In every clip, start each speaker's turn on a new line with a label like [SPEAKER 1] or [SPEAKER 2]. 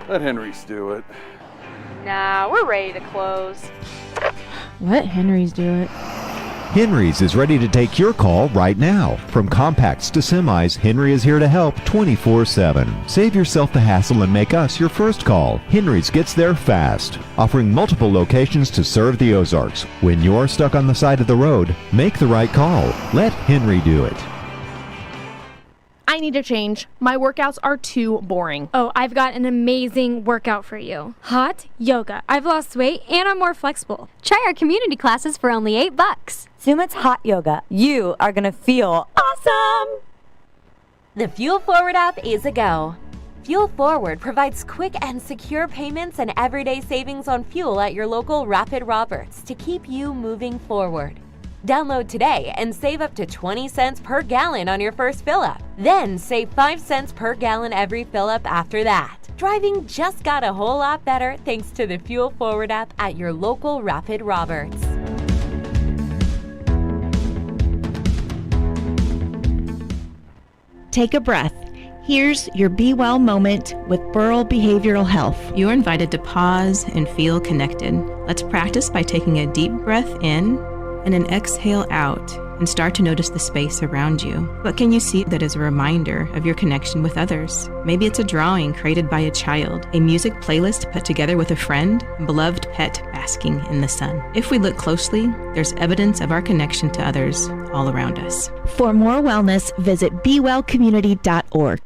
[SPEAKER 1] Let Henry's do it.
[SPEAKER 2] Nah, we're ready to close.
[SPEAKER 3] Let Henry's do it.
[SPEAKER 4] Henry's is ready to take your call right now. From compacts to semis, Henry is here to help 24/7. Save yourself the hassle and make us your first call. Henry's gets there fast, offering multiple locations to serve the Ozarks. When you're stuck on the side of the road, make the right call. Let Henry do it.
[SPEAKER 3] I need a change. My workouts are too boring.
[SPEAKER 5] Oh, I've got an amazing workout for you. Hot yoga. I've lost weight and I'm more flexible.
[SPEAKER 6] Try our community classes for only $8.
[SPEAKER 7] Sumit's Hot Yoga. You are going to feel awesome!
[SPEAKER 8] The Fuel Forward app is a go. Fuel Forward provides quick and secure payments and everyday savings on fuel at your local Rapid Roberts to keep you moving forward. Download today and save up to 20 cents per gallon on your first fill-up. Then save 5 cents per gallon every fill-up after that. Driving just got a whole lot better thanks to the Fuel Forward app at your local Rapid Roberts.
[SPEAKER 9] Take a breath. Here's your Be Well moment with Burl Behavioral Health.
[SPEAKER 10] You're invited to pause and feel connected. Let's practice by taking a deep breath in and an exhale out, and start to notice the space around you. What can you see that is a reminder of your connection with others? Maybe it's a drawing created by a child, a music playlist put together with a friend, a beloved pet basking in the sun. If we look closely, there's evidence of our connection to others all around us.
[SPEAKER 9] For more wellness, visit BeWellCommunity.org.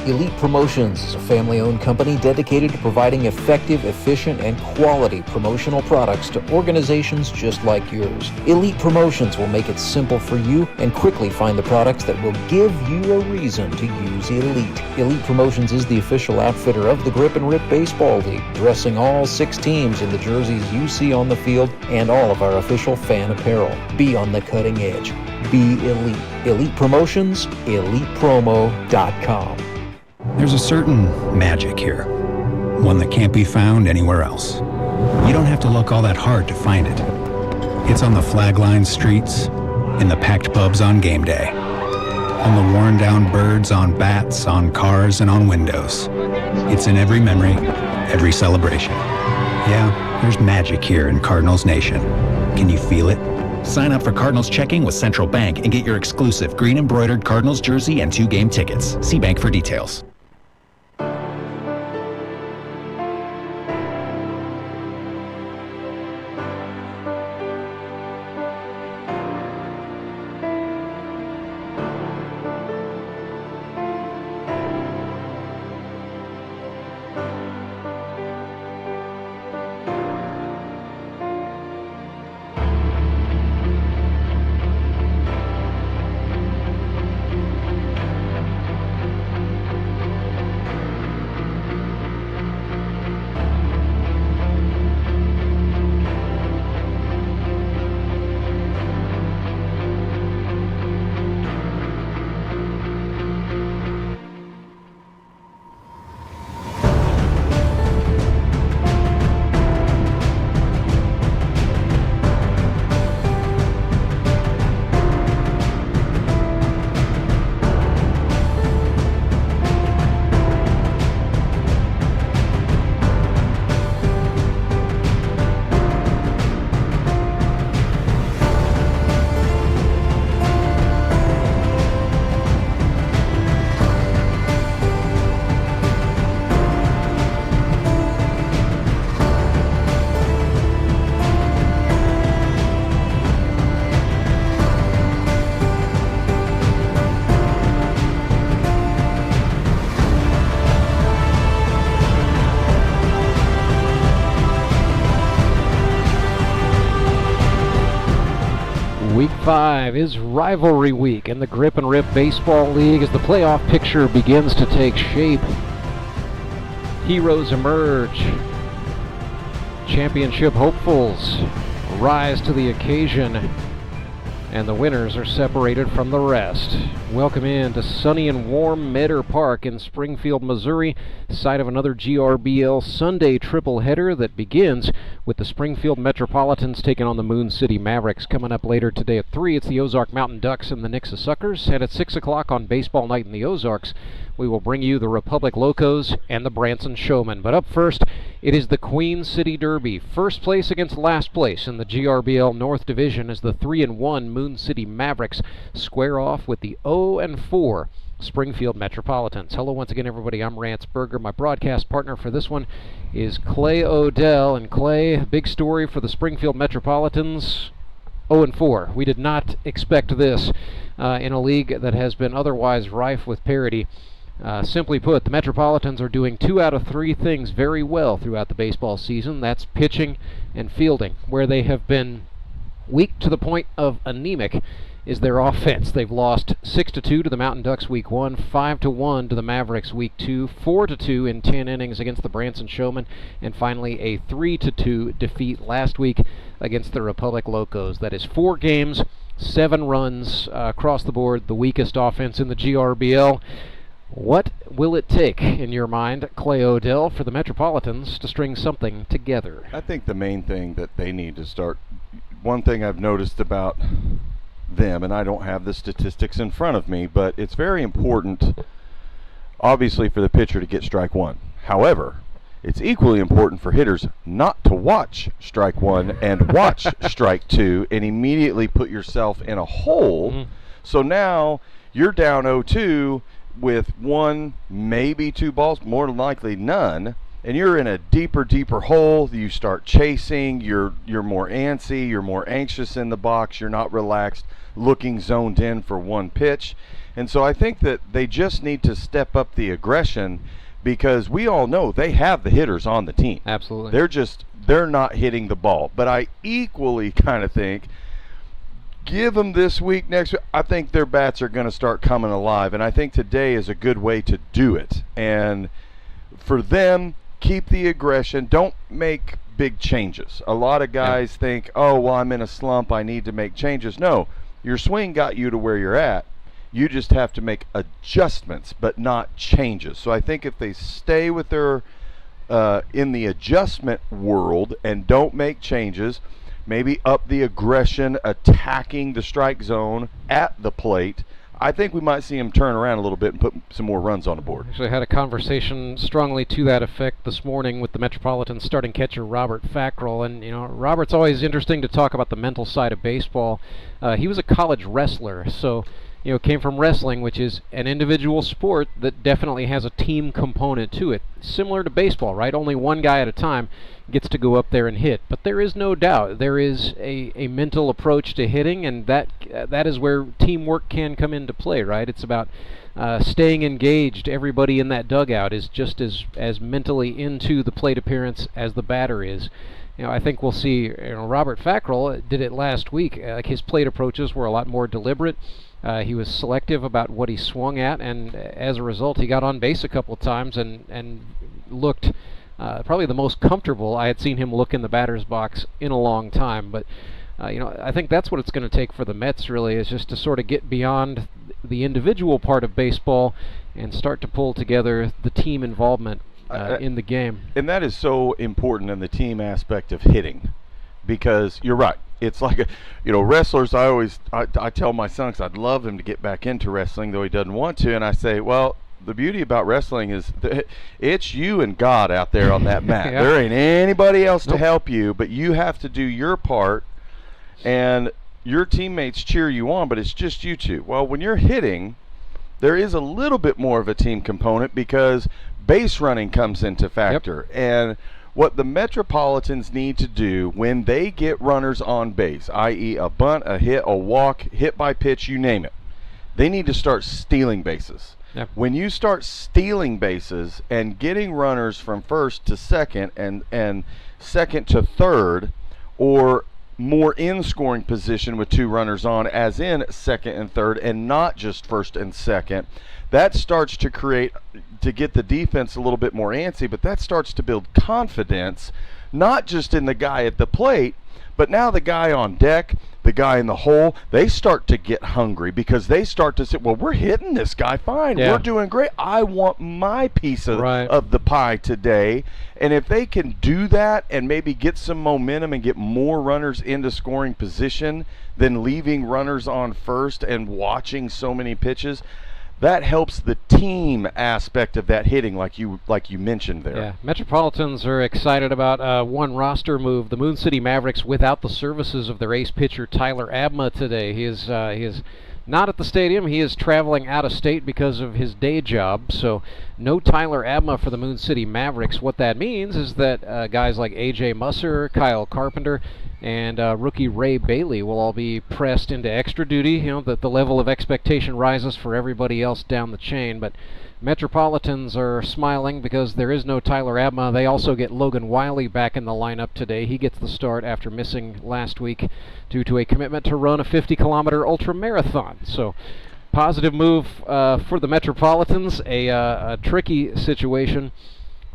[SPEAKER 11] Elite Promotions is a family-owned company dedicated to providing effective, efficient, and quality promotional products to organizations just like yours. Elite Promotions will make it simple for you and quickly find the products that will give you a reason to use Elite. Elite Promotions is the official outfitter of the Grip and Rip Baseball League, dressing all 6 teams in the jerseys you see on the field and all of our official fan apparel. Be on the cutting edge. Be Elite. Elite Promotions, ElitePromo.com.
[SPEAKER 12] There's a certain magic here, one that can't be found anywhere else. You don't have to look all that hard to find it. It's on the flag-lined streets, in the packed pubs on game day, on the worn-down birds on bats, on cars, and on windows. It's in every memory, every celebration. Yeah, there's magic here in Cardinals Nation. Can you feel it?
[SPEAKER 13] Sign up for Cardinals Checking with Central Bank and get your exclusive green embroidered Cardinals jersey and 2 game tickets. See Bank for details.
[SPEAKER 14] Week 5 is rivalry week in the Grip and Rip Baseball League as the playoff picture begins to take shape. Heroes emerge. Championship hopefuls rise to the occasion. And the winners are separated from the rest. Welcome in to sunny and warm Meader Park in Springfield, Missouri, site of another GRBL Sunday tripleheader that begins with the Springfield Metropolitans taking on the Moon City Mavericks. Coming up later today at 3, it's the Ozark Mountain Ducks and the Nixa Suckers. And at 6 o'clock on Baseball Night in the Ozarks, we will bring you the Republic Locos and the Branson Showmen. But up first, it is the Queen City Derby. First place against last place in the GRBL North Division as the 3-1 Moon City Mavericks square off with the 0-4 Springfield Metropolitans. Hello once again, everybody. I'm Rance Berger. My broadcast partner for this one is Clay Odell. And Clay, big story for the Springfield Metropolitans, 0-4. We did not expect this in a league that has been otherwise rife with parity. Simply put, the Metropolitans are doing 2 out of 3 things very well throughout the baseball season. That's pitching and fielding. Where they have been weak to the point of anemic is their offense. They've lost 6-2 to the Mountain Ducks week 1, 5-1 to the Mavericks week 2, 4-2 in 10 innings against the Branson Showmen, and finally a 3-2 defeat last week against the Republic Locos. That is 4 games, 7 runs across the board, the weakest offense in the GRBL. What will it take, in your mind, Clay Odell, for the Metropolitans to string something together?
[SPEAKER 1] I think the main thing that they need to start, one thing I've noticed about them, and I don't have the statistics in front of me, but it's very important, obviously, for the pitcher to get strike 1. However, it's equally important for hitters not to watch strike 1 and watch strike 2 and immediately put yourself in a hole. Mm-hmm. So now you're down 0-2 with 1, maybe 2 balls, more than likely none, and you're in a deeper hole. You start chasing, you're more antsy, you're more anxious in the box, you're not relaxed, looking zoned in for 1 pitch. And so I think that they just need to step up the aggression, because we all know they have the hitters on the team.
[SPEAKER 14] Absolutely.
[SPEAKER 1] They're not hitting the ball. But I equally kind of think, give them this week, next week, I think their bats are going to start coming alive, and I think today is a good way to do it. And for them, keep the aggression. Don't make big changes. A lot of guys think, oh, well, I'm in a slump, I need to make changes. No, your swing got you to where you're at. You just have to make adjustments, but not changes. So I think if they stay with their in the adjustment world and don't make changes, maybe up the aggression, attacking the strike zone at the plate, I think we might see him turn around a little bit and put some more runs on the board.
[SPEAKER 14] Actually, I had a conversation strongly to that effect this morning with the Metropolitans starting catcher Robert Fackrell. And, you know, Robert's always interesting to talk about the mental side of baseball. He was a college wrestler, so, you know, came from wrestling, which is an individual sport that definitely has a team component to it. Similar to baseball, right? Only one guy at a time gets to go up there and hit. But there is no doubt there is a mental approach to hitting, and that is where teamwork can come into play, right? It's about staying engaged. Everybody in that dugout is just as mentally into the plate appearance as the batter is. You know, I think we'll see, you know, Robert Fackrell did it last week. His plate approaches were a lot more deliberate. He was selective about what he swung at, and as a result, he got on base a couple of times and looked probably the most comfortable I had seen him look in the batter's box in a long time. But you know, I think that's what it's going to take for the Mets, really, is just to sort of get beyond the individual part of baseball and start to pull together the team involvement in the game.
[SPEAKER 1] And that is so important in the team aspect of hitting, because you're right. It's like, wrestlers, I tell my son, 'cause I'd love him to get back into wrestling, though he doesn't want to, and I say, well, the beauty about wrestling is it's you and God out there on that mat. Yeah. There ain't anybody else to help you, but you have to do your part, and your teammates cheer you on, but it's just you two. Well, when you're hitting, there is a little bit more of a team component, because base running comes into factor. Yep. And what the Metropolitans need to do when they get runners on base, i.e. a bunt, a hit, a walk, hit by pitch, you name it, they need to start stealing bases. Yep. When you start stealing bases and getting runners from first to second and second to third, or more in scoring position with 2 runners on, as in second and third, and not just first and second, that starts to get the defense a little bit more antsy, but that starts to build confidence, not just in the guy at the plate, but now the guy on deck, the guy in the hole, they start to get hungry because they start to say, well, we're hitting this guy fine.
[SPEAKER 14] Yeah.
[SPEAKER 1] We're doing great. I want my piece of the pie today. And if they can do that and maybe get some momentum and get more runners into scoring position than leaving runners on first and watching so many pitches, that helps the team aspect of that hitting, like you mentioned there.
[SPEAKER 14] Yeah, Metropolitans are excited about one roster move. The Moon City Mavericks without the services of their ace pitcher Tyler Abma today. He is not at the stadium. He is traveling out of state because of his day job. So no Tyler Abma for the Moon City Mavericks. What that means is that guys like A.J. Musser, Kyle Carpenter, and rookie Ray Bailey will all be pressed into extra duty. You know, that the level of expectation rises for everybody else down the chain. But Metropolitans are smiling because there is no Tyler Abma. They also get Logan Wiley back in the lineup today. He gets the start after missing last week due to a commitment to run a 50-kilometer ultramarathon. So positive move for the Metropolitans, a tricky situation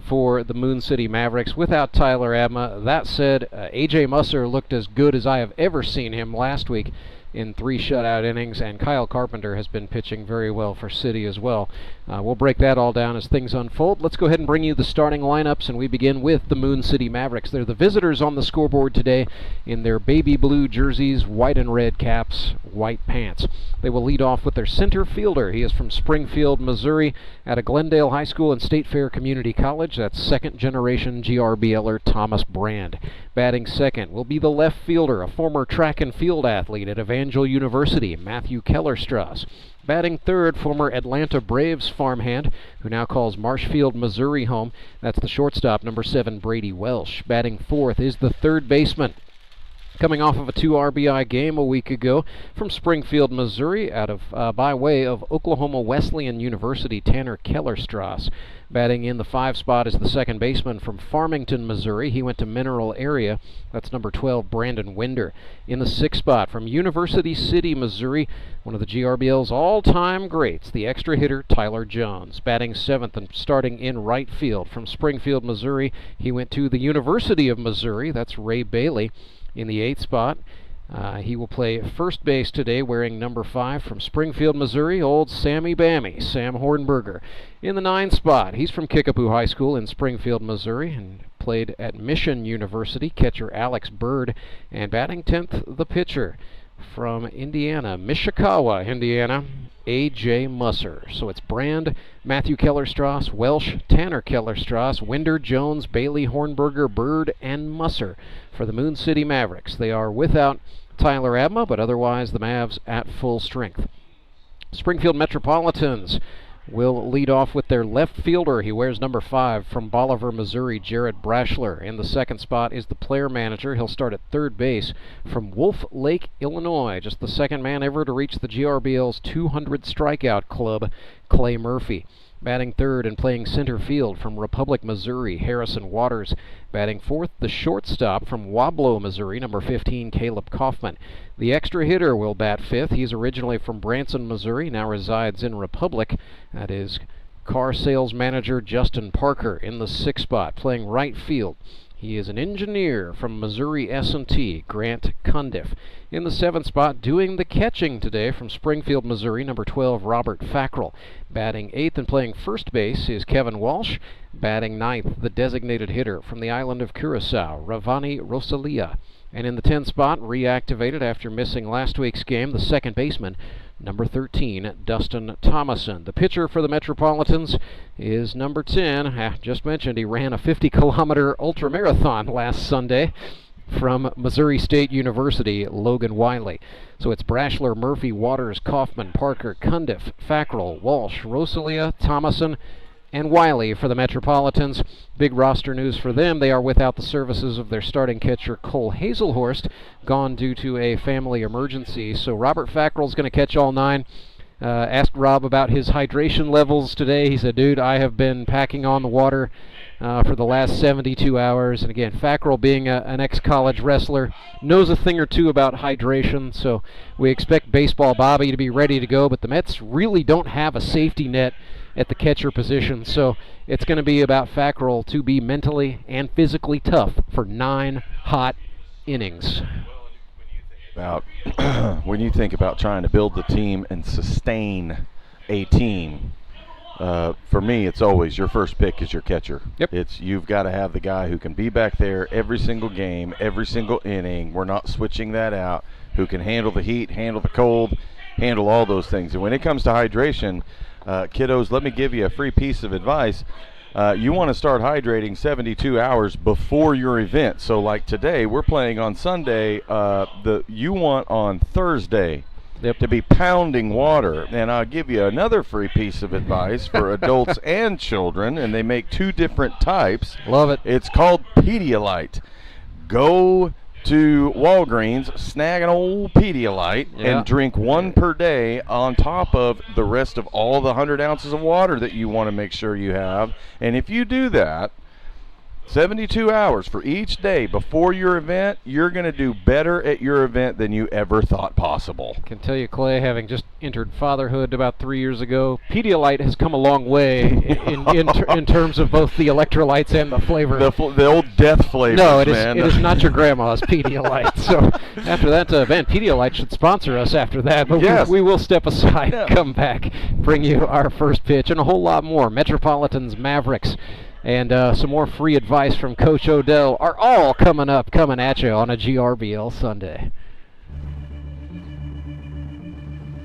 [SPEAKER 14] for the Moon City Mavericks without Tyler Abma. That said, A.J. Musser looked as good as I have ever seen him last week in 3 shutout innings, and Kyle Carpenter has been pitching very well for City as well. We'll break that all down as things unfold. Let's go ahead and bring you the starting lineups, and we begin with the Moon City Mavericks. They're the visitors on the scoreboard today in their baby blue jerseys, white and red caps, white pants. They will lead off with their center fielder. He is from Springfield, Missouri, out of Glendale High School and State Fair Community College. That's second-generation GRBLer Thomas Brand. Batting second will be the left fielder, a former track and field athlete at Evangel University, Matthew Kellerstrass. Batting third, former Atlanta Braves farmhand, who now calls Marshfield, Missouri home. That's the shortstop, number 7, Brady Welsh. Batting fourth is the third baseman, coming off of a 2 RBI game a week ago from Springfield, Missouri, out of by way of Oklahoma Wesleyan University, Tanner Kellerstrass. Batting in the 5 spot is the second baseman from Farmington, Missouri. He went to Mineral Area. That's number 12, Brandon Winder. In the 6th spot from University City, Missouri, one of the GRBL's all-time greats, the extra hitter Tyler Jones. Batting 7th and starting in right field from Springfield, Missouri. He went to the University of Missouri. That's Ray Bailey. In the 8th spot, he will play first base today wearing number 5 from Springfield, Missouri, old Sammy Bammy, Sam Hornberger. In the 9th spot, he's from Kickapoo High School in Springfield, Missouri, and played at Mission University, catcher Alex Bird. And batting 10th, the pitcher from Indiana, Mishikawa, Indiana, A.J. Musser. So it's Brand, Matthew Kellerstrass, Welsh, Tanner Kellerstrass, Winder, Jones, Bailey, Hornberger, Bird, and Musser for the Moon City Mavericks. They are without Tyler Abma, but otherwise the Mavs at full strength. Springfield Metropolitans will lead off with their left fielder. He wears number 5 from Bolivar, Missouri, Jared Brashler. In the 2nd spot is the player manager. He'll start at third base from Wolf Lake, Illinois. Just the second man ever to reach the GRBL's 200 strikeout club, Clay Murphy. Batting third and playing center field from Republic, Missouri, Harrison Waters. Batting fourth, the shortstop from Wablo, Missouri, number 15, Caleb Kaufman. The extra hitter will bat fifth. He's originally from Branson, Missouri, now resides in Republic. That is car sales manager Justin Parker. In the 6th spot, playing right field, he is an engineer from Missouri S&T, Grant Cundiff. In the 7th spot, doing the catching today from Springfield, Missouri, number 12, Robert Fackrell. Batting 8th and playing first base is Kevin Walsh. Batting 9th, the designated hitter from the island of Curacao, Ravani Rosalia. And in the 10th spot, reactivated after missing last week's game, the second baseman, number 13, Dustin Thomason. The pitcher for the Metropolitans is number 10. Just mentioned he ran a 50-kilometer ultramarathon last Sunday from Missouri State University, Logan Wiley. So it's Brashler, Murphy, Waters, Kaufman, Parker, Cundiff, Fackrell, Walsh, Rosalia, Thomason, and Wiley for the Metropolitans. Big roster news for them. They are without the services of their starting catcher, Cole Hazelhorst, gone due to a family emergency. So Robert Fackrell's going to catch all 9. Asked Rob about his hydration levels today. He said, dude, I have been packing on the water for the last 72 hours. And again, Fackrell, being an ex-college wrestler, knows a thing or two about hydration. So we expect Baseball Bobby to be ready to go. But the Mets really don't have a safety net at the catcher position. So it's going to be about Fackrell to be mentally and physically tough for 9 hot innings.
[SPEAKER 1] about when you think about trying to build the team and sustain a team, for me, it's always your first pick is your catcher.
[SPEAKER 14] Yep.
[SPEAKER 1] You've got to have the guy who can be back there every single game, every single inning. We're not switching that out. Who can handle the heat, handle the cold, handle all those things. And when it comes to hydration, kiddos, let me give you a free piece of advice. You want to start hydrating 72 hours before your event. So like today, we're playing on Sunday. You want on Thursday to be pounding water. And I'll give you another free piece of advice for adults and children, and they make 2 different types.
[SPEAKER 14] Love it.
[SPEAKER 1] It's called Pedialyte. Go to Walgreens, snag an old Pedialyte, and drink 1 per day on top of the rest of all the 100 ounces of water that you want to make sure you have. And if you do that, 72 hours for each day before your event, you're going to do better at your event than you ever thought possible.
[SPEAKER 14] I can tell you, Clay, having just entered fatherhood about 3 years ago, Pedialyte has come a long way in terms of both the electrolytes and the flavor.
[SPEAKER 1] The old death flavor.
[SPEAKER 14] No, it
[SPEAKER 1] man.
[SPEAKER 14] is not your grandma's Pedialyte. So after that event, Pedialyte should sponsor us after that. But
[SPEAKER 1] yes.
[SPEAKER 14] we will step aside, come back, bring you our first pitch, and a whole lot more. Metropolitans, Mavericks, and some more free advice from Coach Odell are all coming at you on a GRBL Sunday.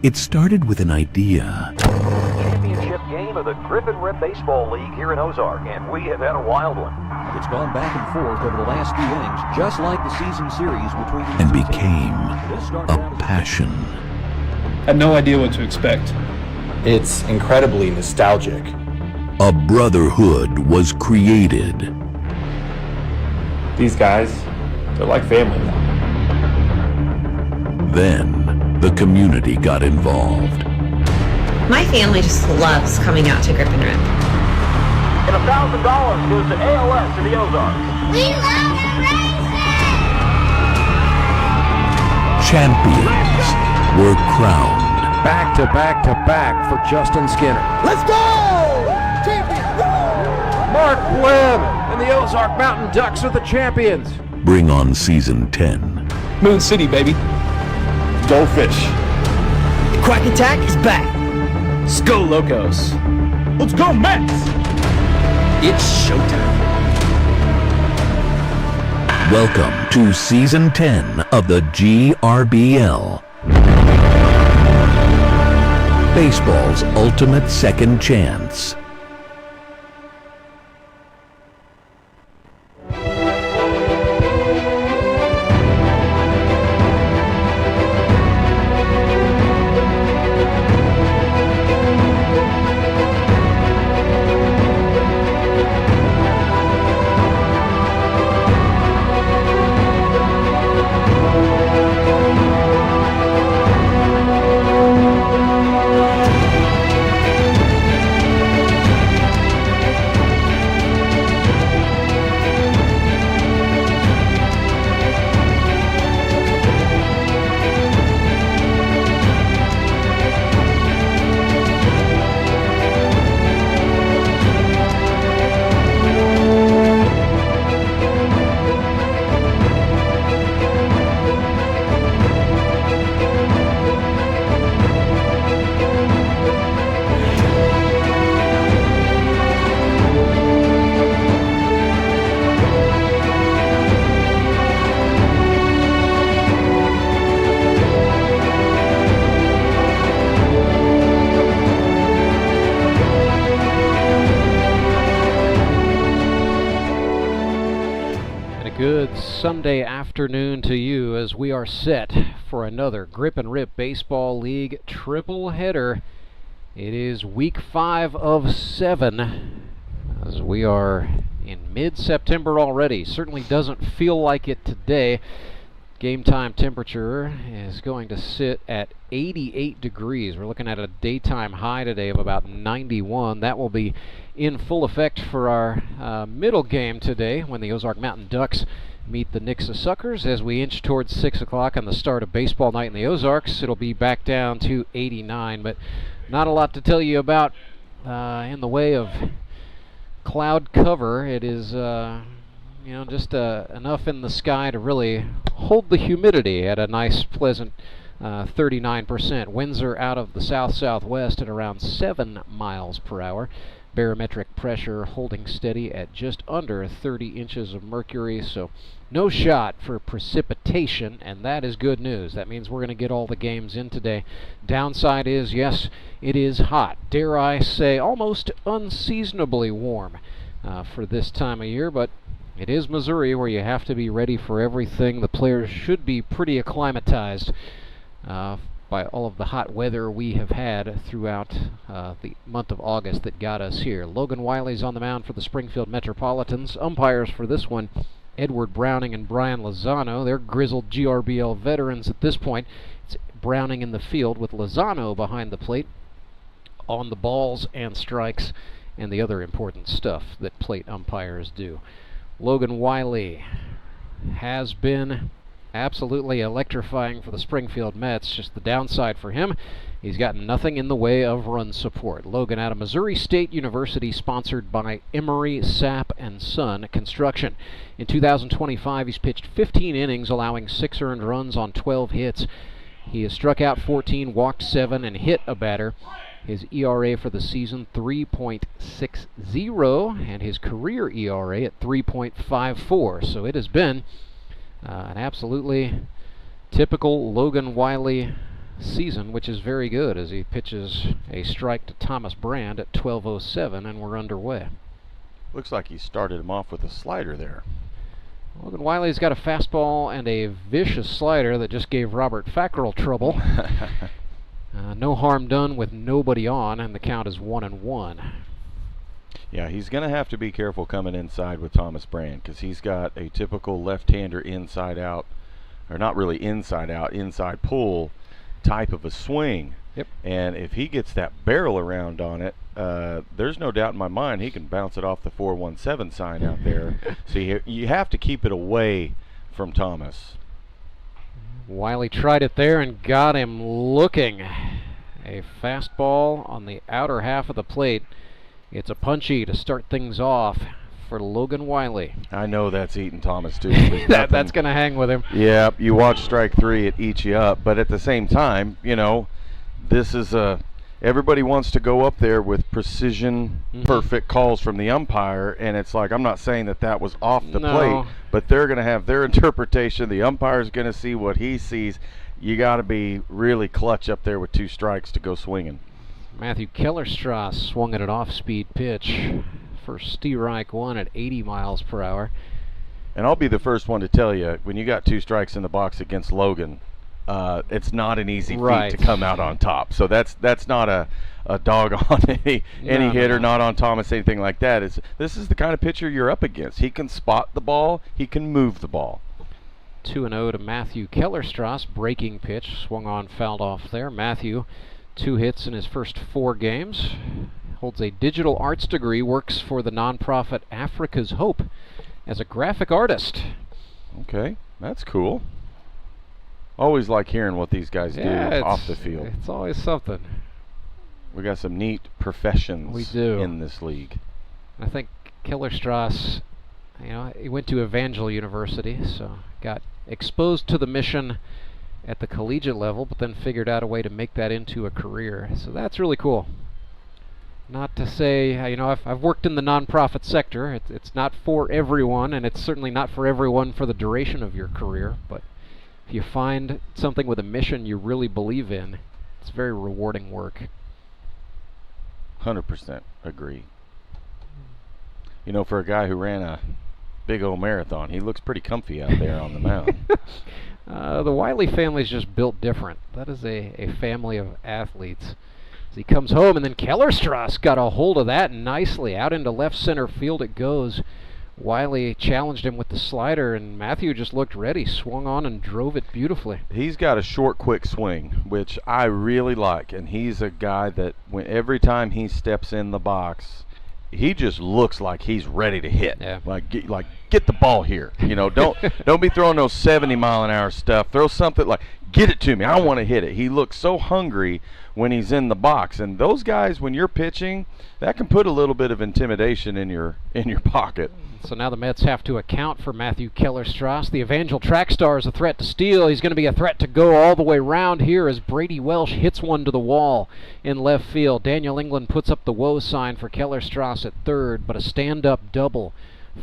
[SPEAKER 15] It started with an idea.
[SPEAKER 16] Championship game of the Griffin Rip Baseball League here in Ozark, and we have had a wild one. It's gone back and forth over the last few innings, just like the season series between these
[SPEAKER 15] And
[SPEAKER 16] two
[SPEAKER 15] became a passion.
[SPEAKER 17] I had no idea what to expect.
[SPEAKER 18] It's incredibly nostalgic.
[SPEAKER 15] A brotherhood was created.
[SPEAKER 18] These guys, they're like family now.
[SPEAKER 15] Then the community got involved.
[SPEAKER 19] My family just loves coming out to Grip and Rip.
[SPEAKER 16] And $1,000 goes to ALS in the Ozarks.
[SPEAKER 19] We love
[SPEAKER 15] Champions were crowned.
[SPEAKER 20] Back to back to back for Justin Skinner.
[SPEAKER 21] Let's go! Champions!
[SPEAKER 20] Mark Webb and the Ozark Mountain Ducks are the champions.
[SPEAKER 15] Bring on season 10.
[SPEAKER 17] Moon City, baby.
[SPEAKER 18] Go Fish.
[SPEAKER 21] Quack Attack is back.
[SPEAKER 18] Go Locos.
[SPEAKER 21] Let's go Mets!
[SPEAKER 18] It's showtime.
[SPEAKER 15] Welcome to season 10 of the GRBL. Baseball's ultimate second chance.
[SPEAKER 14] Sunday afternoon to you as we are set for another Grip and Rip Baseball League triple header. It is week 5 of 7 as we are in mid-September already. Certainly doesn't feel like it today. Game time temperature is going to sit at 88 degrees. We're looking at a daytime high today of about 91. That will be in full effect for our middle game today when the Ozark Mountain Ducks meet the Nixa Suckers as we inch towards 6 o'clock on the start of baseball night in the Ozarks. It'll be back down to 89, but not a lot to tell you about in the way of cloud cover. It is Just enough in the sky to really hold the humidity at a nice, pleasant 39%. Winds are out of the south-southwest at around 7 miles per hour. Barometric pressure holding steady at just under 30 inches of mercury, so no shot for precipitation, and that is good news. That means we're going to get all the games in today. Downside is, yes, it is hot. Dare I say, almost unseasonably warm for this time of year, but it is Missouri, where you have to be ready for everything. The players should be pretty acclimatized by all of the hot weather we have had throughout the month of August that got us here. Logan Wiley's on the mound for the Springfield Metropolitans. Umpires for this one, Edward Browning and Brian Lozano. They're grizzled GRBL veterans at this point. It's Browning in the field with Lozano behind the plate on the balls and strikes and the other important stuff that plate umpires do. Logan Wiley has been absolutely electrifying for the Springfield Mets. Just the downside for him, he's got nothing in the way of run support. Logan out of Missouri State University, sponsored by Emery, Sapp, and Son Construction. In 2025, he's pitched 15 innings, allowing 6 earned runs on 12 hits. He has struck out 14, walked 7, and hit a batter. His ERA for the season, 3.60, and his career ERA at 3.54. So it has been an absolutely typical Logan Wiley season, which is very good, as he pitches a strike to Thomas Brand at 12:07, and we're underway.
[SPEAKER 1] Looks like he started him off with a slider there.
[SPEAKER 14] Logan Wiley's got a fastball and a vicious slider that just gave Robert Fackrell trouble. No harm done with nobody on, and the count is 1-1.
[SPEAKER 1] Yeah, he's going to have to be careful coming inside with Thomas Brand, because he's got a typical left-hander inside out, or not really inside out, inside pull type of a swing.
[SPEAKER 14] Yep.
[SPEAKER 1] And if he gets that barrel around on it, there's no doubt in my mind he can bounce it off the 417 sign out there. So you have to keep it away from Thomas.
[SPEAKER 14] Wiley tried it there and got him looking. A fastball on the outer half of the plate. It's a punchy to start things off for Logan Wiley.
[SPEAKER 1] I know that's eating Thomas too.
[SPEAKER 14] That's going to hang with him.
[SPEAKER 1] Yeah, you watch strike 3, it eats you up. But at the same time, this is everybody wants to go up there with precision, perfect calls from the umpire, and it's like, I'm not saying that was off the plate, but they're going to have their interpretation. The umpire's going to see what he sees. You got to be really clutch up there with 2 strikes to go swinging.
[SPEAKER 14] Matthew Kellerstrass swung at an off-speed pitch for strike 1 at 80 miles per hour.
[SPEAKER 1] And I'll be the first one to tell you, when you got 2 strikes in the box against Logan, it's not an easy feat to come out on top. So that's not a dog on any hitter, not on Thomas, anything like that. This is the kind of pitcher you're up against. He can spot the ball, he can move the ball.
[SPEAKER 14] 2-0 to Matthew Kellerstrass. Breaking pitch, swung on, fouled off there. Matthew, 2 hits in his first 4 games. Holds a digital arts degree, works for the nonprofit Africa's Hope as a graphic artist.
[SPEAKER 1] Okay, that's cool. Always like hearing what these guys do off the field.
[SPEAKER 14] It's always something.
[SPEAKER 1] We got some neat professions in this league.
[SPEAKER 14] I think Kellerstrass, he went to Evangel University, so got exposed to the mission at the collegiate level, but then figured out a way to make that into a career. So that's really cool. Not to say, I've worked in the nonprofit sector. It's not for everyone, and it's certainly not for everyone for the duration of your career, but if you find something with a mission you really believe in, it's very rewarding work.
[SPEAKER 1] 100% agree. For a guy who ran a big old marathon, he looks pretty comfy out there on the mound.
[SPEAKER 14] The Wiley family's just built different. That is a family of athletes. As he comes home, and then Kellerstrass got a hold of that nicely. Out into left center field it goes. Wiley challenged him with the slider, and Matthew just looked ready, swung on and drove it beautifully.
[SPEAKER 1] He's got a short, quick swing, which I really like, and he's a guy that every time he steps in the box, he just looks like he's ready to hit.
[SPEAKER 14] Yeah.
[SPEAKER 1] Get the ball here. Don't be throwing those 70-mile-an-hour stuff. Throw something like, get it to me. I want to hit it. He looks so hungry when he's in the box. And those guys, when you're pitching, that can put a little bit of intimidation in your pocket.
[SPEAKER 14] So now the Mets have to account for Matthew Kellerstrass. The Evangel track star is a threat to steal. He's going to be a threat to go all the way round here as Brady Welsh hits one to the wall in left field. Daniel England puts up the woe sign for Kellerstrass at third, but a stand-up double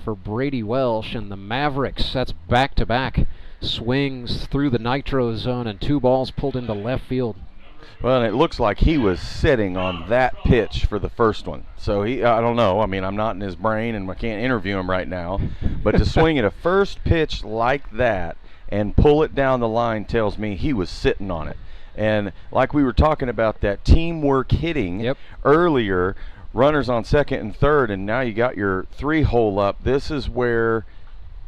[SPEAKER 14] for Brady Welsh. And the Mavericks, that's back-to-back swings through the nitro zone and 2 balls pulled into left field.
[SPEAKER 1] Well, and it looks like he was sitting on that pitch for the first one. So I don't know. I mean, I'm not in his brain and I can't interview him right now. But to swing at a first pitch like that and pull it down the line tells me he was sitting on it. And like we were talking about that teamwork hitting earlier, runners on second and third, and now you got your 3-hole up. This is where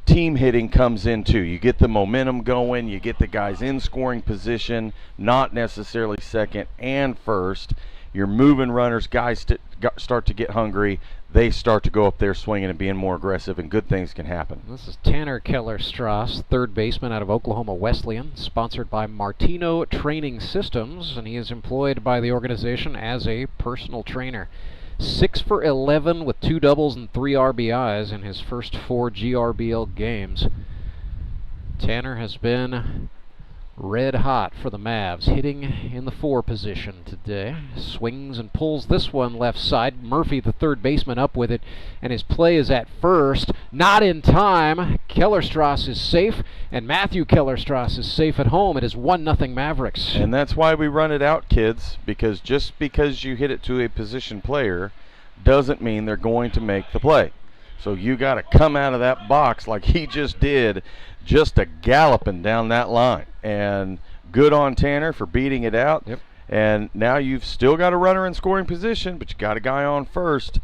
[SPEAKER 1] team hitting comes into. You get the momentum going, you get the guys in scoring position, not necessarily second and first. You're moving runners, guys start to get hungry. They start to go up there swinging and being more aggressive, and good things can happen.
[SPEAKER 14] This is Tanner Kellerstrass, third baseman out of Oklahoma Wesleyan, sponsored by Martino Training Systems, and he is employed by the organization as a personal trainer. 6 for 11 with 2 doubles and 3 RBIs in his first 4 GRBL games. Tanner has been red hot for the Mavs, hitting in the 4 position today. Swings and pulls this one left side. Murphy, the third baseman, up with it, and his play is at first. Not in time. Kellerstrass is safe, and Matthew Kellerstrass is safe at home. It is 1-0 Mavericks.
[SPEAKER 1] And that's why we run it out, kids, because just because you hit it to a position player doesn't mean they're going to make the play. So you got to come out of that box like he just did, just a galloping down that line. And good on Tanner for beating it out.
[SPEAKER 14] Yep.
[SPEAKER 1] And now you've still got a runner in scoring position, but you got a guy on first.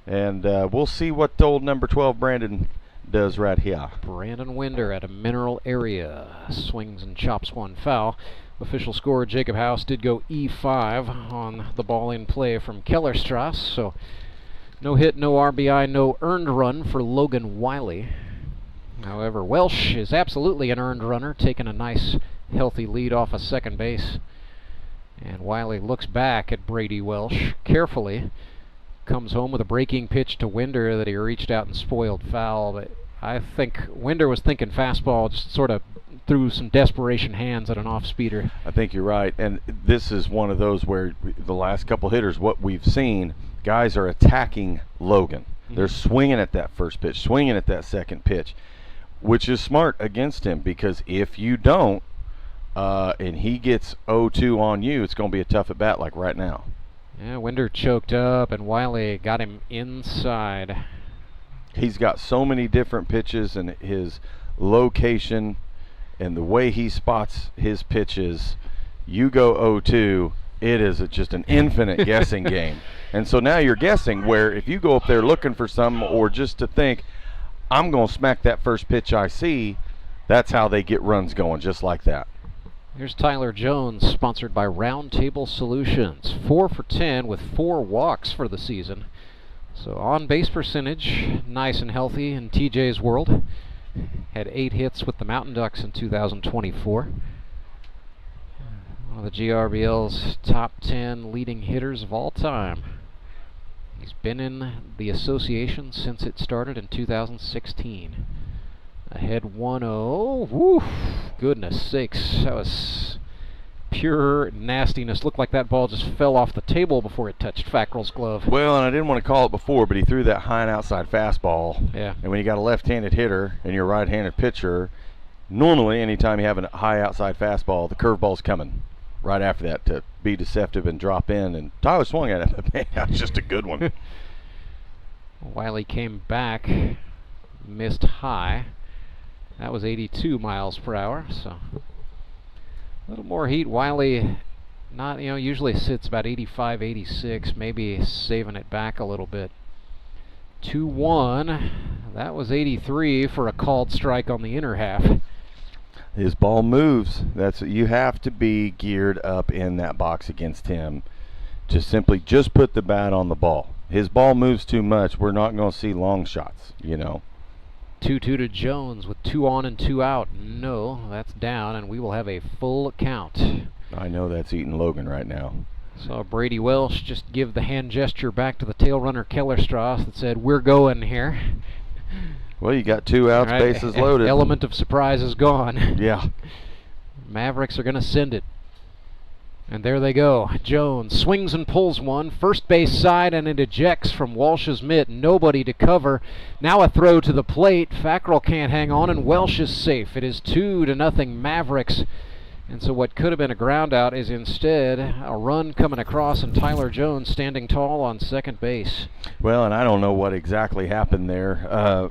[SPEAKER 1] And we'll see what the old number 12 Brandon does right here.
[SPEAKER 14] Brandon Winder at a Mineral Area swings and chops one foul. Official scorer Jacob House did go E5 on the ball in play from Kellerstrass. So no hit, no RBI, no earned run for Logan Wiley. However, Welsh is absolutely an earned runner, taking a nice, healthy lead off of second base. And Wiley looks back at Brady Welsh carefully. Comes home with a breaking pitch to Winder that he reached out and spoiled foul. But I think Winder was thinking fastball, just sort of threw some desperation hands at an off-speeder.
[SPEAKER 1] I think you're right. And this is one of those where the last couple hitters, what we've seen, guys are attacking Logan. They're swinging at that first pitch, swinging at that second pitch, which is smart against him, because if you don't and he gets 0-2 on you, it's going to be a tough at bat like right now.
[SPEAKER 14] Yeah, Winder choked up and Wiley got him inside.
[SPEAKER 1] He's got so many different pitches, and his location and the way he spots his pitches, you go 0-2, it is just an infinite guessing game. And so now you're guessing, where if you go up there looking for some, or just to think, I'm going to smack that first pitch I see, that's how they get runs going, just like that.
[SPEAKER 14] Here's Tyler Jones, sponsored by Round Table Solutions. 4 for 10 with 4 walks for the season. So on-base percentage, nice and healthy in TJ's world. Had 8 hits with the Mountain Ducks in 2024. One of the GRBL's top 10 leading hitters of all time. He's been in the association since it started in 2016. Ahead 1-0. Woo! Goodness sakes, that was pure nastiness. Looked like that ball just fell off the table before it touched Fackrell's glove.
[SPEAKER 1] Well, and I didn't want to call it before, but he threw that high and outside fastball.
[SPEAKER 14] Yeah.
[SPEAKER 1] And when you got a left-handed hitter and you're a right-handed pitcher, normally anytime you have a high outside fastball, the curveball's coming right after that to be deceptive and drop in. And Tyler swung at it, but man, that was just a good one.
[SPEAKER 14] Wiley came back, missed high. That was 82 miles per hour, so a little more heat. Wiley not, usually sits about 85, 86, maybe saving it back a little bit. 2-1. That was 83 for a called strike on the inner half.
[SPEAKER 1] His ball moves. You have to be geared up in that box against him. Just put the bat on the ball. His ball moves too much. We're not going to see long shots,
[SPEAKER 14] 2-2 to Jones with 2 on and 2 out. No, that's down, and we will have a full count.
[SPEAKER 1] I know that's eating Logan right now.
[SPEAKER 14] Saw Brady Welsh just give the hand gesture back to the tail runner Kellerstrass that said, "We're going here."
[SPEAKER 1] Well, you got 2 outs,
[SPEAKER 14] Right.
[SPEAKER 1] bases loaded.
[SPEAKER 14] Element of surprise is gone.
[SPEAKER 1] Yeah.
[SPEAKER 14] Mavericks are going to send it. And there they go. Jones swings and pulls one. First base side, and it ejects from Walsh's mitt. Nobody to cover. Now a throw to the plate. Fackrell can't hang on, and Welsh is safe. It is 2-0 Mavericks. And so what could have been a ground out is instead a run coming across, and Tyler Jones standing tall on second base.
[SPEAKER 1] Well, and I don't know what exactly happened there.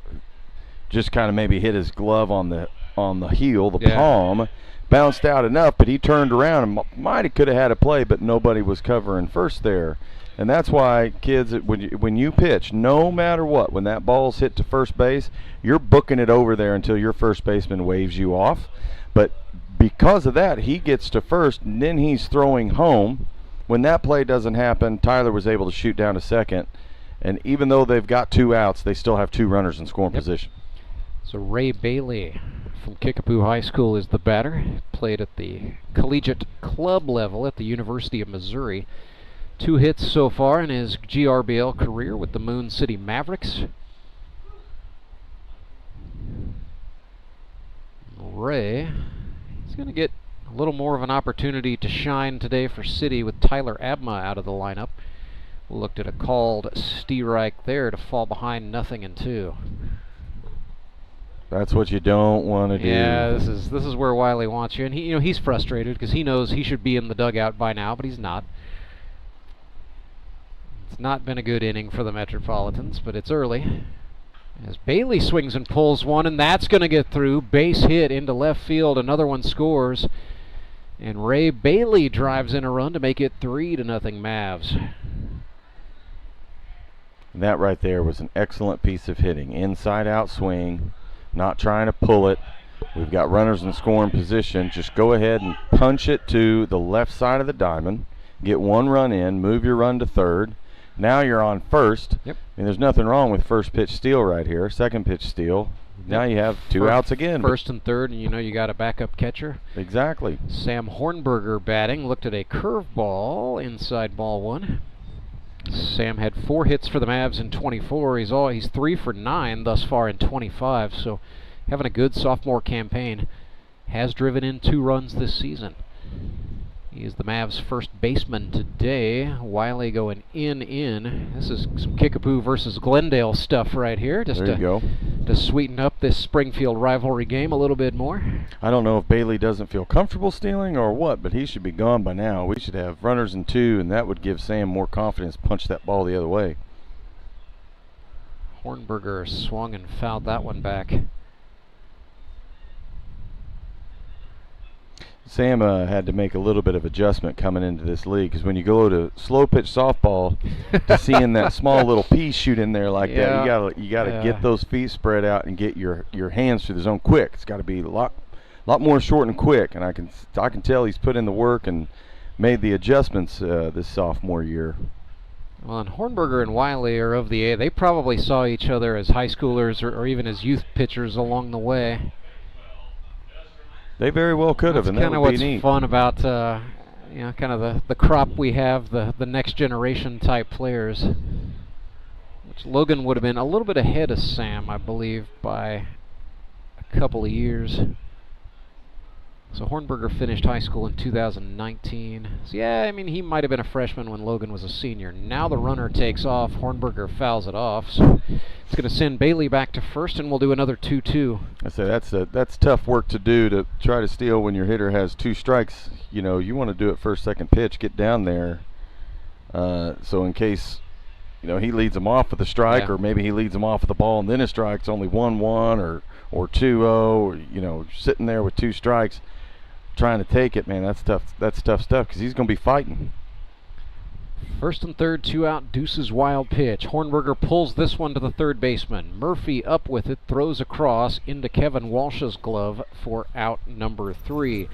[SPEAKER 1] Just kind of maybe hit his glove on the heel, the palm. Bounced out enough, but he turned around and might have could have had a play, but nobody was covering first there. And that's why, kids, when you pitch, no matter what, when that ball's hit to first base, you're booking it over there until your first baseman waves you off. But because of that, he gets to first, and then he's throwing home. When that play doesn't happen, Tyler was able to shoot down to second. And even though they've got 2 outs, they still have 2 runners in scoring position.
[SPEAKER 14] So Ray Bailey from Kickapoo High School is the batter. Played at the collegiate club level at the University of Missouri. 2 hits so far in his GRBL career with the Moon City Mavericks. Ray is going to get a little more of an opportunity to shine today for City with Tyler Abma out of the lineup. Looked at a called strike there to fall behind 0-2.
[SPEAKER 1] That's what you don't want to do.
[SPEAKER 14] Yeah, this is where Wiley wants you, and he's frustrated because he knows he should be in the dugout by now, but he's not. It's not been a good inning for the Metropolitans, but it's early. As Bailey swings and pulls one, and that's going to get through. Base hit into left field. Another one scores, and Ray Bailey drives in a run to make it 3-0 Mavs.
[SPEAKER 1] And that right there was an excellent piece of hitting. Inside-out swing. Not trying to pull it. We've got runners in scoring position. Just go ahead and punch it to the left side of the diamond. Get 1 run in. Move your run to third. Now you're on first.
[SPEAKER 14] Yep.
[SPEAKER 1] And there's nothing wrong with first pitch steal right here. Second pitch steal. Now you have 2 outs again.
[SPEAKER 14] First and third, and you got a backup catcher.
[SPEAKER 1] Exactly.
[SPEAKER 14] Sam Hornberger batting. Looked at a curveball inside ball 1. Sam had 4 hits for the Mavs in 24. He's 3 for 9 thus far in 25, so having a good sophomore campaign. Has driven in 2 runs this season. He is the Mavs' first baseman today. Wiley going in. This is some Kickapoo versus Glendale stuff right here. Just
[SPEAKER 1] there you go.
[SPEAKER 14] To sweeten up this Springfield rivalry game a little bit more.
[SPEAKER 1] I don't know if Bailey doesn't feel comfortable stealing or what, but he should be gone by now. We should have runners in 2, and that would give Sam more confidence to punch that ball the other way.
[SPEAKER 14] Hornberger swung and fouled that one back.
[SPEAKER 1] Sam had to make a little bit of adjustment coming into this league, because when you go to slow pitch softball, to seeing that small little piece shoot in there like that, you gotta get those feet spread out and get your hands to the zone quick. It's got to be a lot more short and quick, and I can tell he's put in the work and made the adjustments this sophomore year.
[SPEAKER 14] Well, and Hornberger and Wiley are of the A. They probably saw each other as high schoolers or even as youth pitchers along the way.
[SPEAKER 1] They very well could have, and that would be neat.
[SPEAKER 14] That's kind of what's fun about, kind of the crop we have, the next generation type players. Which Logan would have been a little bit ahead of Sam, I believe, by a couple of years. So Hornberger finished high school in 2019. So he might have been a freshman when Logan was a senior. Now the runner takes off. Hornberger fouls it off. So it's going to send Bailey back to first, and we'll do another 2-2.
[SPEAKER 1] I say that's tough work to do, to try to steal when your hitter has 2 strikes. You want to do it first, second pitch, get down there. So in case he leads them off with a strike, or maybe he leads them off with a ball and then a strike. It's only 1-1 or 2-0. Or sitting there with 2 strikes, trying to take it, man. That's tough. That's tough stuff, because he's going to be fighting.
[SPEAKER 14] First and third, 2 out, Deuce's wild pitch. Hornberger pulls this one to the third baseman. Murphy up with it, throws across into Kevin Walsh's glove for out number 3.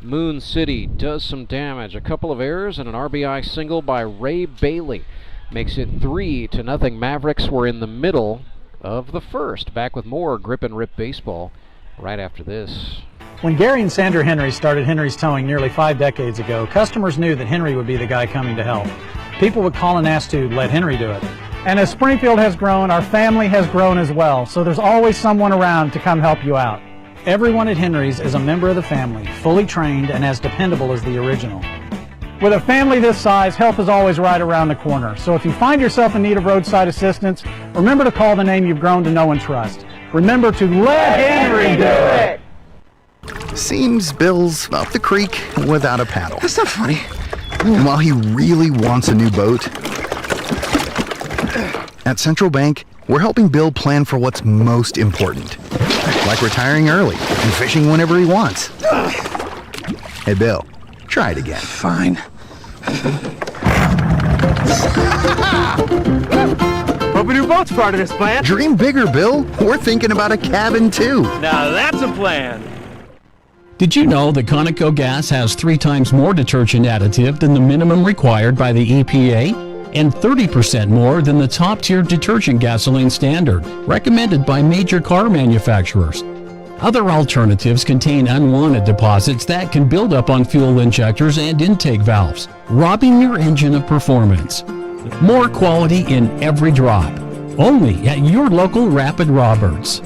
[SPEAKER 14] Moon City does some damage. A couple of errors and an RBI single by Ray Bailey makes it 3-0 Mavericks. We're in the middle of the first. Back with more Grip and Rip baseball right after this.
[SPEAKER 2] When Gary and Sandra Henry started Henry's Towing nearly 5 decades ago, customers knew that Henry would be the guy coming to help. People would call and ask to let Henry do it. And as Springfield has grown, our family has grown as well, so there's always someone around to come help you out. Everyone at Henry's is a member of the family, fully trained and as dependable as the original. With a family this size, help is always right around the corner. So if you find yourself in need of roadside assistance, remember to call the name you've grown to know and trust. Remember to let Henry do it!
[SPEAKER 22] Seems Bill's up the creek without a paddle. That's not funny. And while he really wants a new boat, at Central Bank, we're helping Bill plan for what's most important. Like retiring early and fishing whenever he wants. Hey, Bill, try it again. Fine.
[SPEAKER 21] Hope a new boat's part of this plan.
[SPEAKER 22] Dream bigger, Bill. We're thinking about a cabin, too.
[SPEAKER 21] Now that's a plan.
[SPEAKER 23] Did you know that Conoco gas has 3 times more detergent additive than the minimum required by the EPA? And 30% more than the top-tier detergent gasoline standard, recommended by major car manufacturers. Other alternatives contain unwanted deposits that can build up on fuel injectors and intake valves, robbing your engine of performance. More quality in every drop. Only at your local Rapid Roberts.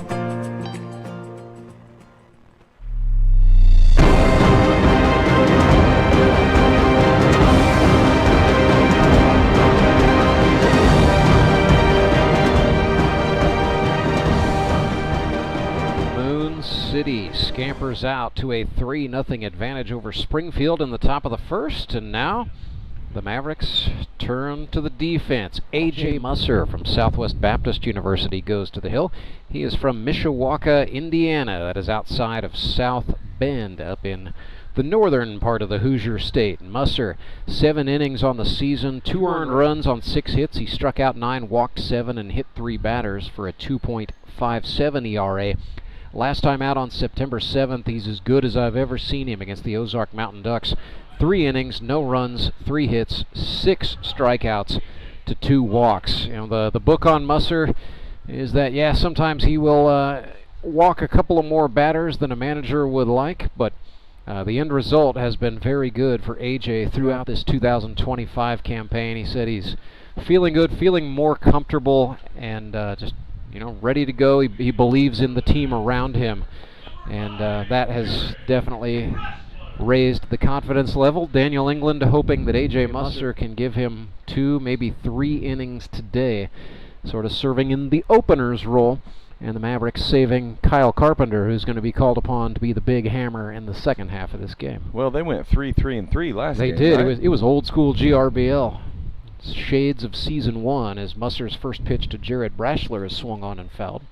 [SPEAKER 14] City scampers out to a 3-0 advantage over Springfield in the top of the first, and now the Mavericks turn to the defense. A.J. Musser from Southwest Baptist University goes to the hill. He is from Mishawaka, Indiana. That is outside of South Bend, up in the northern part of the Hoosier State. Musser, 7 innings on the season, 2 earned runs on 6 hits. He struck out 9, walked 7, and hit 3 batters for a 2.57 ERA. Last time out on September 7th, he's as good as I've ever seen him against the Ozark Mountain Ducks. 3 innings, no runs, 3 hits, 6 strikeouts to 2 walks. You know, the book on Musser is that, yeah, sometimes he will walk a couple of more batters than a manager would like, but the end result has been very good for AJ throughout this 2025 campaign. He said he's feeling good, feeling more comfortable, and just ready to go. He believes in the team around him, and that has definitely raised the confidence level. Daniel England hoping that A.J. Musser can give him 2, maybe 3 innings today, sort of serving in the opener's role, and the Mavericks saving Kyle Carpenter, who's going to be called upon to be the big hammer in the second half of this game.
[SPEAKER 1] Well, they went 3-3-3 last game.
[SPEAKER 14] They did.
[SPEAKER 1] Right?
[SPEAKER 14] It was old school GRBL. Shades of season 1 as Musser's first pitch to Jared Brashler is swung on and fouled.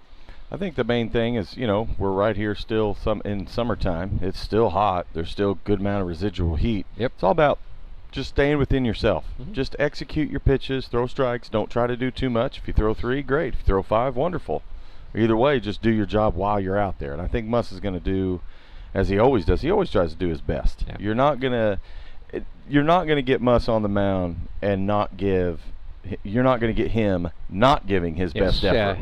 [SPEAKER 1] I think the main thing is, we're right here still in summertime. It's still hot. There's still a good amount of residual heat.
[SPEAKER 14] Yep.
[SPEAKER 1] It's all about just staying within yourself. Just execute your pitches, throw strikes. Don't try to do too much. If you throw 3, great. If you throw 5, wonderful. Either way, just do your job while you're out there. And I think Muss is going to do as he always does. He always tries to do his best. Yep. You're not going to get Muss on the mound and you're not going to get him not giving his best effort,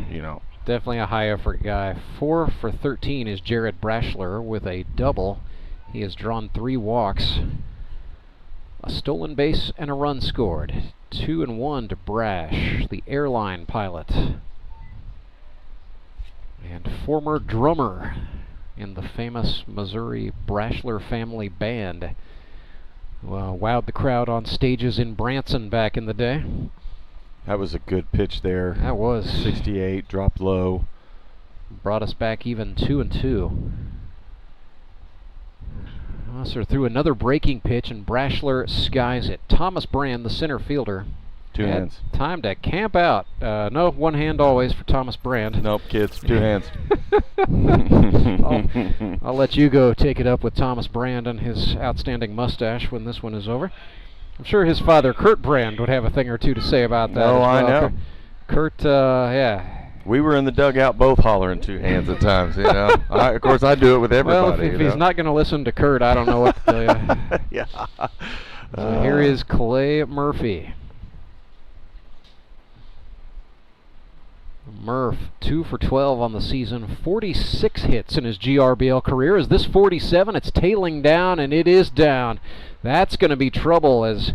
[SPEAKER 14] Definitely a high effort guy. 4 for 13 is Jared Brashler with a double. He has drawn 3 walks, a stolen base, and a run scored. 2-1 to Brash, the airline pilot, and former drummer in the famous Missouri Brashler family band. Wowed the crowd on stages in Branson back in the day.
[SPEAKER 1] That was a good pitch there.
[SPEAKER 14] That was.
[SPEAKER 1] 68, dropped low.
[SPEAKER 14] Brought us back even 2-2. Musser threw another breaking pitch, and Brashler skies it. Thomas Brand, the center fielder,
[SPEAKER 1] 2 hands.
[SPEAKER 14] Time to camp out. No, 1 hand always for Thomas Brand.
[SPEAKER 1] Nope, kids, 2 hands.
[SPEAKER 14] I'll let you go take it up with Thomas Brand and his outstanding mustache when this one is over. I'm sure his father, Kurt Brand, would have a thing or two to say about that.
[SPEAKER 1] Oh,
[SPEAKER 14] I
[SPEAKER 1] know.
[SPEAKER 14] Kurt, yeah.
[SPEAKER 1] We were in the dugout both hollering 2 hands at times, of course, I do it with everybody.
[SPEAKER 14] Well, if he's not going to listen to Kurt, I don't know what to tell you.
[SPEAKER 1] Yeah.
[SPEAKER 14] Here is Clay Murphy. Murph, 2 for 12 on the season, 46 hits in his GRBL career. Is this 47? It's tailing down, and it is down. That's going to be trouble as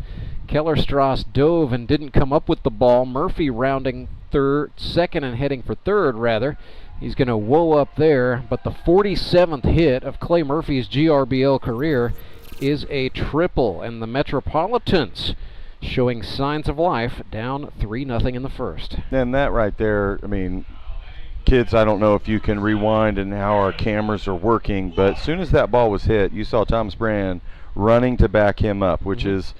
[SPEAKER 14] Kellerstrass dove and didn't come up with the ball. Murphy rounding second and heading for third, rather. He's going to whoa up there, but the 47th hit of Clay Murphy's GRBL career is a triple, and the Metropolitans showing signs of life, down 3-0 in the first.
[SPEAKER 1] And that right there, I mean, kids, I don't know if you can rewind and how our cameras are working, but as soon as that ball was hit, you saw Thomas Brand running to back him up, which is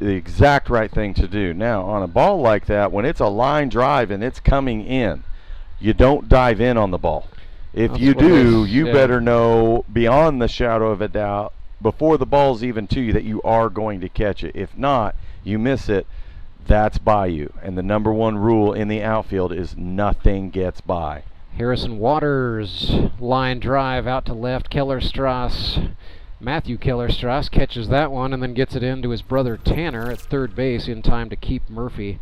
[SPEAKER 1] the exact right thing to do. Now, on a ball like that, when it's a line drive and it's coming in, you don't dive in on the ball. If you do, you better know beyond the shadow of a doubt, before the ball's even to you, that you are going to catch it. If not, you miss it, that's by you. And the number one rule in the outfield is nothing gets by.
[SPEAKER 14] Harrison Waters, line drive out to left. Kellerstrass, Matthew Kellerstrass catches that one and then gets it into his brother Tanner at third base in time to keep Murphy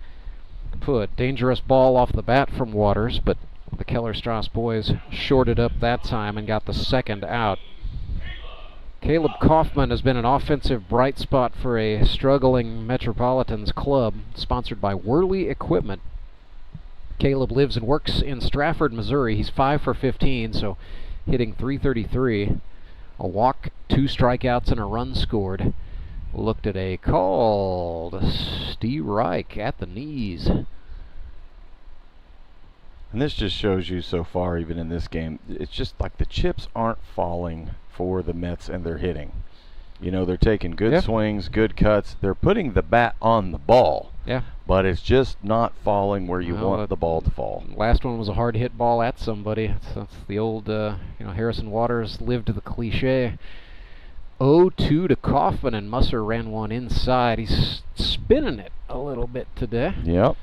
[SPEAKER 14] put. Dangerous ball off the bat from Waters, but the Kellerstrass boys shorted up that time and got the second out. Caleb Kaufman has been an offensive bright spot for a struggling Metropolitans club, sponsored by Worley Equipment. Caleb lives and works in Strafford, Missouri. He's 5 for 15, so hitting .333. A walk, 2 strikeouts, and a run scored. Looked at a called Steve Reich at the knees.
[SPEAKER 1] And this just shows you so far, even in this game, it's just like the chips aren't falling for the Mets and they're hitting. You know, they're taking good swings, good cuts. They're putting the bat on the ball.
[SPEAKER 14] Yeah.
[SPEAKER 1] But it's just not falling where you want the ball to fall.
[SPEAKER 14] Last one was a hard hit ball at somebody. That's the old, Harrison Waters lived the cliche. 0-2 to Kaufman, and Musser ran one inside. He's spinning it a little bit today.
[SPEAKER 1] Yep.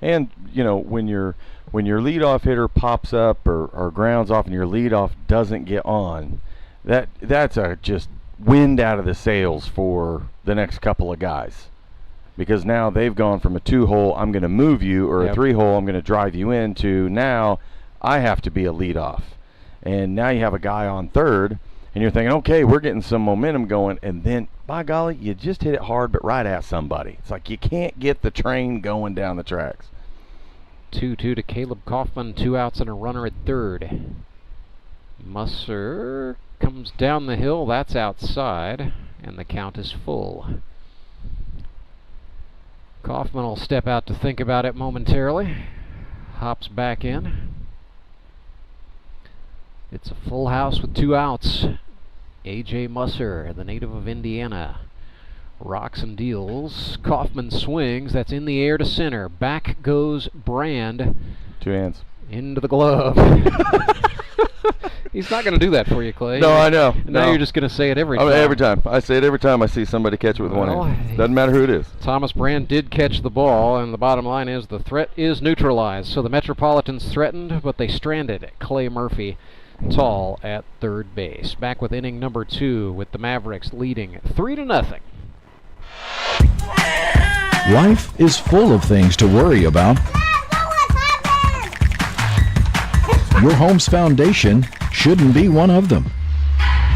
[SPEAKER 1] And, when your leadoff hitter pops up or grounds off and your leadoff doesn't get on, that's a just wind out of the sails for the next couple of guys. Because now they've gone from a 2-hole, I'm going to move you, or a 3-hole, I'm going to drive you into, now I have to be a leadoff. And now you have a guy on third, and you're thinking, okay, we're getting some momentum going, and then, by golly, you just hit it hard but right at somebody. It's like you can't get the train going down the tracks.
[SPEAKER 14] 2-2 to Caleb Kaufman, 2 outs and a runner at third. Musser comes down the hill, that's outside, and the count is full. Kaufman will step out to think about it momentarily. Hops back in. It's a full house with 2 outs. A.J. Musser, the native of Indiana, rocks and deals. Kaufman swings. That's in the air to center. Back goes Brand.
[SPEAKER 1] 2 hands.
[SPEAKER 14] Into the glove. He's not going to do that for you, Clay.
[SPEAKER 1] No, I know.
[SPEAKER 14] Now you're just going to say it every time.
[SPEAKER 1] Every time. I say it every time I see somebody catch it with one hand. Doesn't matter who it is.
[SPEAKER 14] Thomas Brand did catch the ball, and the bottom line is the threat is neutralized. So the Metropolitans threatened, but they stranded Clay Murphy tall at third base. Back with inning number 2 with the Mavericks leading 3-0.
[SPEAKER 15] Life is full of things to worry about. Your home's foundation shouldn't be one of them.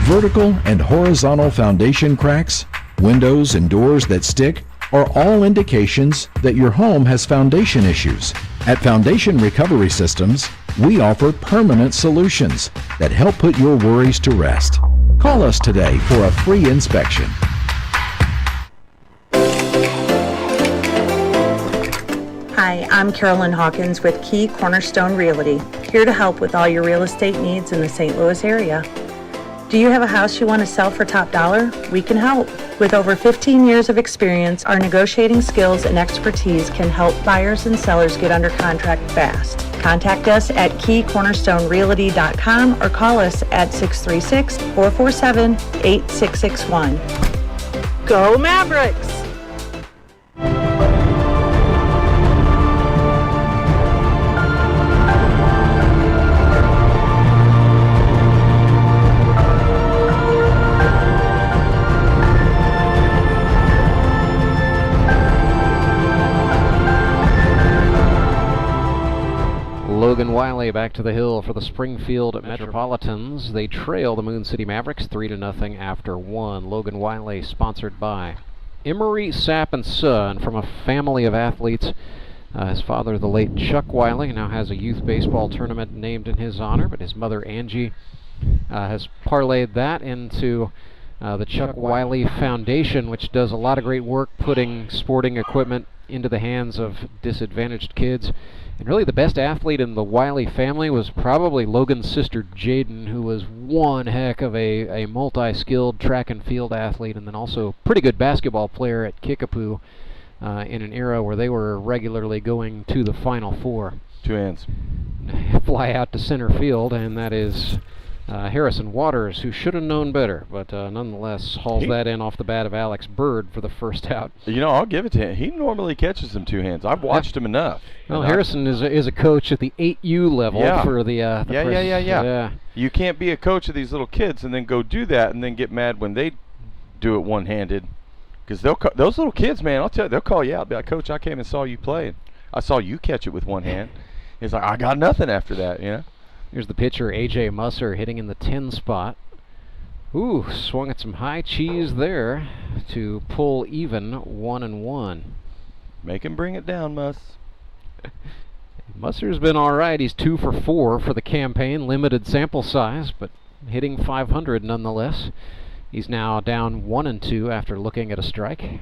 [SPEAKER 15] Vertical and horizontal foundation cracks, windows and doors that stick are all indications that your home has foundation issues. At Foundation Recovery Systems, we offer permanent solutions that help put your worries to rest. Call us today for a free inspection.
[SPEAKER 3] Hi, I'm Carolyn Hawkins with Key Cornerstone Realty, here to help with all your real estate needs in the St. Louis area. Do you have a house you want to sell for top dollar? We can help. With over 15 years of experience, our negotiating skills and expertise can help buyers and sellers get under contract fast. Contact us at keycornerstonerealty.com or call us at 636-447-8661. Go Mavericks!
[SPEAKER 14] Wiley back to the hill for the Springfield Metropolitans. They trail the Moon City Mavericks 3-0 after 1. Logan Wiley sponsored by Emery, Sapp & Son from a family of athletes. His father, the late Chuck Wiley, now has a youth baseball tournament named in his honor, but his mother, Angie, has parlayed that into the Chuck Wiley Foundation, which does a lot of great work putting sporting equipment into the hands of disadvantaged kids. And really the best athlete in the Wiley family was probably Logan's sister Jaden, who was one heck of a multi-skilled track and field athlete, and then also a pretty good basketball player at Kickapoo in an era where they were regularly going to the Final Four.
[SPEAKER 1] Two hands.
[SPEAKER 14] Fly out to center field, and that is Harrison Waters, who should have known better, but nonetheless hauls that in off the bat of Alex Bird for the first out.
[SPEAKER 1] You know, I'll give it to him. He normally catches them two hands. I've watched him enough.
[SPEAKER 14] Well, Harrison is a coach at the 8U level for the
[SPEAKER 1] yeah. You can't be a coach of these little kids and then go do that and then get mad when they do it one-handed. Because those little kids, man, I'll tell you, they'll call you out. Be like, Coach, I came and saw you play. I saw you catch it with one hand. He's like, I got nothing after that, you know.
[SPEAKER 14] Here's the pitcher, A.J. Musser, hitting in the 10 spot. Ooh, swung at some high cheese there to pull even 1-1.
[SPEAKER 1] Make him bring it down,
[SPEAKER 14] Musser's been all right. He's 2 for 4 for the campaign. Limited sample size, but hitting 500 nonetheless. He's now down 1-2 after looking at a strike.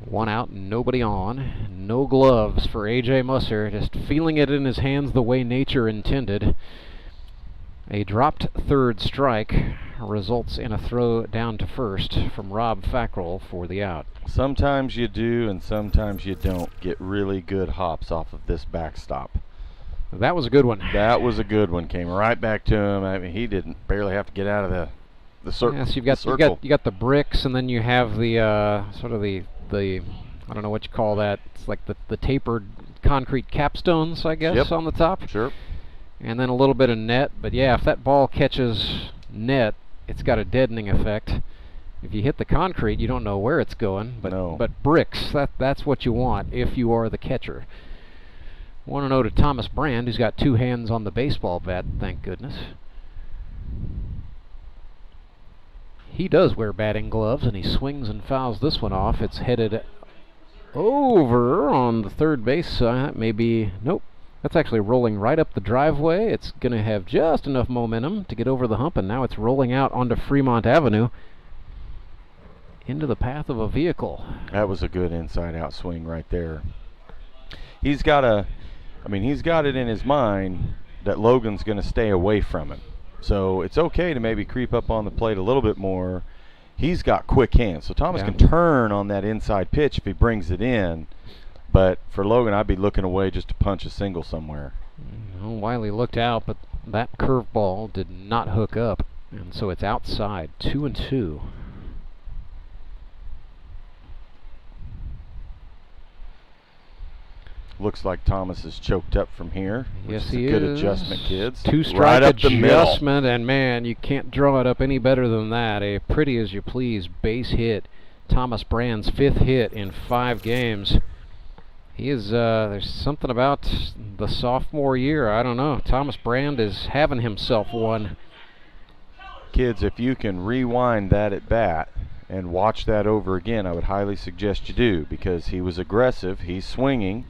[SPEAKER 14] 1 out, nobody on. No gloves for A.J. Musser, just feeling it in his hands the way nature intended. A dropped third strike results in a throw down to first from Rob Fackrell for the out.
[SPEAKER 1] Sometimes you do and sometimes you don't get really good hops off of this backstop.
[SPEAKER 14] That was a good one.
[SPEAKER 1] That was a good one. Came right back to him. I mean, he didn't barely have to get out of the circle.
[SPEAKER 14] Yes, you got the bricks, and then you have the sort of the I don't know what you call that. It's like the tapered concrete capstones, I guess, on the top.
[SPEAKER 1] Sure.
[SPEAKER 14] And then a little bit of net. But yeah, if that ball catches net, it's got a deadening effect. If you hit the concrete, you don't know where it's going. But bricks, that's what you want if you are the catcher. 1-0 to Thomas Brand, who's got 2 hands on the baseball bat, thank goodness. He does wear batting gloves, and he swings and fouls this one off. It's headed over on the third base side. Maybe, nope. That's actually rolling right up the driveway. It's going to have just enough momentum to get over the hump, and now it's rolling out onto Fremont Avenue into the path of a vehicle.
[SPEAKER 1] That was a good inside-out swing right there. He's got it in his mind that Logan's going to stay away from him. So it's okay to maybe creep up on the plate a little bit more. He's got quick hands, so Thomas can turn on that inside pitch if he brings it in. But for Logan, I'd be looking away just to punch a single somewhere.
[SPEAKER 14] Well, Wiley looked out, but that curveball did not hook up, and so it's outside, 2-2.
[SPEAKER 1] Looks like Thomas is choked up from here.
[SPEAKER 14] Yes, he
[SPEAKER 1] is. Good
[SPEAKER 14] is.
[SPEAKER 1] Adjustment, kids.
[SPEAKER 14] 2-strike
[SPEAKER 1] right up
[SPEAKER 14] adjustment, and man, you can't draw it up any better than that. A pretty as you please base hit. Thomas Brand's 5th hit in 5 games. He is, there's something about the sophomore year. I don't know. Thomas Brand is having himself one.
[SPEAKER 1] Kids, if you can rewind that at bat and watch that over again, I would highly suggest you do, because he was aggressive. He's swinging.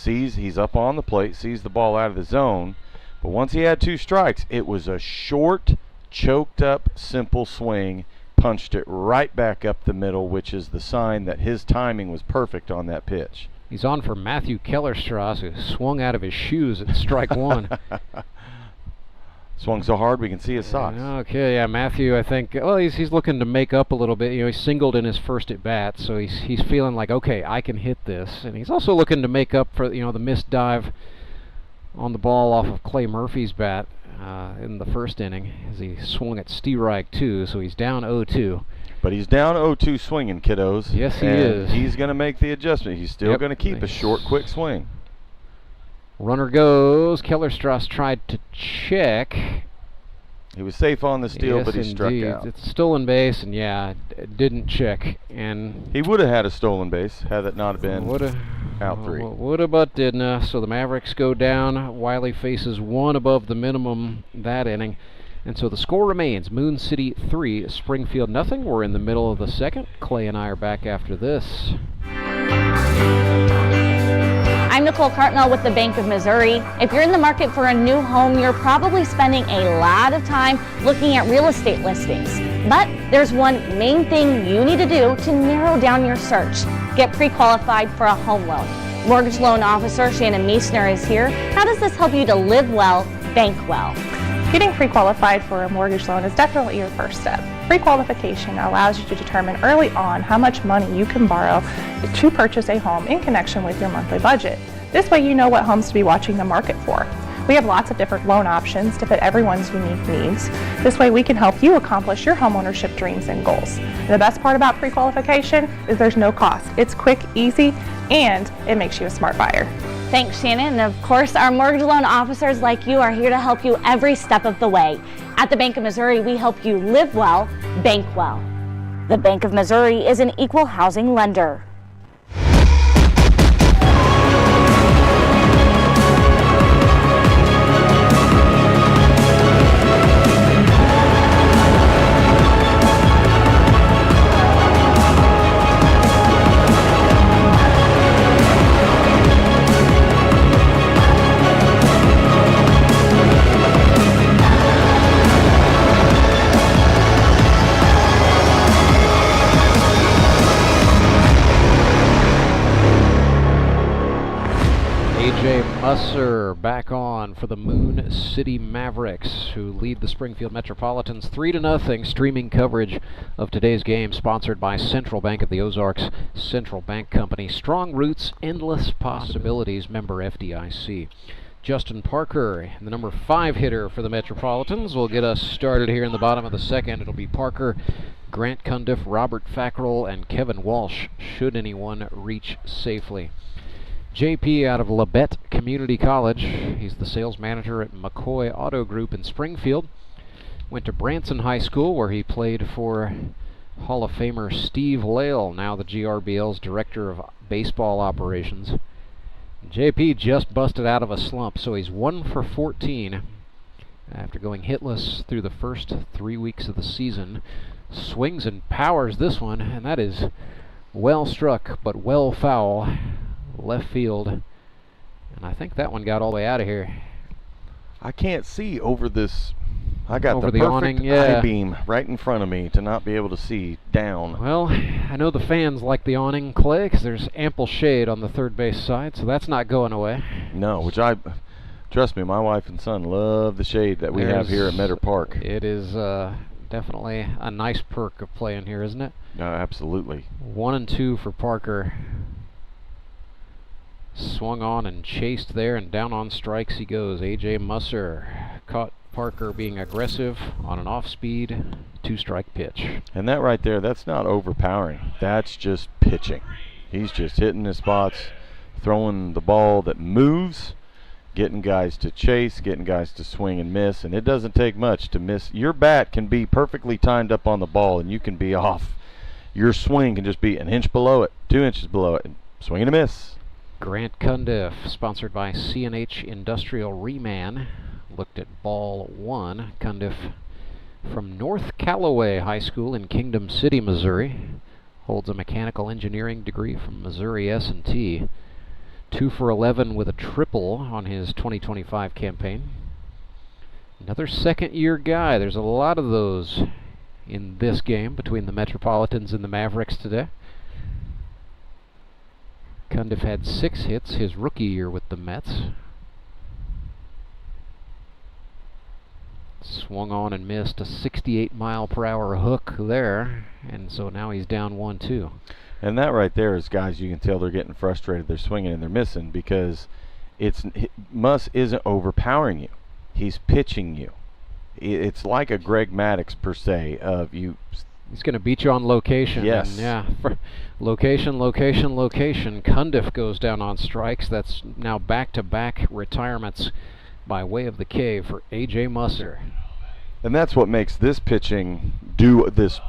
[SPEAKER 1] He's up on the plate, sees the ball out of the zone, but once he had 2 strikes, it was a short, choked up, simple swing, punched it right back up the middle, which is the sign that his timing was perfect on that pitch.
[SPEAKER 14] He's on for Matthew Kellerstrass, who swung out of his shoes at strike 1.
[SPEAKER 1] Swung so hard we can see his socks.
[SPEAKER 14] Okay, yeah, Matthew, I think, well, he's looking to make up a little bit. You know, he singled in his first at bat, so he's feeling like, okay, I can hit this. And he's also looking to make up for, you know, the missed dive on the ball off of Clay Murphy's bat in the first inning, as he swung at Steerike too, so he's down 0-2.
[SPEAKER 1] But he's down 0-2 swinging, kiddos.
[SPEAKER 14] Yes, he is.
[SPEAKER 1] He's going to make the adjustment. He's still going to keep a short, quick swing.
[SPEAKER 14] Runner goes. Kellerstrass tried to check.
[SPEAKER 1] He was safe on the steal, but he struck out.
[SPEAKER 14] It's stolen base, and didn't check. And
[SPEAKER 1] he would have had a stolen base had it not been. out 3.
[SPEAKER 14] Woulda but didn't. So the Mavericks go down. Wiley faces 1 above the minimum that inning. And so the score remains Moon City 3, Springfield nothing. We're in the middle of the second. Clay and I are back after this.
[SPEAKER 4] I'm Nicole Cardinals with the Bank of Missouri. If you're in the market for a new home, you're probably spending a lot of time looking at real estate listings. But there's one main thing you need to do to narrow down your search. Get pre-qualified for a home loan. Mortgage loan officer Shannon Meissner is here. How does this help you to live well, bank well?
[SPEAKER 5] Getting pre-qualified for a mortgage loan is definitely your first step. Pre-qualification allows you to determine early on how much money you can borrow to purchase a home in connection with your monthly budget. This way you know what homes to be watching the market for. We have lots of different loan options to fit everyone's unique needs. This way we can help you accomplish your homeownership dreams and goals. And the best part about pre-qualification is there's no cost. It's quick, easy, and it makes you a smart buyer.
[SPEAKER 4] Thanks, Shannon. And of course, our mortgage loan officers like you are here to help you every step of the way. At the Bank of Missouri, we help you live well, bank well. The Bank of Missouri is an equal housing lender.
[SPEAKER 14] Musser back on for the Moon City Mavericks, who lead the Springfield Metropolitans 3-0. Streaming coverage of today's game sponsored by Central Bank of the Ozarks, Central Bank Company. Strong roots, endless possibilities, member FDIC. Justin Parker, the number 5 hitter for the Metropolitans, will get us started here in the bottom of the second. It'll be Parker, Grant Cundiff, Robert Fackrell, and Kevin Walsh, should anyone reach safely. JP out of Labette Community College. He's the sales manager at McCoy Auto Group in Springfield. Went to Branson High School, where he played for Hall of Famer Steve Lale, now the GRBL's Director of Baseball Operations. JP just busted out of a slump, so he's 1 for 14 after going hitless through the first 3 weeks of the season. Swings and powers this one, and that is well struck, but well foul. Left field, and I think that one got all the way out of here.
[SPEAKER 1] I can't see over this. I got
[SPEAKER 14] over
[SPEAKER 1] the
[SPEAKER 14] the
[SPEAKER 1] perfect
[SPEAKER 14] awning, yeah.
[SPEAKER 1] eye beam right in front of me to not be able to see down.
[SPEAKER 14] Well, I know the fans like the awning, Clay, because there's ample shade on the third base side, so that's not going away.
[SPEAKER 1] No, trust me, my wife and son love the shade that we have here at Meadow Park.
[SPEAKER 14] It is definitely a nice perk of playing here, isn't it?
[SPEAKER 1] Absolutely.
[SPEAKER 14] 1-2 for Parker. Swung on and chased there, and down on strikes he goes. A.J. Musser caught Parker being aggressive on an off-speed 2-strike pitch.
[SPEAKER 1] And that right there, that's not overpowering. That's just pitching. He's just hitting his spots, throwing the ball that moves, getting guys to chase, getting guys to swing and miss, and it doesn't take much to miss. Your bat can be perfectly timed up on the ball, and you can be off. Your swing can just be an inch below it, 2 inches below it, and swing and a miss.
[SPEAKER 14] Grant Cundiff, sponsored by C&H Industrial Reman, looked at ball 1. Cundiff from North Callaway High School in Kingdom City, Missouri. Holds a mechanical engineering degree from Missouri S&T. 2 for 11 with a triple on his 2025 campaign. Another second-year guy. There's a lot of those in this game between the Metropolitans and the Mavericks today. Cundiff had 6 hits his rookie year with the Mets. Swung on and missed a 68-mile-per-hour hook there, and so now he's down 1-2.
[SPEAKER 1] And that right there is guys you can tell they're getting frustrated, they're swinging and they're missing, because Muss isn't overpowering you. He's pitching you. It's like a Greg Maddux per se of you.
[SPEAKER 14] He's going to beat you on location.
[SPEAKER 1] Yes.
[SPEAKER 14] And yeah, location. Cundiff goes down on strikes. That's now back-to-back retirements by way of the cave for A.J. Musser.
[SPEAKER 1] And that's what makes this pitching do this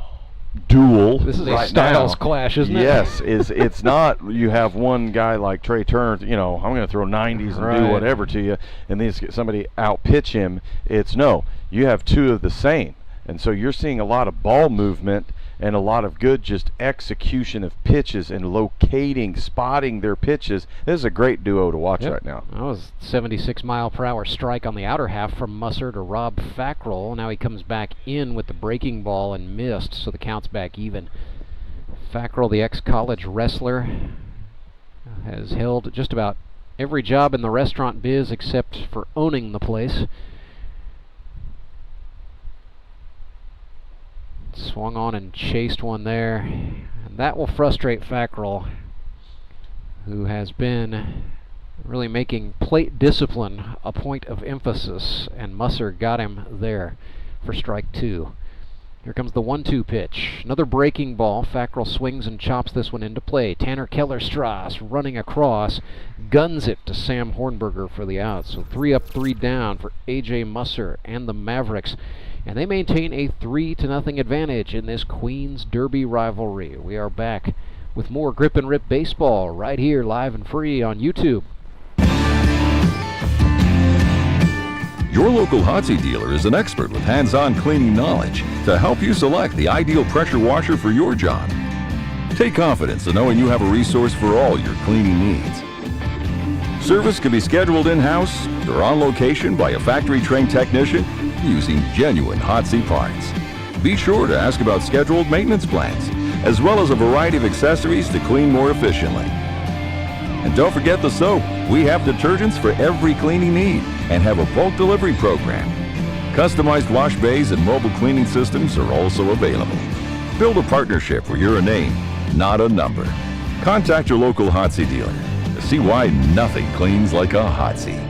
[SPEAKER 1] duel.
[SPEAKER 14] This is
[SPEAKER 1] right
[SPEAKER 14] a styles
[SPEAKER 1] now.
[SPEAKER 14] clash, isn't it?
[SPEAKER 1] Yes, it's not. You have one guy like Trey Turner. You know, I'm going to throw 90s and do whatever to you, and then somebody out pitch him. It's no. You have two of the same, and so you're seeing a lot of ball movement and a lot of good just execution of pitches and locating, spotting their pitches. This is a great duo to watch right now.
[SPEAKER 14] That was 76-mile-per-hour strike on the outer half from Musser to Rob Fackrell. Now he comes back in with the breaking ball and missed, so the count's back even. Fackrell, the ex-college wrestler, has held just about every job in the restaurant biz except for owning the place. Swung on and chased one there, and that will frustrate Fackrell, who has been really making plate discipline a point of emphasis, and Musser got him there for strike 2. Here comes the 1-2 pitch. Another breaking ball. Fackrell swings and chops this one into play. Tanner Keller-Strass running across, guns it to Sam Hornberger for the out. So 3 up, 3 down for A.J. Musser and the Mavericks. And they maintain a 3-0 advantage in this Queens Derby rivalry. We are back with more Grip and Rip baseball right here, live and free on YouTube.
[SPEAKER 6] Your local Hotsy dealer is an expert with hands-on cleaning knowledge to help you select the ideal pressure washer for your job. Take confidence in knowing you have a resource for all your cleaning needs. Service can be scheduled in-house or on location by a factory-trained technician using genuine Hotsy parts. Be sure to ask about scheduled maintenance plans, as well as a variety of accessories to clean more efficiently. And don't forget the soap. We have detergents for every cleaning need and have a bulk delivery program. Customized wash bays and mobile cleaning systems are also available. Build a partnership where you're a name, not a number. Contact your local Hotsy dealer to see why nothing cleans like a Hotsy.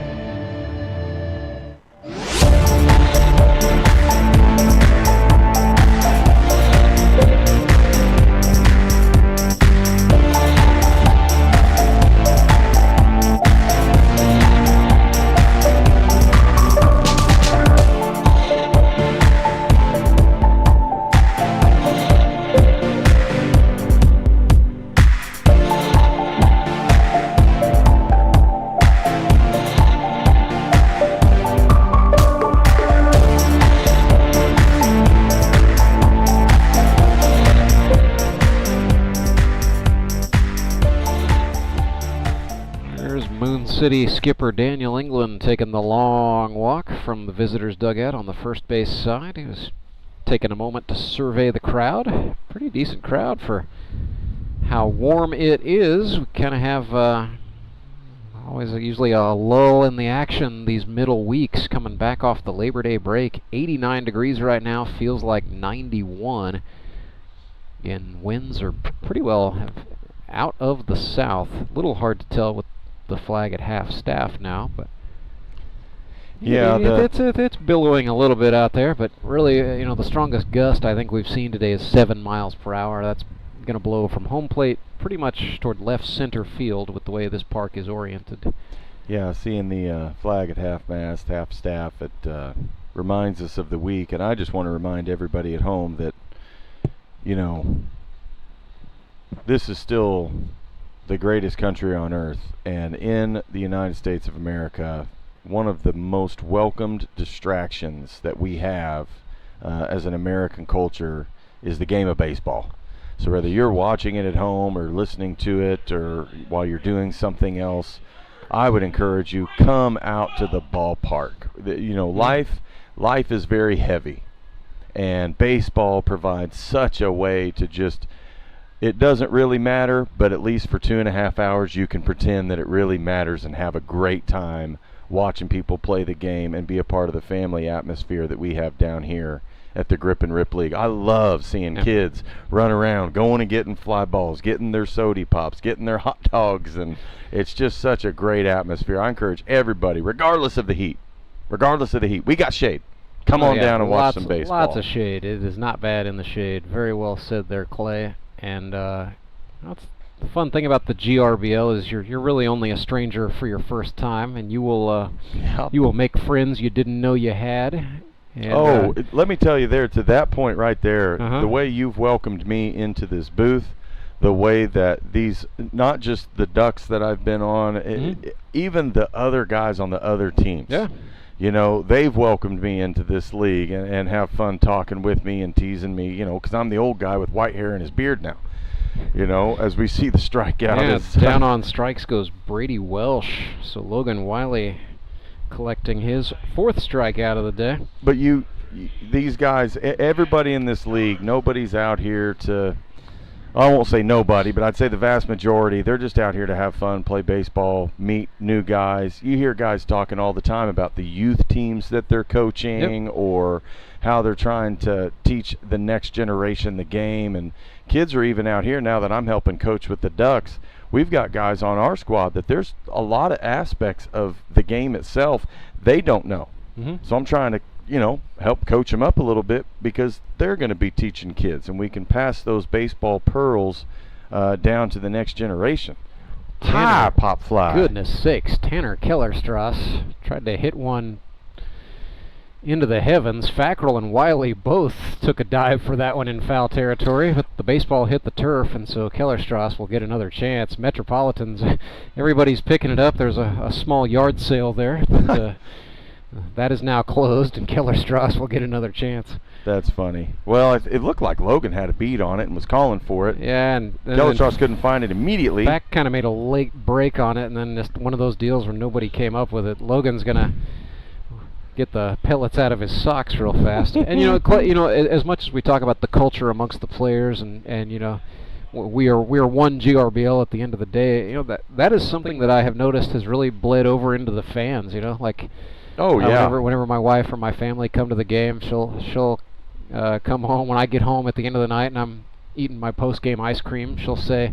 [SPEAKER 14] Moon City skipper Daniel England taking the long walk from the visitors' dugout on the first base side. He was taking a moment to survey the crowd. Pretty decent crowd for how warm it is. We kind of have usually a lull in the action these middle weeks coming back off the Labor Day break. 89 degrees right now, feels like 91. And winds are pretty well out of the south. A little hard to tell with the flag at half staff now, but yeah, it's billowing a little bit out there. But really, the strongest gust I think we've seen today is 7 miles per hour. That's going to blow from home plate pretty much toward left center field with the way this park is oriented.
[SPEAKER 1] Yeah, seeing the flag at half mast, half staff, it reminds us of the week, and I just want to remind everybody at home that this is still the greatest country on earth, and in the United States of America, one of the most welcomed distractions that we have as an American culture is the game of baseball. So whether you're watching it at home or listening to it or while you're doing something else, I would encourage you, come out to the ballpark. Life is very heavy, and baseball provides such a way to just, it doesn't really matter, but at least for 2.5 hours you can pretend that it really matters and have a great time watching people play the game and be a part of the family atmosphere that we have down here at the Grip and Rip League. I love seeing kids run around, going and getting fly balls, getting their soda pops, getting their hot dogs, and it's just such a great atmosphere. I encourage everybody, regardless of the heat, we got shade. Come on down and watch some baseball.
[SPEAKER 14] Lots of shade. It is not bad in the shade. Very well said there, Clay. And that's the fun thing about the GRBL is you're really only a stranger for your first time, and you will make friends you didn't know you had. And,
[SPEAKER 1] let me tell you there, to that point right there, the way you've welcomed me into this booth, the way that these, not just the Ducks that I've been on, even the other guys on the other teams.
[SPEAKER 14] Yeah.
[SPEAKER 1] You know, they've welcomed me into this league and have fun talking with me and teasing me, you know, because I'm the old guy with white hair and his beard now. You know, as we see the strikeout.
[SPEAKER 14] Yeah, down on strikes goes Brady Welsh. So Logan Wiley collecting his 4th strikeout of the day.
[SPEAKER 1] But these guys, everybody in this league, nobody's out here to, I won't say nobody, but I'd say the vast majority, they're just out here to have fun, play baseball, meet new guys. You hear guys talking all the time about the youth teams that they're coaching or how they're trying to teach the next generation the game. And kids are even out here now that I'm helping coach with the Ducks. We've got guys on our squad that there's a lot of aspects of the game itself they don't know. So I'm trying to, you know, help coach them up a little bit because they're going to be teaching kids, and we can pass those baseball pearls down to the next generation. Hi, pop fly.
[SPEAKER 14] Goodness sakes, Tanner Kellerstrass tried to hit one into the heavens. Fackrell and Wiley both took a dive for that one in foul territory, but the baseball hit the turf, and so Kellerstrass will get another chance. Metropolitans, everybody's picking it up. There's a small yard sale there, but that is now closed, and Kellerstrass will get another chance.
[SPEAKER 1] That's funny. Well, it looked like Logan had a beat on it and was calling for it.
[SPEAKER 14] Yeah, and
[SPEAKER 1] Kellerstrass couldn't find it immediately.
[SPEAKER 14] Back kind of made a late break on it, and then just one of those deals where nobody came up with it. Logan's going to get the pellets out of his socks real fast. And you know, as much as we talk about the culture amongst the players, and you know, we are one GRBL at the end of the day. You know, that is something that I have noticed has really bled over into the fans. You know, like whenever my wife or my family come to the game, she'll come home when I get home at the end of the night and I'm eating my post-game ice cream. She'll say,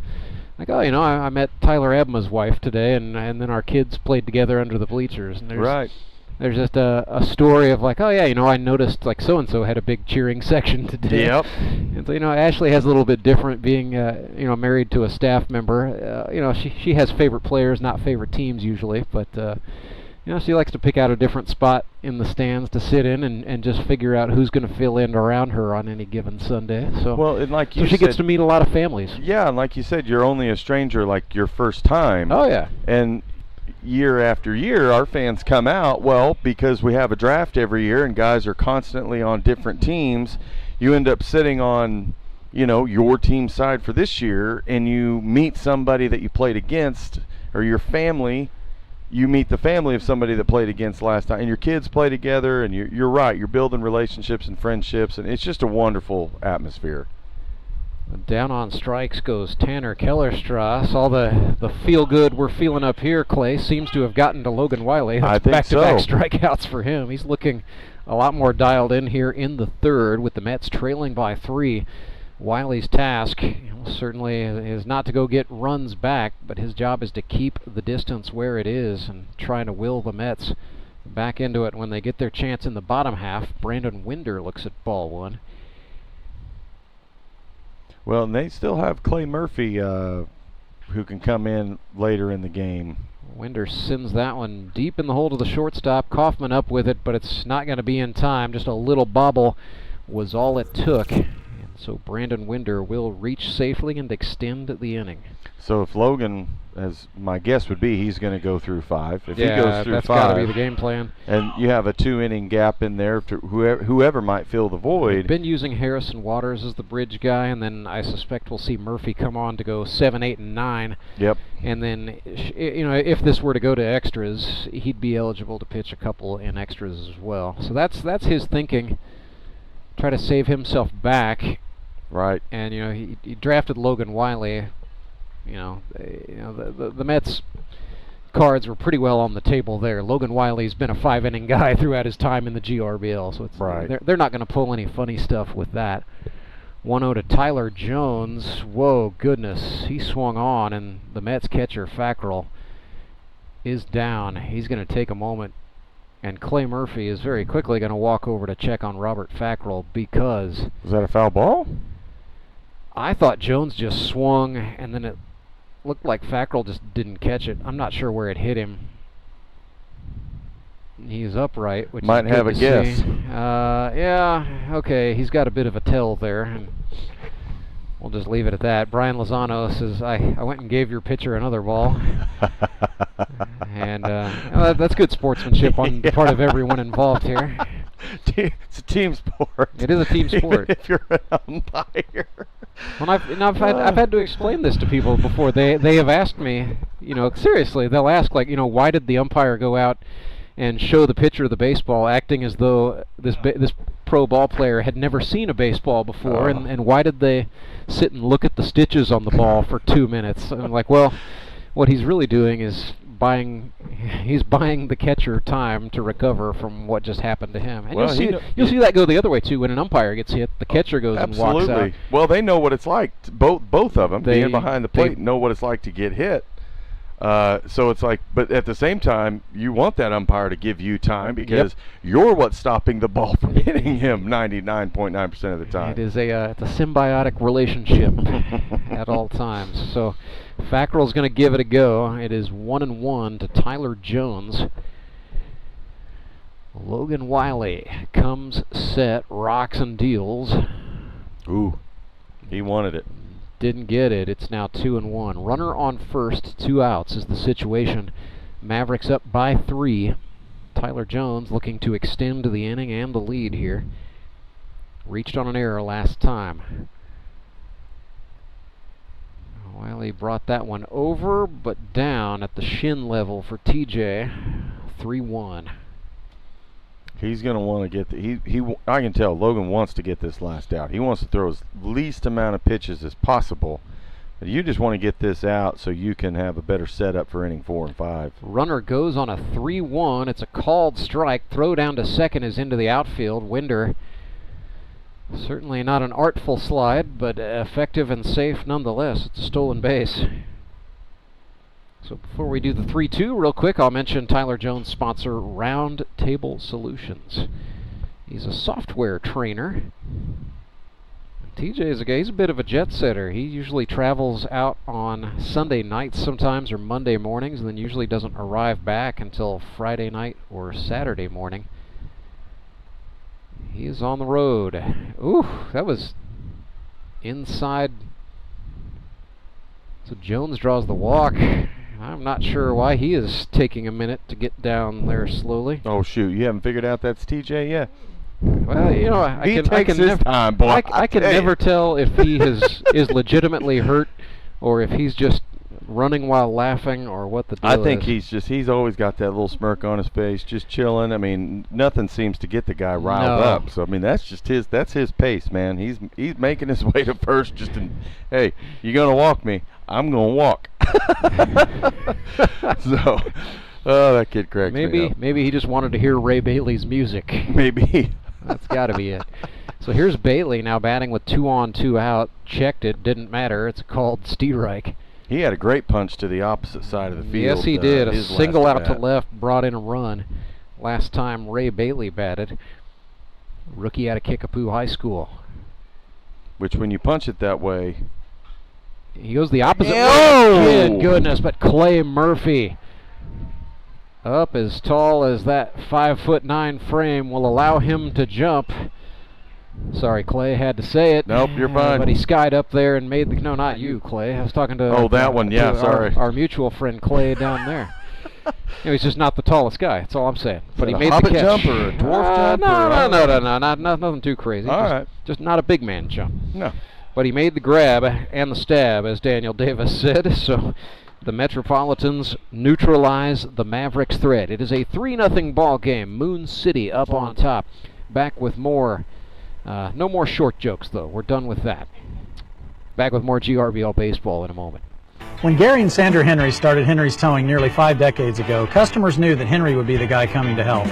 [SPEAKER 14] like, oh, you know, I met Tyler Abma's wife today, and then our kids played together under the bleachers. And there's just a story of like, oh yeah, you know, I noticed like so-and-so had a big cheering section today.
[SPEAKER 1] Yep.
[SPEAKER 14] And so, you know, Ashley has a little bit different being, you know, married to a staff member. You know, she has favorite players, not favorite teams usually, but, you know, she likes to pick out a different spot in the stands to sit in and just figure out who's going to fill in around her on any given Sunday. So,
[SPEAKER 1] well, and like you
[SPEAKER 14] she gets to meet a lot of families.
[SPEAKER 1] Yeah, and like you said, you're only a stranger like your first time.
[SPEAKER 14] Oh, yeah.
[SPEAKER 1] And year after year, our fans come out, well, because we have a draft every year and guys are constantly on different teams, you end up sitting on, you know, your team side for this year, and you meet somebody that you played against, or your family, you meet the family of somebody that played against last time, and your kids play together, and you're right, you're building relationships and friendships, and it's just a wonderful atmosphere.
[SPEAKER 14] Down on strikes goes Tanner Kellerstrass. All the feel-good we're feeling up here, Clay, seems to have gotten to Logan Wiley.
[SPEAKER 1] I think
[SPEAKER 14] back-to-back strikeouts for him. He's looking a lot more dialed in here in the third with the Mets trailing by 3. Wiley's task certainly is not to go get runs back, but his job is to keep the distance where it is and trying to will the Mets back into it when they get their chance in the bottom half. Brandon Winder looks at ball 1.
[SPEAKER 1] Well, and they still have Clay Murphy who can come in later in the game.
[SPEAKER 14] Winder sends that one deep in the hole to the shortstop. Kaufman up with it, but it's not going to be in time. Just a little bobble was all it took. And so Brandon Winder will reach safely and extend the inning.
[SPEAKER 1] So if Logan, as my guess would be, he's going to go through 5. If he goes through
[SPEAKER 14] that's
[SPEAKER 1] 5,
[SPEAKER 14] got to be the game plan.
[SPEAKER 1] And you have a 2-inning gap in there to whoever might fill the void.
[SPEAKER 14] We've been using Harrison Waters as the bridge guy, and then I suspect we'll see Murphy come on to go 7, 8, and 9.
[SPEAKER 1] Yep.
[SPEAKER 14] And then, you know, if this were to go to extras, he'd be eligible to pitch a couple in extras as well. So that's his thinking. Try to save himself back.
[SPEAKER 1] Right.
[SPEAKER 14] And you know, he drafted Logan Wiley. You know, the Mets cards were pretty well on the table there. Logan Wiley's been a 5-inning guy throughout his time in the GRBL, so it's they're not going to pull any funny stuff with that. 1-0 to Tyler Jones. Whoa, goodness, he swung on, and the Mets catcher Fackrell is down. He's going to take a moment, and Clay Murphy is very quickly going to walk over to check on Robert Fackrell because...
[SPEAKER 1] Was that a foul ball?
[SPEAKER 14] I thought Jones just swung, and then it looked like Fackrell just didn't catch it. I'm not sure where it hit him. He's upright, which
[SPEAKER 1] might
[SPEAKER 14] is good
[SPEAKER 1] have a
[SPEAKER 14] to
[SPEAKER 1] guess.
[SPEAKER 14] see. Yeah, okay, he's got a bit of a tell there. And we'll just leave it at that. Brian Lozano says, I went and gave your pitcher another ball. And that's good sportsmanship on the part of everyone involved here.
[SPEAKER 1] It's a team sport.
[SPEAKER 14] It is a team sport.
[SPEAKER 1] If you're an umpire.
[SPEAKER 14] Well, I've had to explain this to people before. They have asked me, seriously, they'll ask, like, why did the umpire go out and show the pitcher of the baseball, acting as though this pro ball player had never seen a baseball before, and why did they sit and look at the stitches on the ball for 2 minutes? And I'm like, well, what he's really doing is buying the catcher time to recover from what just happened to him. And you'll see that go the other way too. When an umpire gets hit, the catcher goes and walks out.
[SPEAKER 1] Well, they know what it's like. Both of them, being behind the plate, know what it's like to get hit. So it's like, but at the same time, you want that umpire to give you time because you're what's stopping the ball from hitting him 99.9% of the time.
[SPEAKER 14] It is it's a symbiotic relationship at all times. So Fackrell's going to give it a go. It is 1-1 to Tyler Jones. Logan Wiley comes set, rocks and deals.
[SPEAKER 1] Ooh, he wanted it.
[SPEAKER 14] Didn't get it. It's now 2-1. Runner on first, 2 outs is the situation. Mavericks up by 3. Tyler Jones looking to extend the inning and the lead here. Reached on an error last time. Wiley brought that one over, but down at the shin level for TJ. 3-1.
[SPEAKER 1] He's going to want to get I can tell Logan wants to get this last out. He wants to throw as least amount of pitches as possible. But you just want to get this out so you can have a better setup for inning 4 and 5.
[SPEAKER 14] Runner goes on a 3-1. It's a called strike. Throw down to second is into the outfield. Winder, certainly not an artful slide, but effective and safe nonetheless. It's a stolen base. So before we do the 3-2, real quick, I'll mention Tyler Jones' sponsor, Round Table Solutions. He's a software trainer. TJ is he's a bit of a jet setter. He usually travels out on Sunday nights sometimes or Monday mornings, and then usually doesn't arrive back until Friday night or Saturday morning. He is on the road. Ooh, that was inside. So Jones draws the walk. I'm not sure why he is taking a minute to get down there slowly.
[SPEAKER 1] Oh, shoot. You haven't figured out that's TJ yet?
[SPEAKER 14] Well, I can never tell if he is legitimately hurt or if he's just running while laughing or what the deal is.
[SPEAKER 1] I think he's always got that little smirk on his face, just chilling. I mean, nothing seems to get the guy riled up. So I mean, that's his pace, man. He's making his way to first hey, you gonna walk me? I'm gonna walk. So, that kid cracks me up.
[SPEAKER 14] Maybe he just wanted to hear Ray Bailey's music.
[SPEAKER 1] Maybe.
[SPEAKER 14] That's got to be it. So here's Bailey now batting with 2 on, 2 out. Checked it, didn't matter. It's called Steerike.
[SPEAKER 1] He had a great punch to the opposite side of the field.
[SPEAKER 14] Yes, he did. A single out to left brought in a run. Last time Ray Bailey batted. Rookie out of Kickapoo High School.
[SPEAKER 1] Which, when you punch it that way,
[SPEAKER 14] he goes the opposite way. Good goodness, but Clay Murphy, up as tall as that 5'9" frame, will allow him to jump. Sorry, Clay, had to say it.
[SPEAKER 1] Nope, you're fine.
[SPEAKER 14] But he skied up there and made no, not you, Clay. I was talking to
[SPEAKER 1] that one, yeah, sorry.
[SPEAKER 14] Our mutual friend Clay down there. He's just not the tallest guy. That's all I'm saying. But he made the catch.
[SPEAKER 1] A jump or a dwarf jump?
[SPEAKER 14] No, nothing too crazy.
[SPEAKER 1] All
[SPEAKER 14] just not a big man jump.
[SPEAKER 1] No.
[SPEAKER 14] But he made the grab and the stab, as Daniel Davis said. So the Metropolitans neutralize the Mavericks threat. It is a 3-0 ball game. Moon City up on top. Back with more. No more short jokes, though. We're done with that. Back with more GRBL baseball in a moment.
[SPEAKER 2] When Gary and Sandra Henry started Henry's Towing nearly 5 decades ago, customers knew that Henry would be the guy coming to help.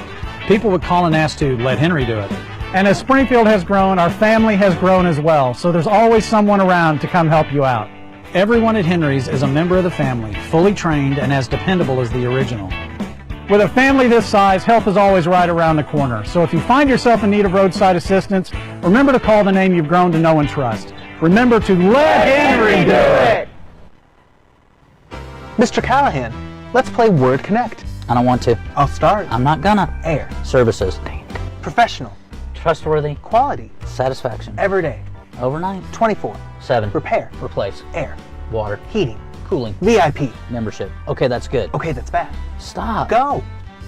[SPEAKER 2] People would call and ask to let Henry do it. And as Springfield has grown, our family has grown as well, so there's always someone around to come help you out. Everyone at Henry's is a member of the family, fully trained and as dependable as the original. With a family this size, help is always right around the corner. So if you find yourself in need of roadside assistance, remember to call the name you've grown to know and trust. Remember to let Henry do it!
[SPEAKER 7] Mr. Callahan, let's play Word Connect. I don't want to.
[SPEAKER 8] I'll start.
[SPEAKER 7] I'm not gonna.
[SPEAKER 8] Air.
[SPEAKER 7] Services.
[SPEAKER 8] Professional.
[SPEAKER 7] Trustworthy.
[SPEAKER 8] Quality.
[SPEAKER 7] Satisfaction.
[SPEAKER 8] Every day.
[SPEAKER 7] Overnight.
[SPEAKER 8] 24/7. Repair.
[SPEAKER 7] Replace.
[SPEAKER 8] Air.
[SPEAKER 7] Water.
[SPEAKER 8] Heating.
[SPEAKER 7] Cooling.
[SPEAKER 8] VIP.
[SPEAKER 7] Membership. Okay, that's good.
[SPEAKER 8] Okay, that's bad.
[SPEAKER 7] Stop.
[SPEAKER 8] Go.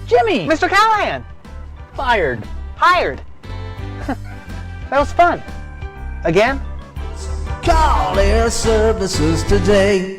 [SPEAKER 7] Jimmy!
[SPEAKER 8] Mr. Callahan!
[SPEAKER 7] Fired.
[SPEAKER 8] Hired. That was fun. Again?
[SPEAKER 10] Call Air Services today.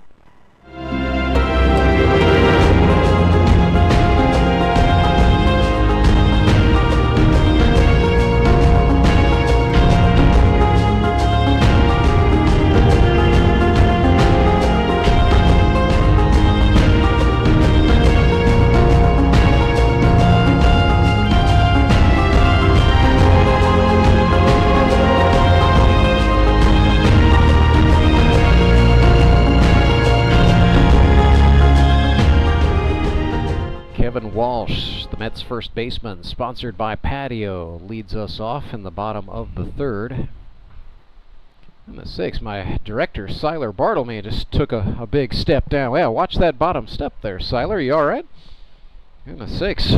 [SPEAKER 14] Kevin Walsh, the Mets first baseman, sponsored by Patio, leads us off in the bottom of the third. In the sixth, my director, Siler Bartlemy, just took a big step down. Well, watch that bottom step there, Siler. You all right? In the sixth,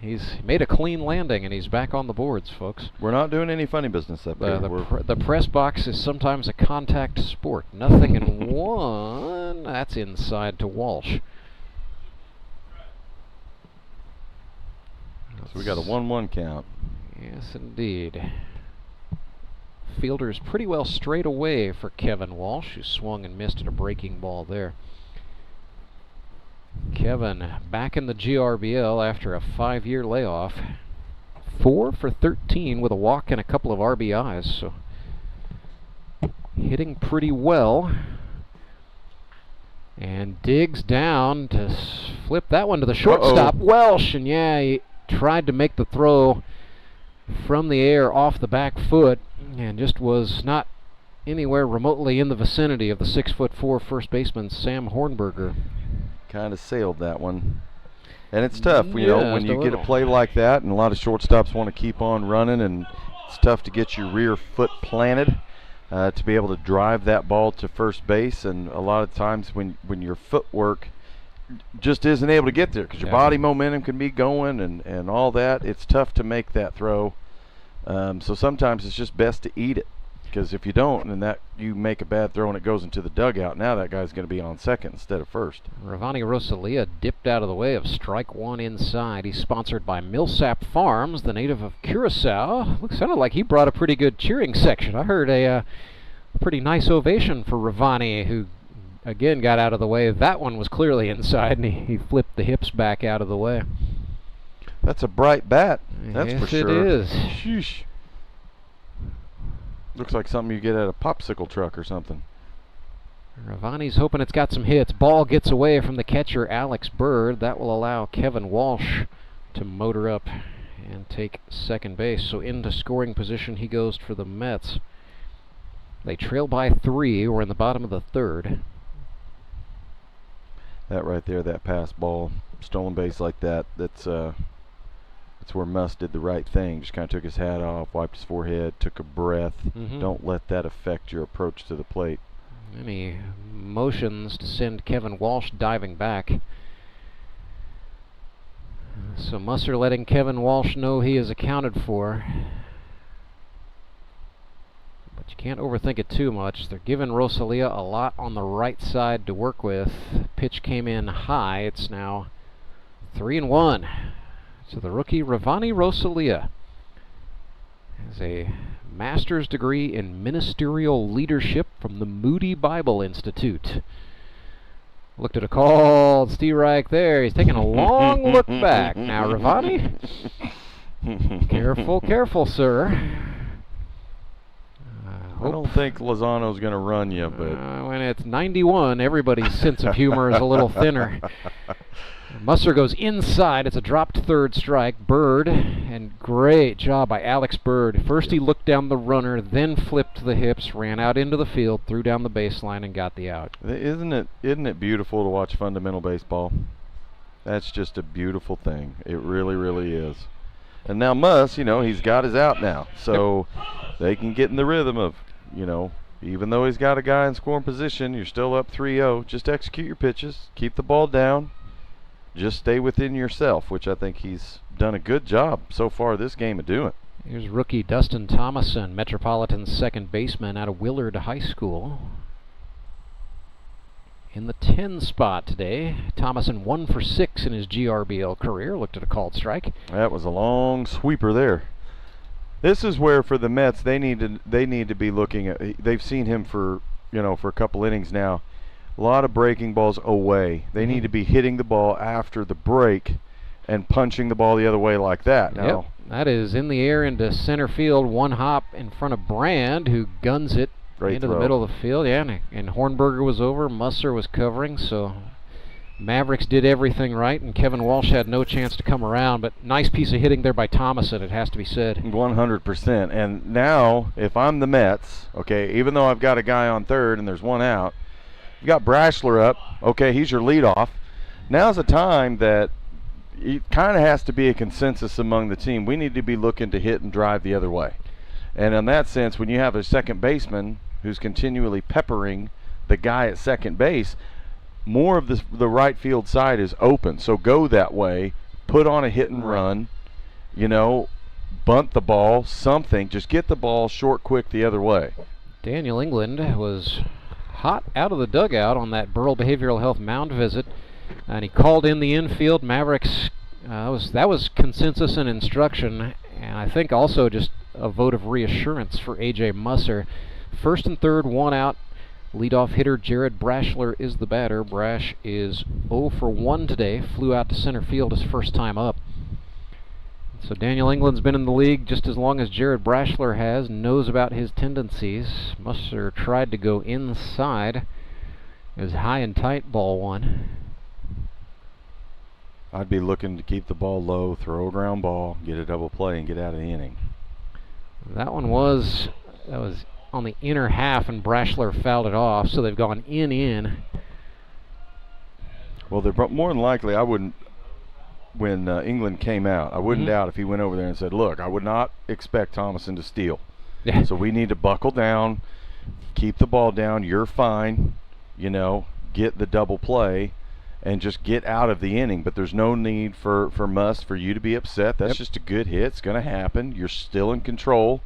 [SPEAKER 14] he's made a clean landing, and he's back on the boards, folks.
[SPEAKER 1] We're not doing any funny business up there.
[SPEAKER 14] The press box is sometimes a contact sport. Nothing in one. That's inside to Walsh.
[SPEAKER 1] So we got a 1-1 count.
[SPEAKER 14] Yes, indeed. Fielder's pretty well straight away for Kevin Walsh, who swung and missed at a breaking ball there. Kevin back in the GRBL after a 5-year layoff. 4 for 13 with a walk and a couple of RBIs, so hitting pretty well. And digs down to flip that one to the shortstop, Welsh, and yeah, he tried to make the throw from the air off the back foot and just was not anywhere remotely in the vicinity of the 6'4" first baseman Sam Hornberger.
[SPEAKER 1] Kind of sailed that one. And it's tough, you know, when you get a play like that, and a lot of shortstops want to keep on running, and it's tough to get your rear foot planted to be able to drive that ball to first base. And a lot of times when your footwork just isn't able to get there because your body momentum can be going and all that, it's tough to make that throw. So sometimes it's just best to eat it, because if you don't, and that you make a bad throw and it goes into the dugout, now that guy's going to be on second instead of first.
[SPEAKER 14] Ravani Rosalia dipped out of the way of strike one inside. He's sponsored by Millsap Farms, the native of Curacao. Sounded like he brought a pretty good cheering section. I heard a pretty nice ovation for Ravani, who again got out of the way. That one was clearly inside, and he flipped the hips back out of the way.
[SPEAKER 1] That's a bright bat. That's
[SPEAKER 14] yes,
[SPEAKER 1] for sure.
[SPEAKER 14] It is.
[SPEAKER 1] Sheesh. Looks like something you get at a popsicle truck or something.
[SPEAKER 14] Ravani's hoping it's got some hits. Ball gets away from the catcher, Alex Bird. That will allow Kevin Walsh to motor up and take second base. So into scoring position he goes for the Mets. They trail by 3. We're in the bottom of the third.
[SPEAKER 1] That right there, that pass ball, stolen base like that, that's where Muss did the right thing. Just kind of took his hat off, wiped his forehead, took a breath. Don't let that affect your approach to the plate.
[SPEAKER 14] Any motions to send Kevin Walsh diving back. So Musser letting Kevin Walsh know he is accounted for. But you can't overthink it too much. They're giving Rosalia a lot on the right side to work with. Pitch came in high. It's now 3-1. So the rookie Ravani Rosalia has a master's degree in ministerial leadership from the Moody Bible Institute. Looked at a call, Steve Reich there. He's taking a long look back. Now, Ravani, careful, careful, sir.
[SPEAKER 1] I don't think Lozano's going to run you, but
[SPEAKER 14] when it's 91, everybody's sense of humor is a little thinner. Musser goes inside. It's a dropped third strike. Bird, and great job by Alex Bird. First he looked down the runner, then flipped the hips, ran out into the field, threw down the baseline, and got the out.
[SPEAKER 1] Isn't it beautiful to watch fundamental baseball? That's just a beautiful thing. It really, really is. And now Muss, you know, he's got his out now, so they can get in the rhythm of, you know, even though he's got a guy in scoring position, you're still up 3-0. Just execute your pitches, keep the ball down. just stay within yourself, which I think he's done a good job so far this game of doing.
[SPEAKER 14] Here's rookie Dustin Thomason, Metropolitan's second baseman out of Willard High School. In the 10 spot today. Thomason 1 for 6 in his GRBL career. Looked at a called strike.
[SPEAKER 1] That was a long sweeper there. This is where for the Mets they need to be looking at. They've seen him for a couple innings now. A lot of breaking balls away. They need to be hitting the ball after the break and punching the ball the other way like that. Now,
[SPEAKER 14] yep, that is in the air into center field. One hop in front of Brand, who guns it into the middle of the field. Yeah, and Hornberger was over. Musser was covering, so Mavericks did everything right, and Kevin Walsh had no chance to come around. But nice piece of hitting there by Thomason, it has to be said.
[SPEAKER 1] 100%. And now, if I'm the Mets, okay, even though I've got a guy on third and there's one out, you got Brashler up. Okay, he's your leadoff. Now's the time that it kind of has to be a consensus among the team. We need to be looking to hit and drive the other way. And in that sense, when you have a second baseman who's continually peppering the guy at second base, more of the right field side is open. So go that way, put on a hit and run, bunt the ball, something. Just get the ball short, quick the other way.
[SPEAKER 14] Daniel England was hot out of the dugout on that Burrell Behavioral Health mound visit, and he called in the infield. Mavericks, that was consensus and instruction, and I think also just a vote of reassurance for A.J. Musser. First and third, one out. Leadoff hitter Jared Brashler is the batter. Brash is 0 for 1 today. Flew out to center field his first time up. So Daniel England's been in the league just as long as Jared Brashler has, knows about his tendencies. Musser tried to go inside. It was high and tight, ball one.
[SPEAKER 1] I'd be looking to keep the ball low, throw a ground ball, get a double play, and get out of the inning.
[SPEAKER 14] That was on the inner half, and Brashler fouled it off, so they've gone in.
[SPEAKER 1] Well, they're more than likely, I wouldn't, when England came out, I wouldn't doubt if he went over there and said, look, I would not expect Thomason to steal.
[SPEAKER 14] Yeah.
[SPEAKER 1] So we need to buckle down, keep the ball down, you're fine, get the double play, and just get out of the inning. But there's no need for you to be upset. That's just a good hit. It's going to happen. You're still in control.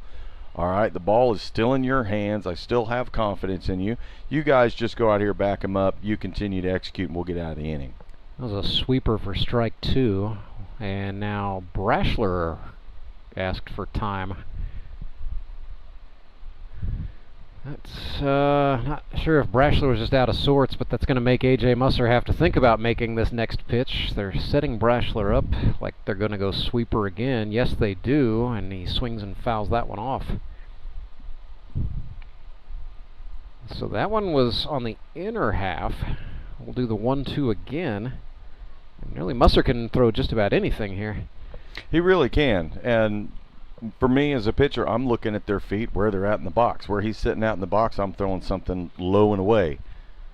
[SPEAKER 1] All right, the ball is still in your hands. I still have confidence in you. You guys just go out here, back him up. You continue to execute, and we'll get out of the inning.
[SPEAKER 14] That was a sweeper for strike 2. And now Brashler asked for time. That's not sure if Brashler was just out of sorts, but that's going to make A.J. Musser have to think about making this next pitch. They're setting Brashler up like they're going to go sweeper again. Yes, they do, and he swings and fouls that one off. So that one was on the inner half. We'll do the 1-2 again. And really, Musser can throw just about anything here.
[SPEAKER 1] He really can, and for me as a pitcher, I'm looking at their feet, where they're at in the box. Where he's sitting out in the box, I'm throwing something low and away.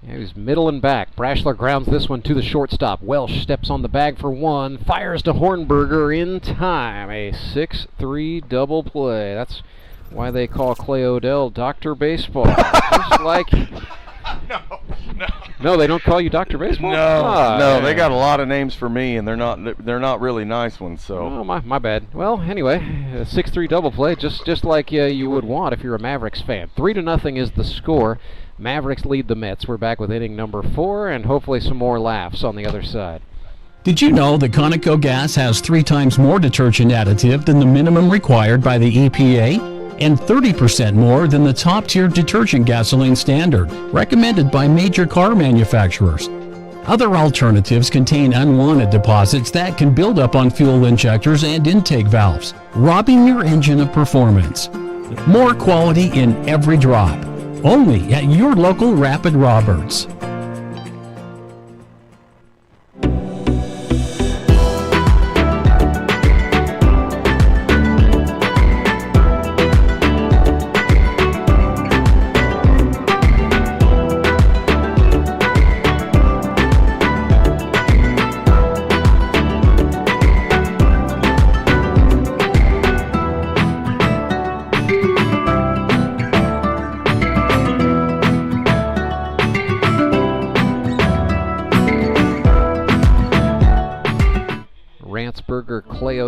[SPEAKER 14] Yeah, he was middle and back. Brashler grounds this one to the shortstop. Welsh steps on the bag for one, fires to Hornberger in time. A 6-3 double play. That's why they call Clay Odell Dr. Baseball. Just like... No, they don't call you Dr. Baseball?
[SPEAKER 1] No, they got a lot of names for me, and they're not really nice ones. So,
[SPEAKER 14] oh, my bad. Well, anyway, a 6-3 double play, just like you would want if you're a Mavericks fan. 3-0 is the score. Mavericks lead the Mets. We're back with inning number 4, and hopefully some more laughs on the other side.
[SPEAKER 23] Did you know that Conoco gas has 3 times more detergent additive than the minimum required by the EPA? And 30% more than the top-tier detergent gasoline standard, recommended by major car manufacturers. Other alternatives contain unwanted deposits that can build up on fuel injectors and intake valves, robbing your engine of performance. More quality in every drop. Only at your local Rapid Roberts.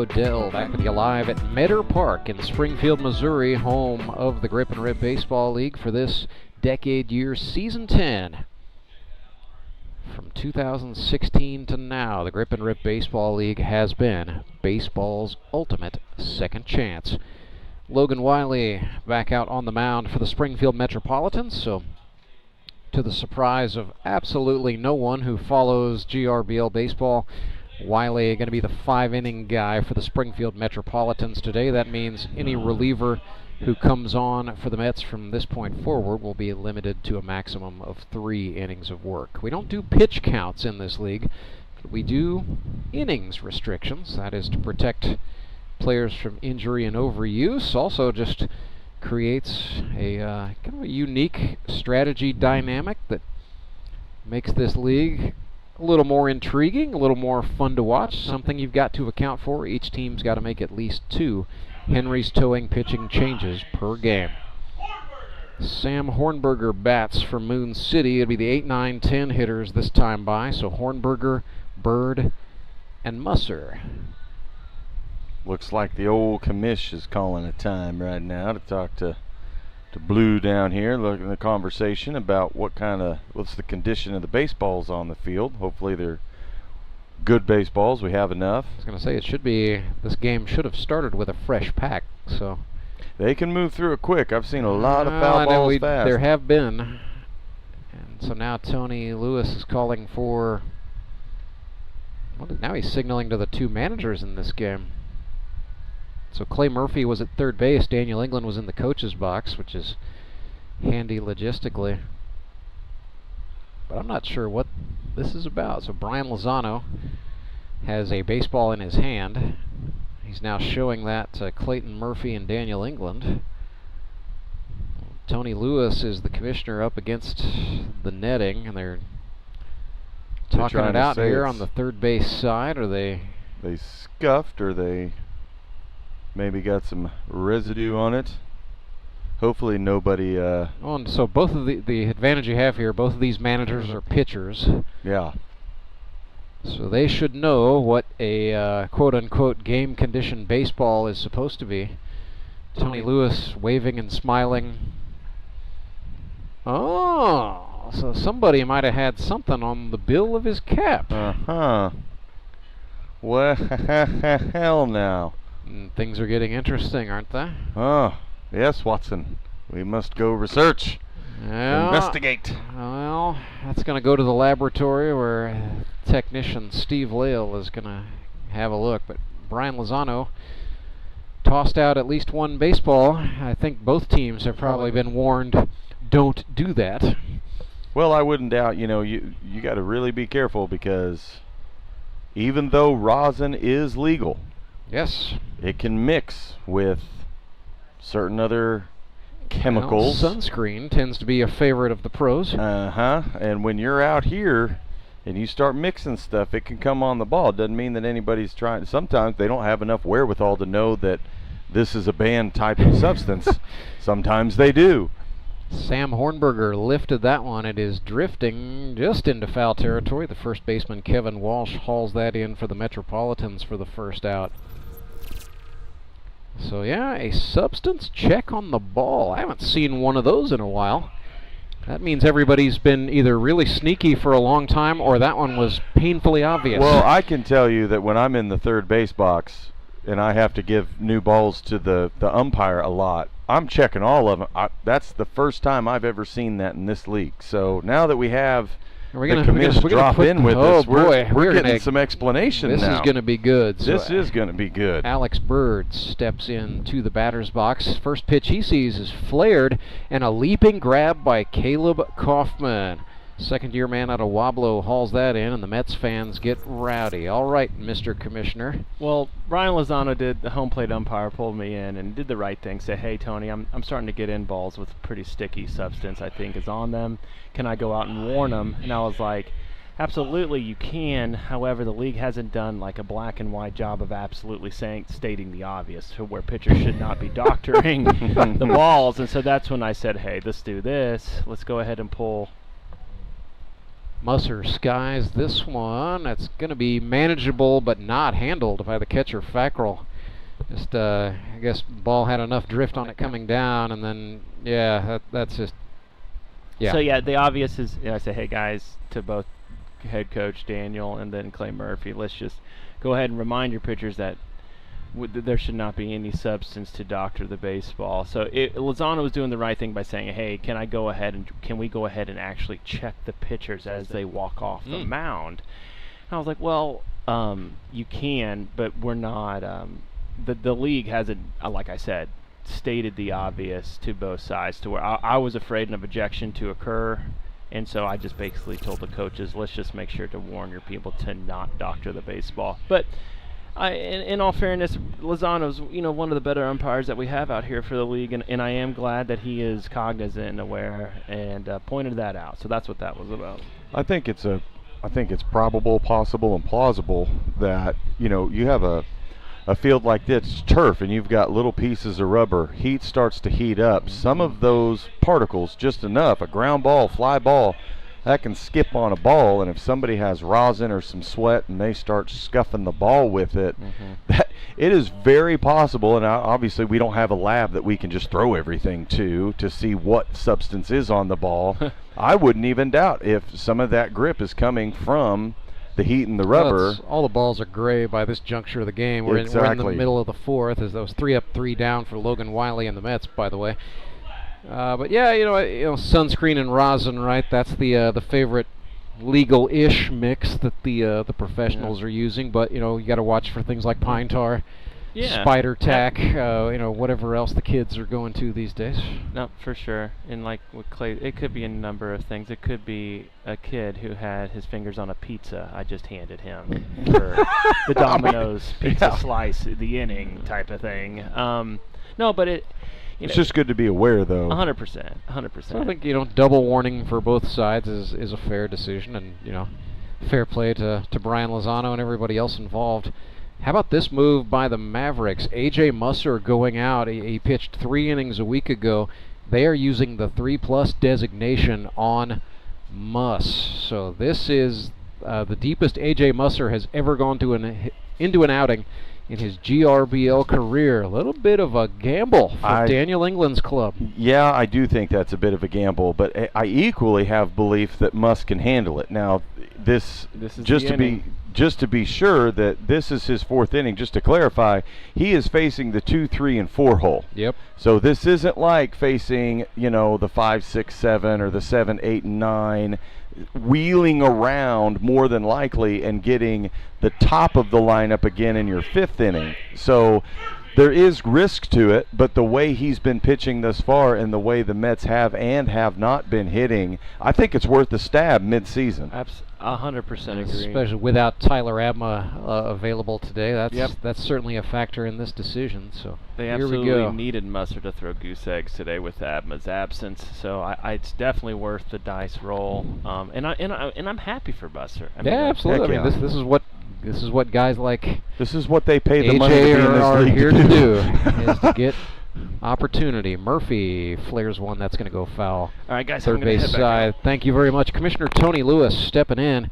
[SPEAKER 14] Odell back with you live at Meadow Park in Springfield, Missouri, home of the Grip and Rip Baseball League for this decade year, Season 10. From 2016 to now, the Grip and Rip Baseball League has been baseball's ultimate second chance. Logan Wiley back out on the mound for the Springfield Metropolitans, so to the surprise of absolutely no one who follows GRBL baseball, Wiley going to be the 5-inning guy for the Springfield Metropolitans today. That means any reliever who comes on for the Mets from this point forward will be limited to a maximum of 3 innings of work. We don't do pitch counts in this league, but we do innings restrictions. That is to protect players from injury and overuse. Also just creates a kind of a unique strategy dynamic that makes this league a little more intriguing, a little more fun to watch, something you've got to account for. Each team's got to make at least 2 Henry's towing pitching changes per game. Sam Hornberger bats for Moon City. It'll be the 8, 9, 10 hitters this time by, so Hornberger, Bird, and Musser.
[SPEAKER 1] Looks like the old commish is calling a time right now to talk to Blue down here, looking at the conversation about what's the condition of the baseballs on the field. Hopefully they're good baseballs. We have enough.
[SPEAKER 14] I was going to say this game should have started with a fresh pack, so
[SPEAKER 1] they can move through it quick. I've seen a lot of foul balls fast.
[SPEAKER 14] There have been, and so now Tony Lewis is calling for. Now he's signaling to the 2 managers in this game. So Clay Murphy was at third base. Daniel England was in the coach's box, which is handy logistically. But I'm not sure what this is about. So Brian Lozano has a baseball in his hand. He's now showing that to Clayton Murphy and Daniel England. Tony Lewis is the commissioner up against the netting, and they're talking it out here on the third base side. Are they
[SPEAKER 1] scuffed, or they maybe got some residue on it? Hopefully nobody
[SPEAKER 14] and so both of the advantage you have here, both of these managers are pitchers.
[SPEAKER 1] Yeah.
[SPEAKER 14] So they should know what a quote-unquote game condition baseball is supposed to be. Tony Lewis waving and smiling. Oh, so somebody might have had something on the bill of his cap.
[SPEAKER 1] Uh-huh. Well, hell now.
[SPEAKER 14] Things are getting interesting, aren't they?
[SPEAKER 1] Oh, yes, Watson. We must go research.
[SPEAKER 14] Yeah.
[SPEAKER 1] Investigate.
[SPEAKER 14] Well, that's going to go to the laboratory where technician Steve Lale is going to have a look. But Brian Lozano tossed out at least 1 baseball. I think both teams have probably been warned, don't do that.
[SPEAKER 1] Well, I wouldn't doubt, you got to really be careful, because even though rosin is legal,
[SPEAKER 14] yes,
[SPEAKER 1] it can mix with certain other chemicals.
[SPEAKER 14] Well, sunscreen tends to be a favorite of the pros.
[SPEAKER 1] And when you're out here and you start mixing stuff, it can come on the ball. It doesn't mean that anybody's trying. Sometimes they don't have enough wherewithal to know that this is a banned type of substance. Sometimes they do.
[SPEAKER 14] Sam Hornberger lifted that one. It is drifting just into foul territory. The first baseman, Kevin Walsh, hauls that in for the Metropolitans for the first out. So yeah, a substance check on the ball. I haven't seen one of those in a while. That means everybody's been either really sneaky for a long time, or that one was painfully obvious.
[SPEAKER 1] Well, I can tell you that when I'm in the third base box and I have to give new balls to the umpire a lot, I'm checking all of them. That's the first time I've ever seen that in this league. So now that we have the commission drop in with us, we're getting some explanation now.
[SPEAKER 14] This is going to be good.
[SPEAKER 1] This is going to be good.
[SPEAKER 14] Alex Bird steps into the batter's box. First pitch he sees is flared, and a leaping grab by Caleb Kaufman. Second-year man out of Wablo hauls that in, and the Mets fans get rowdy. All right, Mr. Commissioner.
[SPEAKER 9] Well, Brian Lozano did, the home plate umpire pulled me in and did the right thing. Said, hey, Tony, I'm starting to get in balls with pretty sticky substance I think is on them. Can I go out and warn them? And I was like, absolutely you can. However, the league hasn't done like a black and white job of absolutely stating the obvious, to where pitchers should not be doctoring the balls. And so that's when I said, hey, let's do this. Let's go ahead and pull
[SPEAKER 14] Musser skies this one. That's going to be manageable but not handled by the catcher, Fackrell. Just, I guess ball had enough drift on it coming down, and then, yeah, that's just, yeah.
[SPEAKER 9] So, yeah, the obvious is, I say, hey, guys, to both head coach Daniel and then Clay Murphy, let's just go ahead and remind your pitchers that there should not be any substance to doctor the baseball. So Lozano was doing the right thing by saying, hey, can we go ahead and actually check the pitchers as they walk off the mound? And I was like, well, you can, but we're not. The league hasn't, like I said, stated the obvious to both sides to where I was afraid of ejection to occur. And so I just basically told the coaches, let's just make sure to warn your people to not doctor the baseball. But in all fairness, Lozano's one of the better umpires that we have out here for the league, and I am glad that he is cognizant and aware and pointed that out. So that's what that was about.
[SPEAKER 1] I think it's probable, possible, and plausible that you have a field like this, turf, and you've got little pieces of rubber. Heat starts to heat up. Some of those particles, just enough, a ground ball, fly ball, that can skip on a ball, and if somebody has rosin or some sweat and they start scuffing the ball with it, that it is very possible. And obviously we don't have a lab that we can just throw everything to see what substance is on the ball. I wouldn't even doubt if some of that grip is coming from the heat and the rubber.
[SPEAKER 14] All the balls are gray by this juncture of the game. We're in the middle of the fourth, as those 3 up, 3 down for Logan Wiley and the Mets, by the way. But yeah, sunscreen and rosin, right? That's the favorite legal-ish mix that the professionals are using. But you got to watch for things like pine tar, spider tack, whatever else the kids are going to these days.
[SPEAKER 9] No, for sure. And like with Clay, it could be a number of things. It could be a kid who had his fingers on a pizza I just handed him for the Domino's pizza slice, the inning type of thing. No, but
[SPEAKER 1] it's just good to be aware, though.
[SPEAKER 9] 100%.
[SPEAKER 14] So I think double warning for both sides is a fair decision, and fair play to Brian Lozano and everybody else involved. How about this move by the Mavericks? A.J. Musser going out. He pitched 3 innings a week ago. They are using the 3+ designation on Muss. So this is the deepest A.J. Musser has ever gone into an outing in his GRBL career. A little bit of a gamble for Daniel England's club.
[SPEAKER 1] Yeah, I do think that's a bit of a gamble, but I equally have belief that Muss can handle it. Now, this is just to be sure that this is his 4th inning. Just to clarify, he is facing the 2, 3, and 4 hole.
[SPEAKER 14] Yep.
[SPEAKER 1] So this isn't like facing the 5, 6, 7 or the 7, 8, and 9. Wheeling around more than likely and getting the top of the lineup again in your 5th inning. So there is risk to it, but the way he's been pitching thus far and the way the Mets have and have not been hitting, I think it's worth a stab mid-season.
[SPEAKER 9] 100% agree.
[SPEAKER 14] Especially without Tyler Abma available today. That's certainly a factor in this decision. So
[SPEAKER 9] they
[SPEAKER 14] here we go.
[SPEAKER 9] absolutely needed Musser to throw goose eggs today with Abma's absence. So it's definitely worth the dice roll. And I'm happy for Musser.
[SPEAKER 14] Absolutely. I mean, this is what guys like
[SPEAKER 1] this is what they pay the
[SPEAKER 14] AJ
[SPEAKER 1] money to be in this
[SPEAKER 14] are
[SPEAKER 1] league
[SPEAKER 14] here to do is to get opportunity. Murphy flares one that's going to go foul.
[SPEAKER 9] All right, guys.
[SPEAKER 14] Third base side. Thank you very much, Commissioner Tony Lewis, stepping in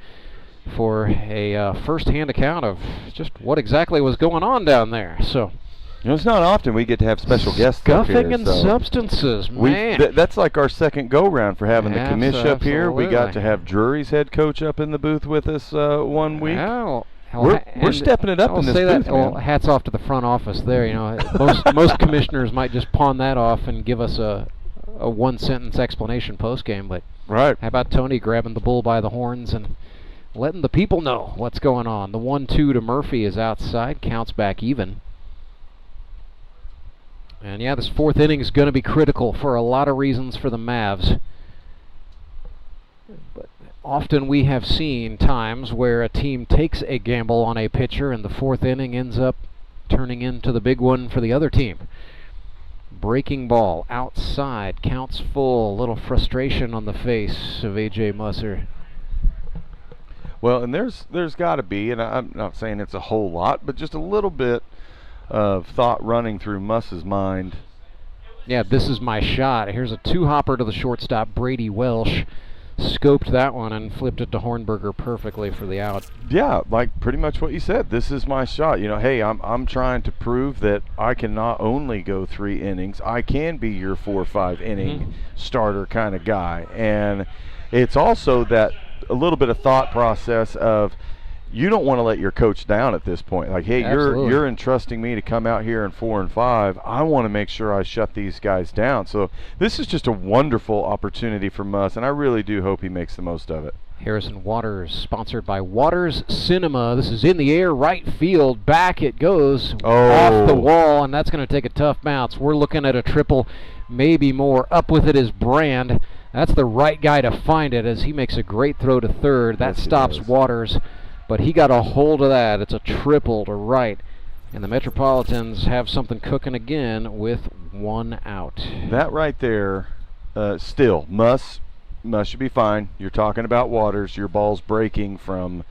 [SPEAKER 14] for a first-hand account of just what exactly was going on down there. So.
[SPEAKER 1] It's not often we get to have special guests up here.
[SPEAKER 14] Scuffing and substances, man.
[SPEAKER 1] That's like our second go-round for having the commish up here. We got to have Drury's head coach up in the booth with us 1 week. We're stepping it up in this booth, man.
[SPEAKER 14] Well, hats off to the front office there. Most commissioners might just pawn that off and give us a one-sentence explanation post-game. But
[SPEAKER 1] how
[SPEAKER 14] about Tony grabbing the bull by the horns and letting the people know what's going on? The 1-2 to Murphy is outside, counts back even. And yeah, this 4th inning is going to be critical for a lot of reasons for the Mavs. But often we have seen times where a team takes a gamble on a pitcher and the 4th inning ends up turning into the big one for the other team. Breaking ball outside, counts full. Little frustration on the face of A.J. Musser.
[SPEAKER 1] Well, and there's got to be, and I'm not saying it's a whole lot, but just a little bit of thought running through Muss's mind.
[SPEAKER 14] Yeah, this is my shot. Here's a 2-hopper to the shortstop, Brady Welsh. scoped that one and flipped it to Hornberger perfectly for the out.
[SPEAKER 1] Yeah, like pretty much what you said. This is my shot. You know, hey, I'm trying to prove that I can not only go 3 innings, I can be your 4 or 5 inning starter kind of guy. And it's also that a little bit of thought process of you don't want to let your coach down at this point. Like, hey, you're entrusting me to come out here in 4 and 5. I want to make sure I shut these guys down. So this is just a wonderful opportunity for Muss, and I really do hope he makes the most of it.
[SPEAKER 14] Harrison Waters, sponsored by Waters Cinema. This is in the air, right field. Back it goes off the wall, and that's going to take a tough bounce. We're looking at a triple, maybe more. Up with it is Brand. That's the right guy to find it as he makes a great throw to third. That stops Waters, but he got a hold of that. It's a triple to right. And the Metropolitans have something cooking again with 1 out.
[SPEAKER 1] That right there, still, Muss should be fine. You're talking about Waters. Your ball's breaking from,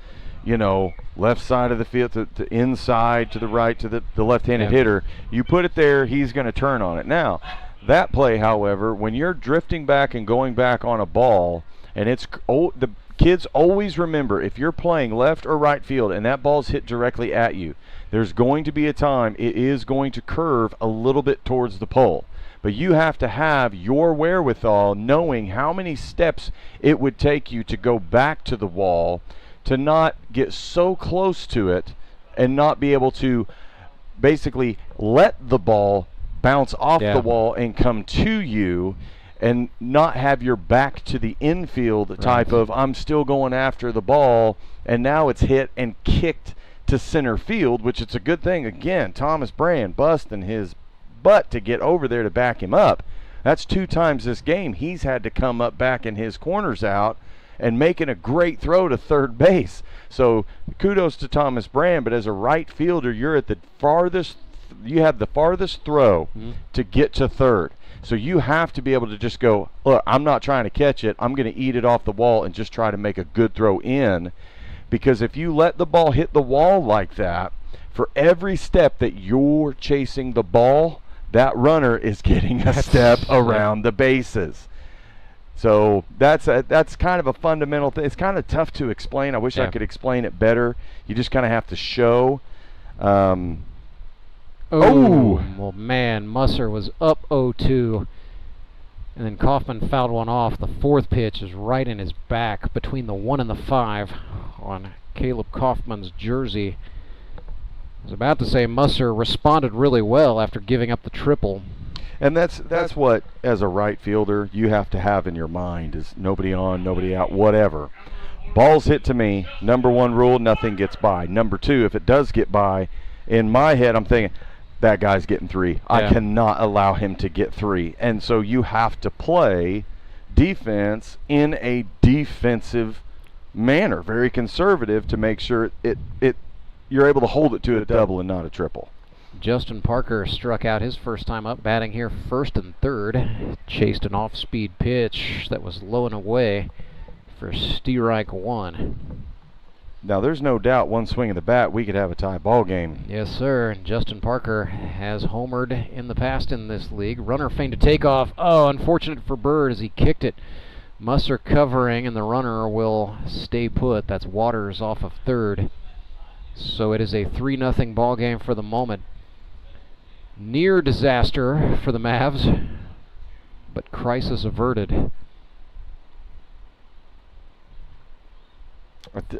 [SPEAKER 1] left side of the field to inside, to the right, to the left-handed hitter. You put it there, he's going to turn on it. Now, that play, however, when you're drifting back and going back on a ball, and the kids always remember, if you're playing left or right field and that ball's hit directly at you, there's going to be a time it is going to curve a little bit towards the pole. But you have to have your wherewithal, knowing how many steps it would take you to go back to the wall, to not get so close to it and not be able to basically let the ball bounce off the wall and come to you, and not have your back to the infield type of, I'm still going after the ball, and now it's hit and kicked to center field, which it's a good thing. Again, Thomas Brand busting his butt to get over there to back him up. That's 2 times this game he's had to come up backing his corners out and making a great throw to third base. So kudos to Thomas Brand, but as a right fielder, you have the farthest throw to get to third. So you have to be able to just go, look, I'm not trying to catch it. I'm going to eat it off the wall and just try to make a good throw in. Because if you let the ball hit the wall like that, for every step that you're chasing the ball, that runner is getting a step around the bases. So that's kind of a fundamental thing. It's kind of tough to explain. I wish I could explain it better. You just kind of have to show.
[SPEAKER 14] Well, man, Musser was up 0-2. And then Kaufman fouled one off. The 4th pitch is right in his back between the 1 and the 5 on Caleb Kaufman's jersey. I was about to say Musser responded really well after giving up the triple.
[SPEAKER 1] And that's what, as a right fielder, you have to have in your mind is nobody on, nobody out, whatever. Ball's hit to me. Number 1 rule, nothing gets by. Number 2, if it does get by, in my head I'm thinking, that guy's getting 3. I cannot allow him to get 3. And so you have to play defense in a defensive manner, very conservative, to make sure you're able to hold it to a double and not a triple.
[SPEAKER 14] Justin Parker struck out his first time up, batting here 1st and 3rd. Chased an off-speed pitch that was low and away for strike 1.
[SPEAKER 1] Now, there's no doubt one swing of the bat, we could have a tie ball game.
[SPEAKER 14] Yes, sir. And Justin Parker has homered in the past in this league. Runner feigned to take off. Oh, unfortunate for Bird as he kicked it. Musser covering, and the runner will stay put. That's Waters off of 3rd. So it is a 3-0 ball game for the moment. Near disaster for the Mavs, but crisis averted.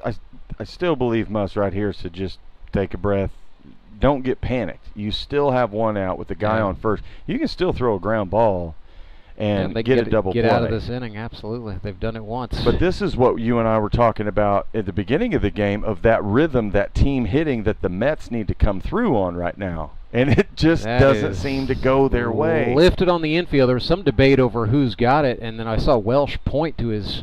[SPEAKER 1] I still believe Muss right here should just take a breath. Don't get panicked. You still have 1 out with the guy on first. You can still throw a ground ball and get a double play.
[SPEAKER 14] Get out of this inning, absolutely. They've done it once.
[SPEAKER 1] But this is what you and I were talking about at the beginning of the game, of that rhythm, that team hitting that the Mets need to come through on right now. And it just doesn't seem to go their way.
[SPEAKER 14] Lifted on the infield. There was some debate over who's got it, and then I saw Welsh point to his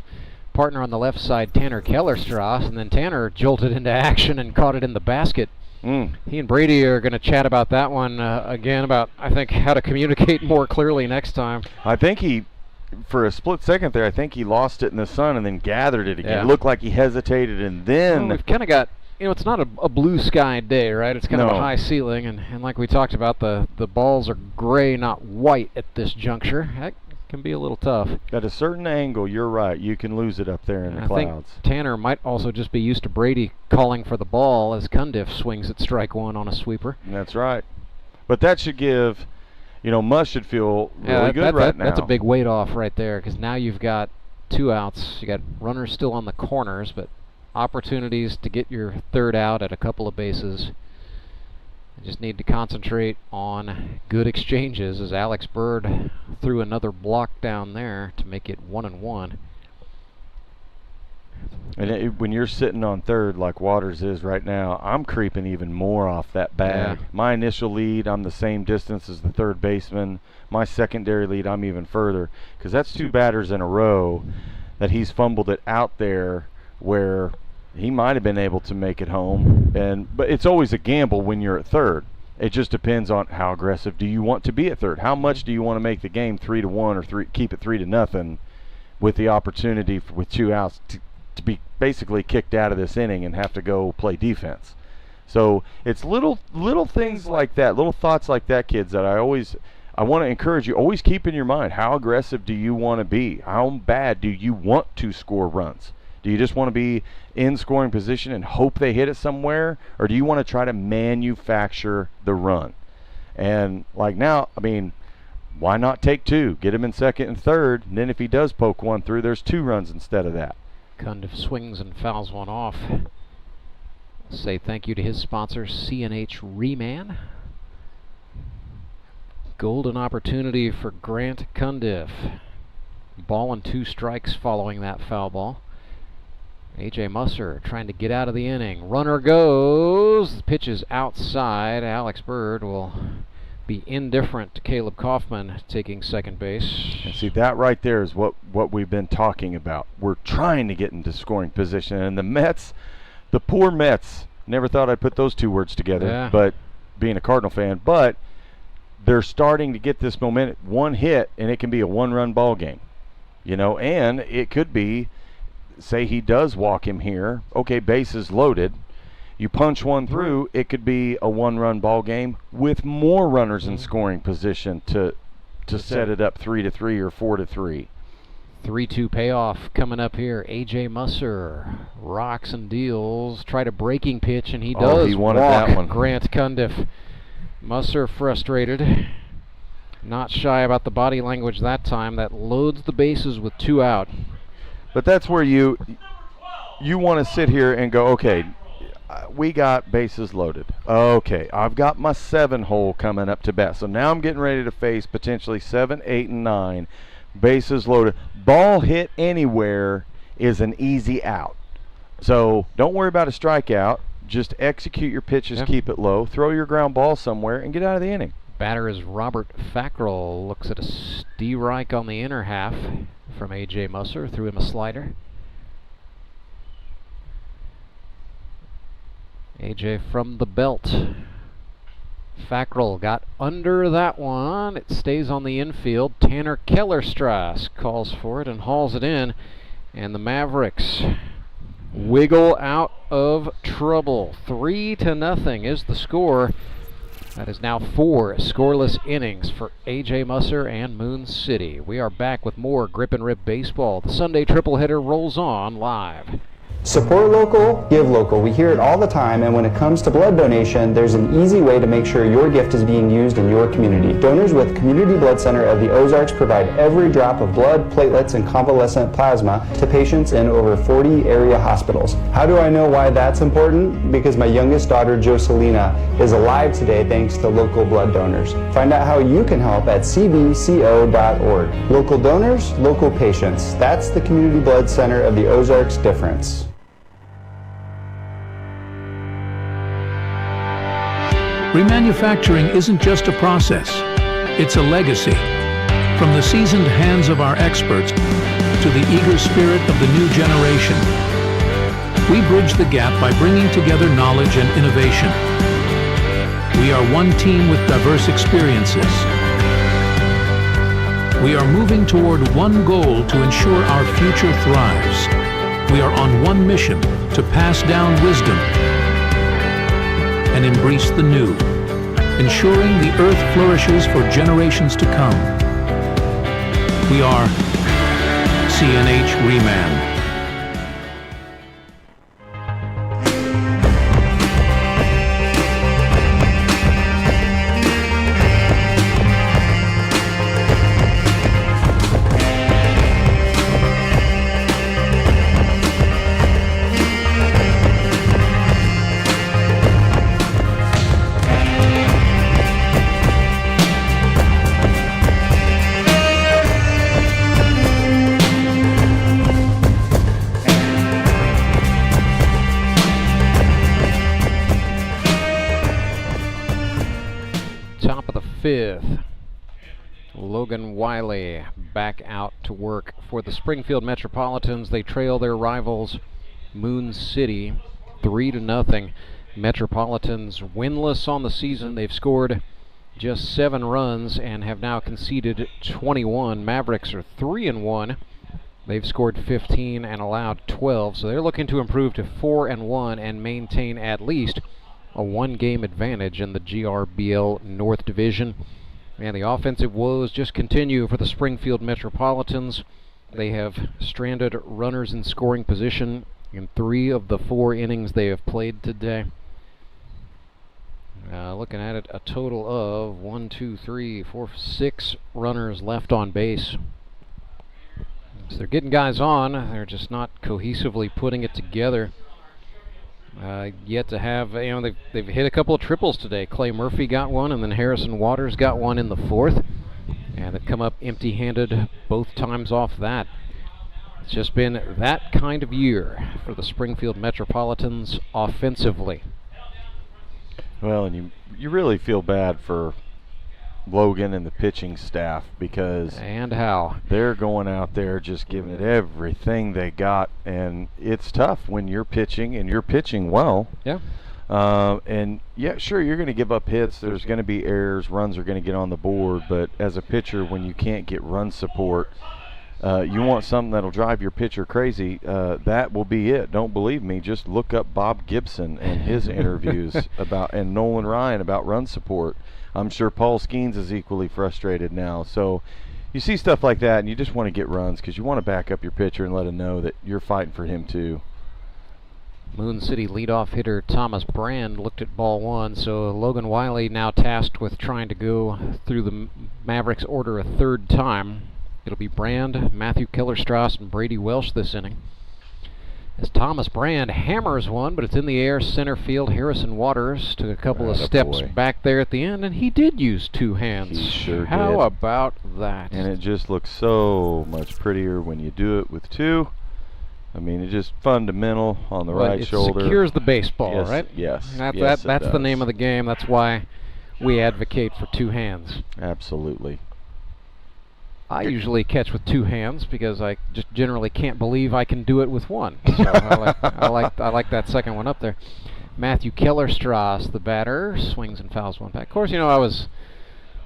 [SPEAKER 14] partner on the left side, Tanner Kellerstrass, and then Tanner jolted into action and caught it in the basket. He and Brady are going to chat about that one again, about, I think, how to communicate more clearly next time.
[SPEAKER 1] I think for a split second there, I think he lost it in the sun and then gathered it again. It looked like he hesitated, and then...
[SPEAKER 14] Well, we've kind of got, it's not a blue sky day, right? It's kind of a high ceiling, and like we talked about, the balls are gray, not white at this juncture. That can be a little tough.
[SPEAKER 1] At a certain angle, you're right. You can lose it up there in the
[SPEAKER 14] I think
[SPEAKER 1] clouds.
[SPEAKER 14] Tanner might also just be used to Brady calling for the ball as Cundiff swings at strike one on a sweeper.
[SPEAKER 1] That's right. But that should give, Muss should feel really good right now.
[SPEAKER 14] That's a big weight off right there, because now you've got 2 outs. You got runners still on the corners, but opportunities to get your third out at a couple of bases. You just need to concentrate on good exchanges, as Alex Bird threw another block down there to make it 1-1.
[SPEAKER 1] And when you're sitting on third like Waters is right now, I'm creeping even more off that bag.
[SPEAKER 14] Yeah.
[SPEAKER 1] My initial lead, I'm the same distance as the third baseman. My secondary lead, I'm even further, because that's 2 batters in a row that he's fumbled it out there where he might have been able to make it home. But it's always a gamble when you're at third. It just depends on how aggressive do you want to be at third. How much do you want to make the game 3-1 or keep it 3-0 with the opportunity with 2 outs to be basically kicked out of this inning and have to go play defense. So it's little things like that, little thoughts like that, kids, that I want to encourage you. Always keep in your mind, how aggressive do you want to be? How bad do you want to score runs? Do you just want to be in scoring position and hope they hit it somewhere? Or do you want to try to manufacture the run? And like now, why not take 2? Get him in second and third, and then if he does poke one through, there's 2 runs instead of that.
[SPEAKER 14] Cundiff swings and fouls one off. Say thank you to his sponsor, C&H Reman. Golden opportunity for Grant Cundiff. Ball and 2 strikes following that foul ball. A.J. Musser trying to get out of the inning. Runner goes. The pitch is outside. Alex Bird will be indifferent to Caleb Kaufman taking second base.
[SPEAKER 1] And see, that right there is what we've been talking about. We're trying to get into scoring position. And the Mets, the poor Mets, never thought I'd put those 2 words together, but being a Cardinal fan, but they're starting to get this momentum. 1 hit, and it can be a 1-run ball game. And it could be, say he does walk him here, okay, bases loaded, you punch one through, it could be a 1-run ball game with more runners in scoring position to set it up 3-3 or 4-3.
[SPEAKER 14] 3-2 payoff coming up here. A.J. Musser rocks and deals, tried a breaking pitch, and he does.
[SPEAKER 1] He wanted
[SPEAKER 14] walk
[SPEAKER 1] that one.
[SPEAKER 14] Grant Cundiff. Musser frustrated, not shy about the body language that time. That loads the bases with 2 out.
[SPEAKER 1] But that's where you want to sit here and go, okay, we got bases loaded. Okay, I've got my 7 hole coming up to bat. So now I'm getting ready to face potentially 7, 8, and 9. Bases loaded. Ball hit anywhere is an easy out. So don't worry about a strikeout. Just execute your pitches, keep it low, throw your ground ball somewhere, and get out of the inning.
[SPEAKER 14] Batter is Robert Fackrell. Looks at a strike on the inner half from A.J. Musser. Threw him a slider. A.J. from the belt. Fackrell got under that one. It stays on the infield. Tanner Kellerstrass calls for it and hauls it in. And the Mavericks wiggle out of trouble. 3-0 is the score. That is now 4 scoreless innings for A.J. Musser and Moon City. We are back with more Grip and Rip baseball. The Sunday tripleheader rolls on live.
[SPEAKER 11] Support local, give local. We hear it all the time, and when it comes to blood donation, there's an easy way to make sure your gift is being used in your community. Donors with Community Blood Center of the Ozarks provide every drop of blood, platelets, and convalescent plasma to patients in over 40 area hospitals. How do I know why that's important? Because my youngest daughter, Jocelina, is alive today thanks to local blood donors. Find out how you can help at cbco.org. Local donors, local patients. That's the Community Blood Center of the Ozarks difference.
[SPEAKER 12] Remanufacturing isn't just a process, it's a legacy. From the seasoned hands of our experts to the eager spirit of the new generation, we bridge the gap by bringing together knowledge and innovation. We are one team with diverse experiences. We are moving toward one goal to ensure our future thrives. We are on one mission to pass down wisdom and embrace the new, ensuring the earth flourishes for generations to come. We are CNH Reman.
[SPEAKER 14] Top of the fifth. Logan Wiley back out to work for the Springfield Metropolitans. They trail their rivals Moon City 3-0. Metropolitans winless on the season. They've scored just 7 runs and have now conceded 21. Mavericks are 3-1. They've scored 15 and allowed 12. So they're looking to improve to 4-1 and maintain at least a 1-game advantage in the GRBL North Division. And the offensive woes just continue for the Springfield Metropolitans. They have stranded runners in scoring position in 3 of the 4 innings they have played today. Looking at it, a total of 6 runners left on base. So they're getting guys on, they're just not cohesively putting it together. Yet to have, they've hit a couple of triples today. Clay Murphy got one, and then Harrison Waters got one in the 4th. And they've come up empty-handed both times off that. It's just been that kind of year for the Springfield Metropolitans offensively.
[SPEAKER 1] Well, and you really feel bad for Logan and the pitching staff because they're going out there just giving it everything they got, and it's tough when you're pitching and you're pitching well.
[SPEAKER 14] Yeah.
[SPEAKER 1] And yeah, sure, you're going to give up hits. There's going to be errors. Runs are going to get on the board. But as a pitcher, when you can't get run support, you want something that'll drive your pitcher crazy. That will be it. Don't believe me? Just look up Bob Gibson and his interviews and Nolan Ryan about run support. I'm sure Paul Skeens is equally frustrated now. So you see stuff like that, and you just want to get runs because you want to back up your pitcher and let him know that you're fighting for him too.
[SPEAKER 14] Moon City leadoff hitter Thomas Brand looked at ball 1, so Logan Wiley now tasked with trying to go through the Mavericks order a 3rd time. It'll be Brand, Matthew Kellerstrass, and Brady Welsh this inning. As Thomas Brand hammers one, but it's in the air, center field. Harrison Waters took a couple of steps back there at the end, and he did use 2 hands.
[SPEAKER 1] He sure did.
[SPEAKER 14] How about that?
[SPEAKER 1] And it just looks so much prettier when you do it with 2. I mean, it's just fundamental on the right shoulder.
[SPEAKER 14] It secures the baseball,
[SPEAKER 1] yes,
[SPEAKER 14] right?
[SPEAKER 1] Yes.
[SPEAKER 14] That's the name of the game. That's why we advocate for 2 hands.
[SPEAKER 1] Absolutely.
[SPEAKER 14] I usually catch with 2 hands because I just generally can't believe I can do it with 1. So I like that second one up there. Matthew Kellerstrass, the batter, swings and fouls one back. Of course, I was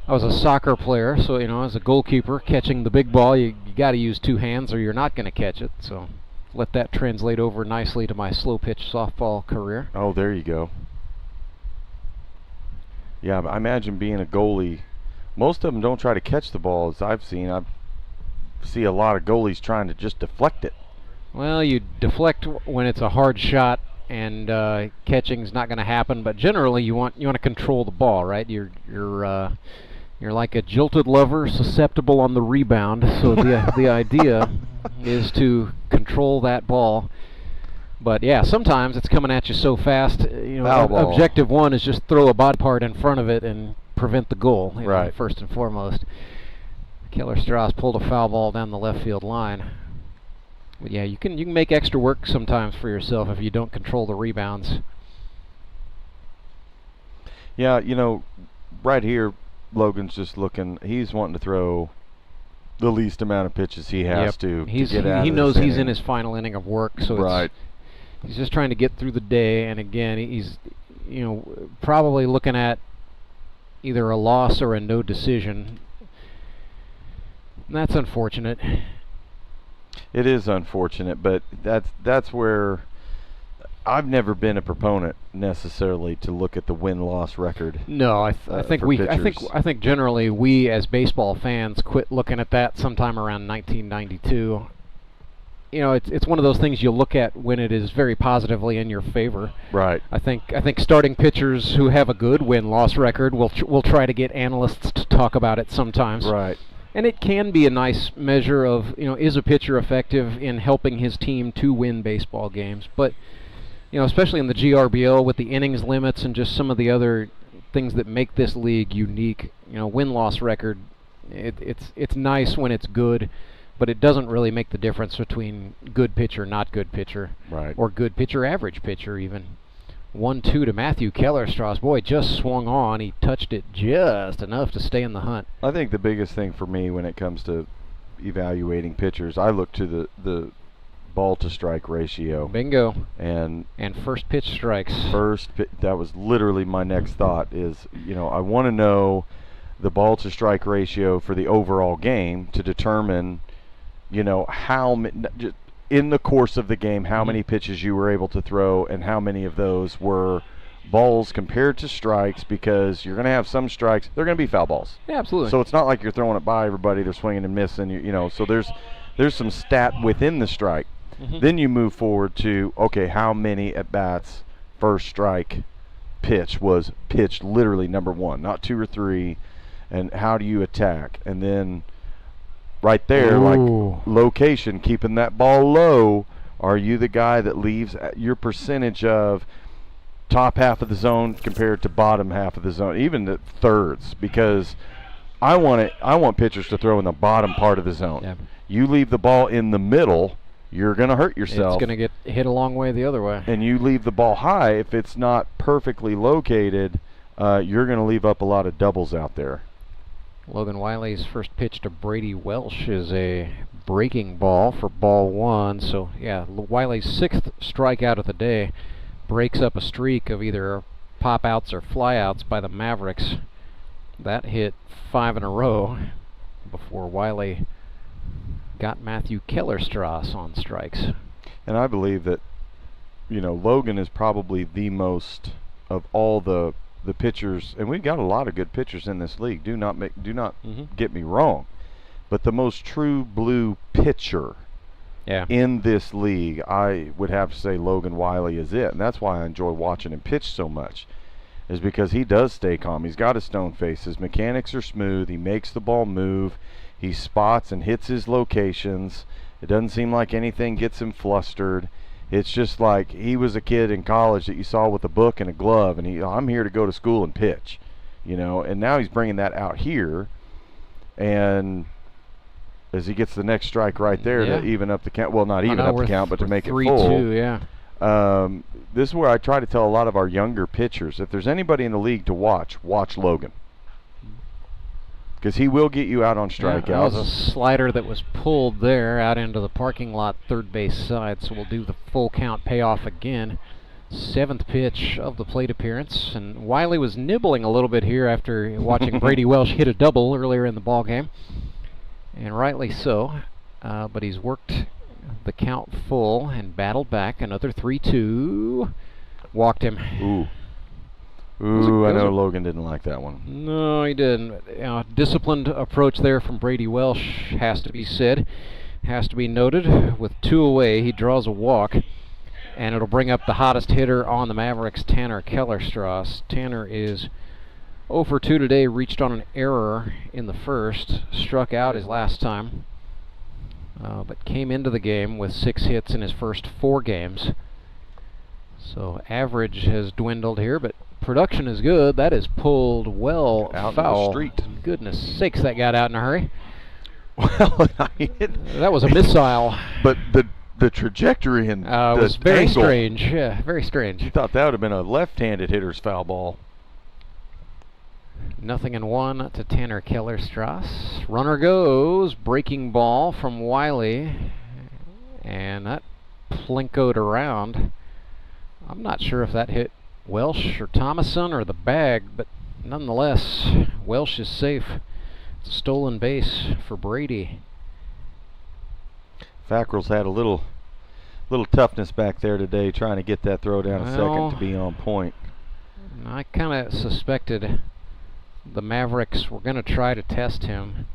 [SPEAKER 14] a soccer player, so as a goalkeeper catching the big ball, you got to use 2 hands or you're not going to catch it. So let that translate over nicely to my slow pitch softball career.
[SPEAKER 1] Oh, there you go. Yeah, I imagine being a goalie. Most of them don't try to catch the ball, as I've seen. I see a lot of goalies trying to just deflect it.
[SPEAKER 14] Well, you deflect when it's a hard shot, and catching's not going to happen. But generally, you want to control the ball, right? You're like a jilted lover, susceptible on the rebound. So the idea is to control that ball. But yeah, sometimes it's coming at you so fast. Objective 1 is just throw a body part in front of it and prevent the goal,
[SPEAKER 1] right?
[SPEAKER 14] First and foremost. Kellerstrass pulled a foul ball down the left field line. But yeah, you can make extra work sometimes for yourself if you don't control the rebounds.
[SPEAKER 1] Yeah, right here, Logan's just looking. He's wanting to throw the least amount of pitches he has to get out.
[SPEAKER 14] He knows he's in his final inning of work, so
[SPEAKER 1] he's
[SPEAKER 14] just trying to get through the day. And again, he's probably looking at either a loss or a no decision. And that's unfortunate.
[SPEAKER 1] It is unfortunate, but that's where I've never been a proponent necessarily to look at the win-loss record.
[SPEAKER 14] No, I think generally we as baseball fans quit looking at that sometime around 1992. You know, it's one of those things you look at when it is very positively in your favor.
[SPEAKER 1] Right.
[SPEAKER 14] I think starting pitchers who have a good win-loss record will try to get analysts to talk about it sometimes.
[SPEAKER 1] Right.
[SPEAKER 14] And it can be a nice measure of, is a pitcher effective in helping his team to win baseball games. But, especially in the GRBL with the innings limits and just some of the other things that make this league unique, win-loss record, it's nice when it's good, but it doesn't really make the difference between good pitcher, not good pitcher,
[SPEAKER 1] right,
[SPEAKER 14] or good pitcher, average pitcher even. 1-2 to Matthew Kellerstrass. Boy, just swung on. He touched it just enough to stay in the hunt.
[SPEAKER 1] I think the biggest thing for me when it comes to evaluating pitchers, I look to the ball-to-strike ratio.
[SPEAKER 14] Bingo.
[SPEAKER 1] And
[SPEAKER 14] first pitch strikes.
[SPEAKER 1] That was literally my next thought is, I want to know the ball-to-strike ratio for the overall game to determine, how in the course of the game, how many pitches you were able to throw and how many of those were balls compared to strikes, because you're going to have some strikes, they're going to be foul balls.
[SPEAKER 14] Yeah, absolutely.
[SPEAKER 1] So it's not like you're throwing it by everybody, they're swinging and missing, so there's some stat within the strike.
[SPEAKER 14] Mm-hmm.
[SPEAKER 1] Then you move forward to, okay, how many at-bats first strike pitch was pitched literally number one, not 2 or 3, and how do you attack? And then right there, like location, keeping that ball low. Are you the guy that leaves your percentage of top half of the zone compared to bottom half of the zone, even the thirds? Because I want pitchers to throw in the bottom part of the zone.
[SPEAKER 14] Yeah.
[SPEAKER 1] You leave the ball in the middle, you're going to hurt yourself.
[SPEAKER 14] It's going to get hit a long way the other way.
[SPEAKER 1] And you leave the ball high, if it's not perfectly located, you're going to leave up a lot of doubles out there.
[SPEAKER 14] Logan Wiley's first pitch to Brady Welsh is a breaking ball for ball 1. So, yeah, Wiley's 6th strikeout of the day breaks up a streak of either pop-outs or fly-outs by the Mavericks. That hit 5 in a row before Wiley got Matthew Kellerstrass on strikes.
[SPEAKER 1] And I believe that, Logan is probably the most of all the pitchers, and we've got a lot of good pitchers in this league. Do not get me wrong, but the most true blue pitcher in this league, I would have to say Logan Wiley is it, and that's why I enjoy watching him pitch so much, is because he does stay calm. He's got a stone face. His mechanics are smooth. He makes the ball move. He spots and hits his locations. It doesn't seem like anything gets him flustered. It's just like he was a kid in college that you saw with a book and a glove, and I'm here to go to school and pitch, and now he's bringing that out here, and as he gets the next strike right there to even up the count, well, not even up the count, but to make it full.
[SPEAKER 14] 3-2, yeah.
[SPEAKER 1] This is where I try to tell a lot of our younger pitchers, if there's anybody in the league to watch Logan. Because he will get you out on strikeouts.
[SPEAKER 14] Yeah, that was a slider that was pulled there out into the parking lot, third base side. So we'll do the full count payoff again. 7th pitch of the plate appearance. And Wiley was nibbling a little bit here after watching Brady Welsh hit a double earlier in the ball game. And rightly so. But he's worked the count full and battled back. Another 3-2. Walked him.
[SPEAKER 1] Ooh, I know Logan didn't like that one.
[SPEAKER 14] No, he didn't. Disciplined approach there from Brady Welsh has to be said, has to be noted. With 2 away, he draws a walk, and it'll bring up the hottest hitter on the Mavericks, Tanner Kellerstrass. Tanner is 0 for 2 today, reached on an error in the first, struck out his last time, but came into the game with 6 hits in his first 4 games. So average has dwindled here, but production is good. That is pulled well
[SPEAKER 1] out
[SPEAKER 14] foul.
[SPEAKER 1] In the street.
[SPEAKER 14] Goodness sakes, that got out in a hurry.
[SPEAKER 1] Well,
[SPEAKER 14] that was a missile.
[SPEAKER 1] But the trajectory and the
[SPEAKER 14] was very
[SPEAKER 1] angle,
[SPEAKER 14] strange. Yeah, very strange.
[SPEAKER 1] You thought that would have been a left-handed hitter's foul ball.
[SPEAKER 14] 0-1 to Tanner Kellerstrass. Runner goes. Breaking ball from Wiley. And that plinkoed around. I'm not sure if that hit Welsh or Thomason or the bag, but nonetheless, Welsh is safe. It's a stolen base for Brady.
[SPEAKER 1] Fackrell's had a little little toughness back there today, trying to get that throw down a second to be on point.
[SPEAKER 14] I kind of suspected the Mavericks were going to try to test him.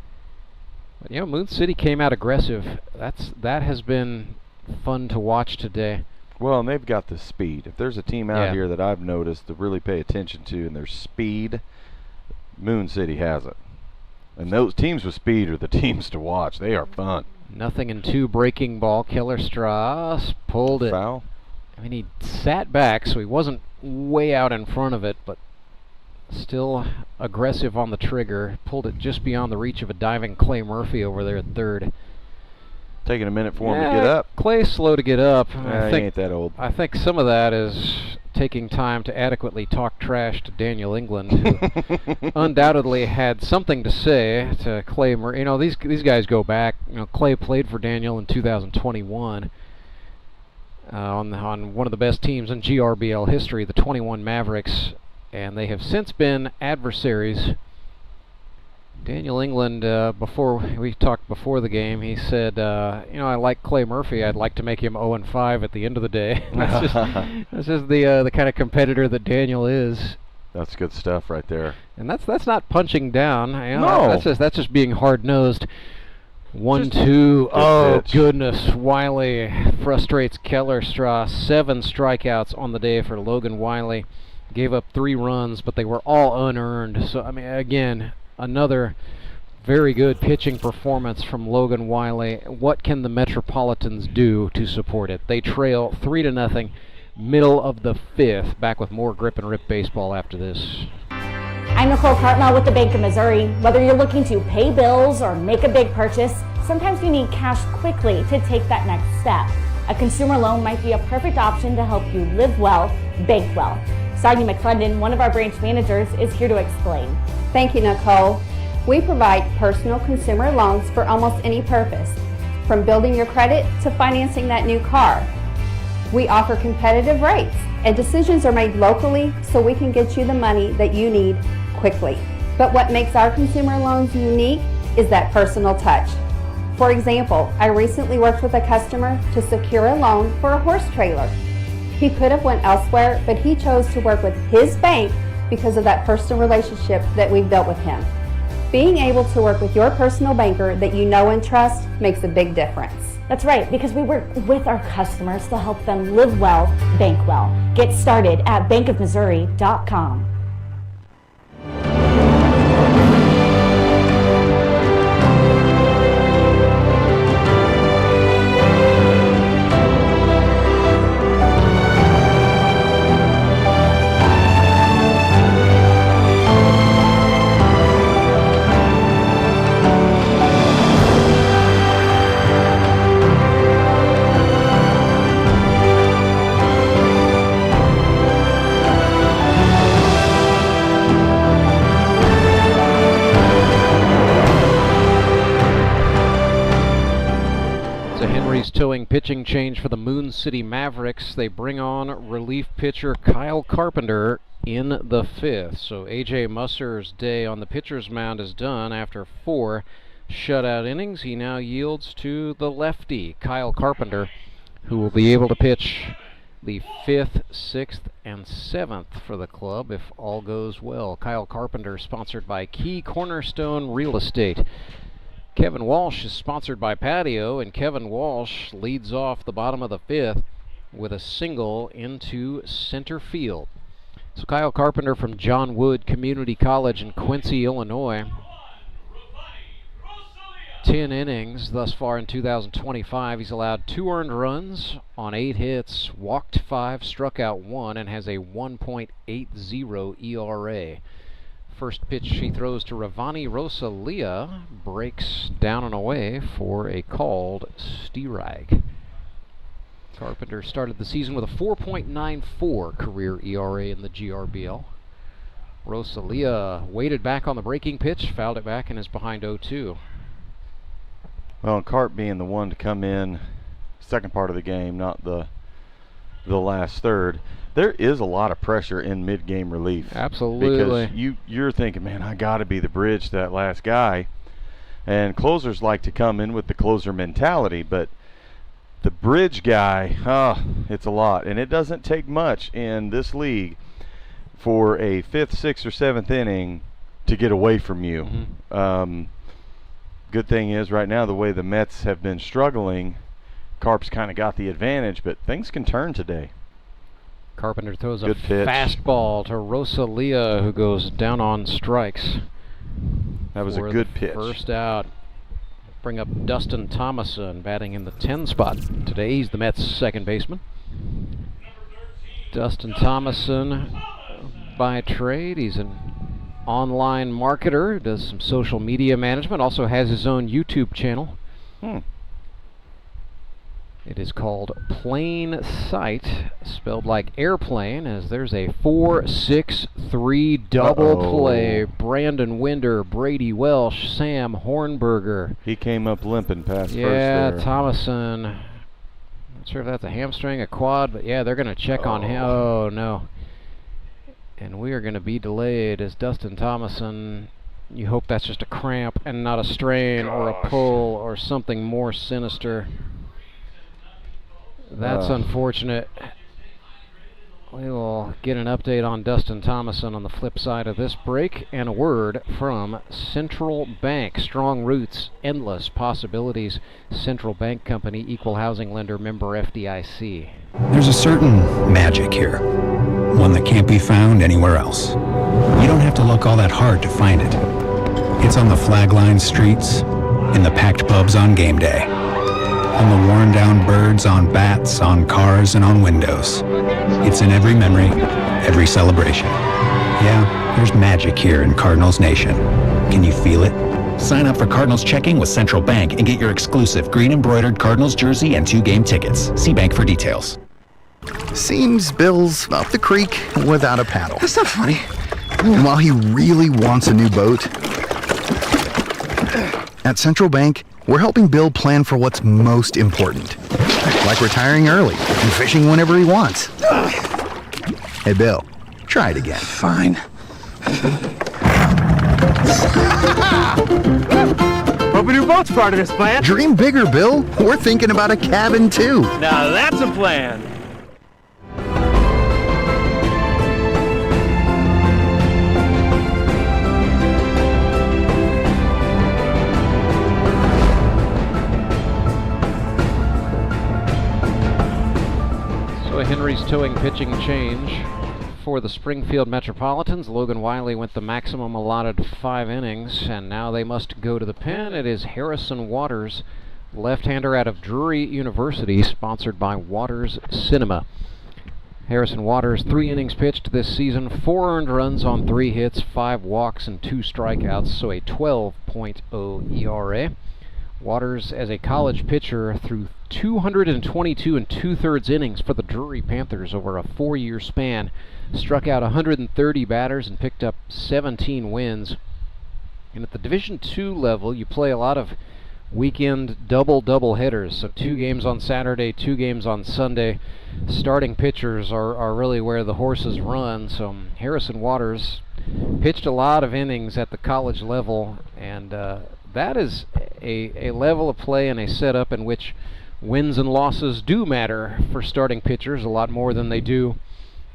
[SPEAKER 14] But, you know, Moon City came out aggressive. That has been fun to watch today.
[SPEAKER 1] Well, and they've got the speed. If there's a team out here that I've noticed to really pay attention to and their speed, Moon City has it. And those teams with speed are the teams to watch. They are fun.
[SPEAKER 14] 0-2 breaking ball. Keller Strauss pulled it.
[SPEAKER 1] Foul.
[SPEAKER 14] I mean, he sat back, so he wasn't way out in front of it, but still aggressive on the trigger. Pulled it just beyond the reach of a diving Clay Murphy over there at third.
[SPEAKER 1] Taking a minute for him to get up.
[SPEAKER 14] Clay's slow to get up.
[SPEAKER 1] He ain't that old.
[SPEAKER 14] I think some of that is taking time to adequately talk trash to Daniel England, who undoubtedly had something to say to Clay Murphy. You know, these guys go back. You know, Clay played for Daniel in 2021 on one of the best teams in GRBL history, the 21 Mavericks, and they have since been adversaries. Daniel England, before we talked before the game, he said, you know, I like Clay Murphy. I'd like to make him 0-5 at the end of the day. that's just the kind of competitor that Daniel is.
[SPEAKER 1] That's good stuff right there.
[SPEAKER 14] And that's not punching down. You know, no, that's just being hard-nosed. 1-2. Oh goodness! Wiley frustrates Keller Strauss. 7 strikeouts on the day for Logan Wiley. Gave up 3 runs, but they were all unearned. So I mean, again, another very good pitching performance from Logan Wiley. What can the Metropolitans do to support it? They trail 3-0, middle of the 5th. Back with more Grip and Rip baseball after this.
[SPEAKER 4] I'm Nicole Cardinal with the Bank of Missouri. Whether you're looking to pay bills or make a big purchase, sometimes you need cash quickly to take that next step. A consumer loan might be a perfect option to help you live well, bank well. Sonia McClendon, one of our branch managers, is here to explain.
[SPEAKER 13] Thank you, Nicole. We provide personal consumer loans for almost any purpose, from building your credit to financing that new car. We offer competitive rates, and decisions are made locally so we can get you the money that you need quickly. But what makes our consumer loans unique is that personal touch. For example, I recently worked with a customer to secure a loan for a horse trailer. He could have went elsewhere, but he chose to work with his bank because of that personal relationship that we've built with him. Being able to work with your personal banker that you know and trust makes a big difference.
[SPEAKER 4] That's right, because we work with our customers to help them live well, bank well. Get started at bankofmissouri.com.
[SPEAKER 14] Towing pitching change for the Moon City Mavericks. They bring on relief pitcher Kyle Carpenter in the 5th. So A.J. Musser's day on the pitcher's mound is done. After 4 shutout innings, he now yields to the lefty, Kyle Carpenter, who will be able to pitch the 5th, 6th, and 7th for the club if all goes well. Kyle Carpenter, sponsored by Key Cornerstone Real Estate. Kevin Walsh is sponsored by Patio, and Kevin Walsh leads off the bottom of the 5th with a single into center field. So Kyle Carpenter from John Wood Community College in Quincy, Illinois. 10 innings thus far in 2025. He's allowed 2 earned runs on 8 hits, walked 5, struck out 1, and has a 1.80 ERA. First pitch he throws to Ravani Rosalia, breaks down and away for a called strike. Carpenter started the season with a 4.94 career ERA in the GRBL. Rosalia waited back on the breaking pitch, fouled it back, and is behind 0-2.
[SPEAKER 1] Well, Carp being the one to come in second part of the game, not the last third. There is a lot of pressure in mid-game relief.
[SPEAKER 14] Absolutely.
[SPEAKER 1] Because you're thinking, man, I got to be the bridge to that last guy. And closers like to come in with the closer mentality, but the bridge guy, it's a lot. And it doesn't take much in this league for a 5th, 6th, or 7th inning to get away from you. Good thing is right now, the way the Mets have been struggling, Carp's kind of got the advantage, but things can turn today.
[SPEAKER 14] Carpenter throws
[SPEAKER 1] Good
[SPEAKER 14] a
[SPEAKER 1] pitch.
[SPEAKER 14] fastball to Rosalia, who goes down on strikes.
[SPEAKER 1] That was a
[SPEAKER 14] for
[SPEAKER 1] good
[SPEAKER 14] the
[SPEAKER 1] pitch.
[SPEAKER 14] First out. Bring up Dustin Thomason, batting in the 10 spot today. He's the Mets' second baseman. Dustin Thomason, by trade, he's an online marketer, does some social media management, also has his own YouTube channel. It is called Plain Sight, spelled like airplane, as there's a 4-6-3 double play. Brandon Winder, Brady Welsh, Sam Hornberger.
[SPEAKER 1] He came up limping past first
[SPEAKER 14] Yeah,
[SPEAKER 1] there.
[SPEAKER 14] Thomason. Not sure if that's a hamstring, a quad, but yeah, they're going to check on him. Oh, no. And we are going to be delayed as Dustin Thomason. You hope that's just a cramp and not a strain or a pull or something more sinister. That's unfortunate. We will get an update on Dustin Thomason on the flip side of this break, and a word from Central Bank. Strong roots, endless possibilities. Central Bank Company, equal housing lender, member FDIC.
[SPEAKER 16] There's a certain magic here, one that can't be found anywhere else. You don't have to look all that hard to find it. It's on the flag-lined streets, in the packed pubs on game day, on the worn-down birds on bats, on cars, and on windows. It's in every memory, every celebration. Yeah, there's magic here in Cardinals Nation. Can you feel it? Sign up for Cardinals checking with Central Bank and get your exclusive green embroidered Cardinals jersey and 2-game tickets. See bank for details.
[SPEAKER 22] Seems Bill's up the creek without a paddle. That's not funny. And while he really wants a new boat, at Central Bank, we're helping Bill plan for what's most important, like retiring early and fishing whenever he wants. Hey, Bill, try it again.
[SPEAKER 16] Fine.
[SPEAKER 21] Hope a new boat's part of this plan.
[SPEAKER 22] Dream bigger, Bill. We're thinking about a cabin, too.
[SPEAKER 21] Now that's a plan.
[SPEAKER 14] Henry's towing pitching change for the Springfield Metropolitans. Logan Wiley went the maximum allotted 5 innings, and now they must go to the pen. It is Harrison Waters, left-hander out of Drury University, sponsored by Waters Cinema. Harrison Waters, 3 innings pitched this season, 4 earned runs on 3 hits, 5 walks, and 2 strikeouts, so a 12.0 ERA. Waters, as a college pitcher, threw 222 2/3 innings for the Drury Panthers over a 4-year span, struck out 130 batters and picked up 17 wins. And at the Division II level, you play a lot of weekend double headers, so 2 games on Saturday, 2 games on Sunday. Starting pitchers are really where the horses run, so Harrison Waters pitched a lot of innings at the college level, and that is a level of play and a setup in which wins and losses do matter for starting pitchers a lot more than they do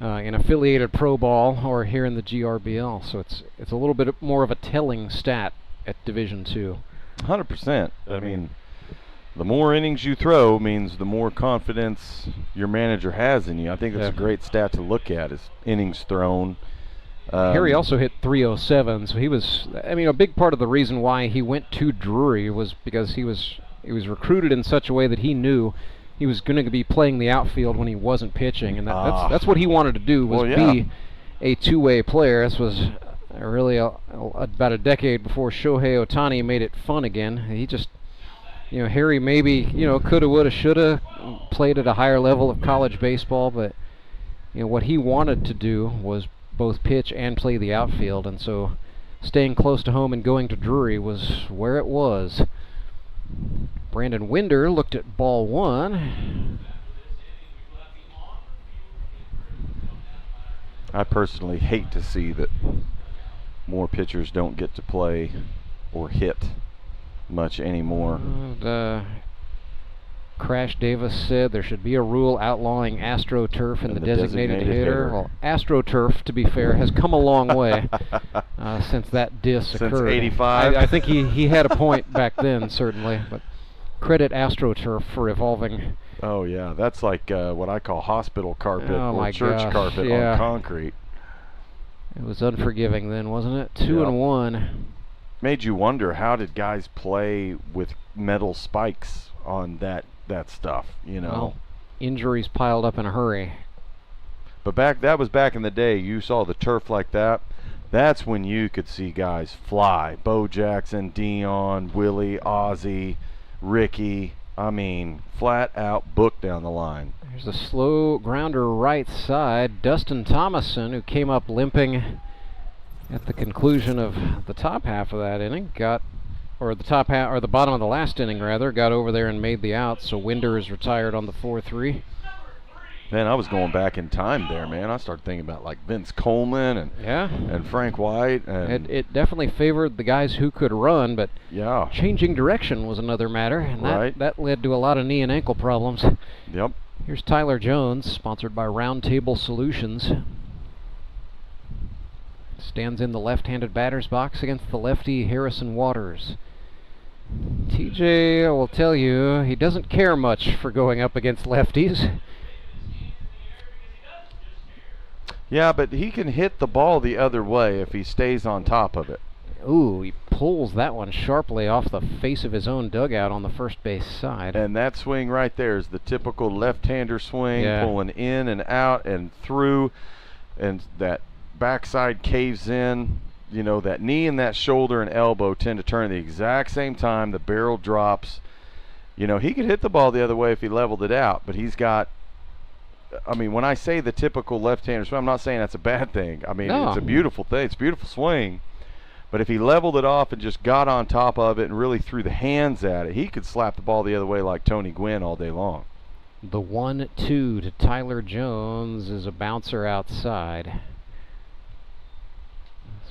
[SPEAKER 14] in affiliated pro ball or here in the GRBL. So it's a little bit more of a telling stat at Division II.
[SPEAKER 1] 100%. I mean, the more innings you throw means the more confidence your manager has in you. I think that's a great stat to look at, is innings thrown.
[SPEAKER 14] Harry also hit 307, so he was, I mean, a big part of the reason why he went to Drury was because he was recruited in such a way that he knew he was going to be playing the outfield when he wasn't pitching, and that's what he wanted to do, was be a two-way player. This was really about a decade before Shohei Ohtani made it fun again. He just, Harry maybe, coulda, woulda, shoulda played at a higher level of college baseball, but what he wanted to do was both pitch and play the outfield, and so staying close to home and going to Drury was where it was. Brandon Winder looked at ball 1.
[SPEAKER 1] I personally hate to see that more pitchers don't get to play or hit much anymore.
[SPEAKER 14] Crash Davis said there should be a rule outlawing AstroTurf in the designated hitter. Well, AstroTurf, to be fair, has come a long way since that diss occurred.
[SPEAKER 1] Since '85?
[SPEAKER 14] I think he had a point back then, certainly. But credit AstroTurf for evolving.
[SPEAKER 1] Oh, yeah. That's like what I call hospital carpet or church
[SPEAKER 14] gosh,
[SPEAKER 1] carpet on concrete.
[SPEAKER 14] It was unforgiving then, wasn't it? 2-1.
[SPEAKER 1] Made you wonder, how did guys play with metal spikes on that stuff, you know?
[SPEAKER 14] Well, injuries piled up in a hurry.
[SPEAKER 1] But that was back in the day. You saw the turf like that. That's when you could see guys fly. Bo Jackson, Dion, Willie, Ozzie, Ricky. I mean, flat out booked down the line.
[SPEAKER 14] There's a slow grounder right side. Dustin Thomason, who came up limping at the conclusion of the top half of that inning, the bottom of the last inning rather, got over there and made the out. So Winder is retired on the 4-3.
[SPEAKER 1] Man, I was going back in time there, man. I started thinking about like Vince Coleman and Frank White. And
[SPEAKER 14] it definitely favored the guys who could run, but changing direction was another matter, and that led to a lot of knee and ankle problems.
[SPEAKER 1] Yep.
[SPEAKER 14] Here's Tyler Jones, sponsored by Round Table Solutions. Stands in the left-handed batter's box against the lefty Harrison Waters. TJ will tell you he doesn't care much for going up against lefties.
[SPEAKER 1] Yeah, but he can hit the ball the other way if he stays on top of it.
[SPEAKER 14] Ooh, he pulls that one sharply off the face of his own dugout on the first base side.
[SPEAKER 1] And that swing right there is the typical left-hander swing, pulling in and out and through, and that backside caves in. You know, that knee and that shoulder and elbow tend to turn at the exact same time. The barrel drops. You know, he could hit the ball the other way if he leveled it out, but he's got, I mean, when I say the typical left-hander swing, I'm not saying that's a bad thing. I mean, it's a beautiful thing. It's a beautiful swing. But if he leveled it off and just got on top of it and really threw the hands at it, he could slap the ball the other way like Tony Gwynn all day long.
[SPEAKER 14] The 1-2 to Tyler Jones is a bouncer outside.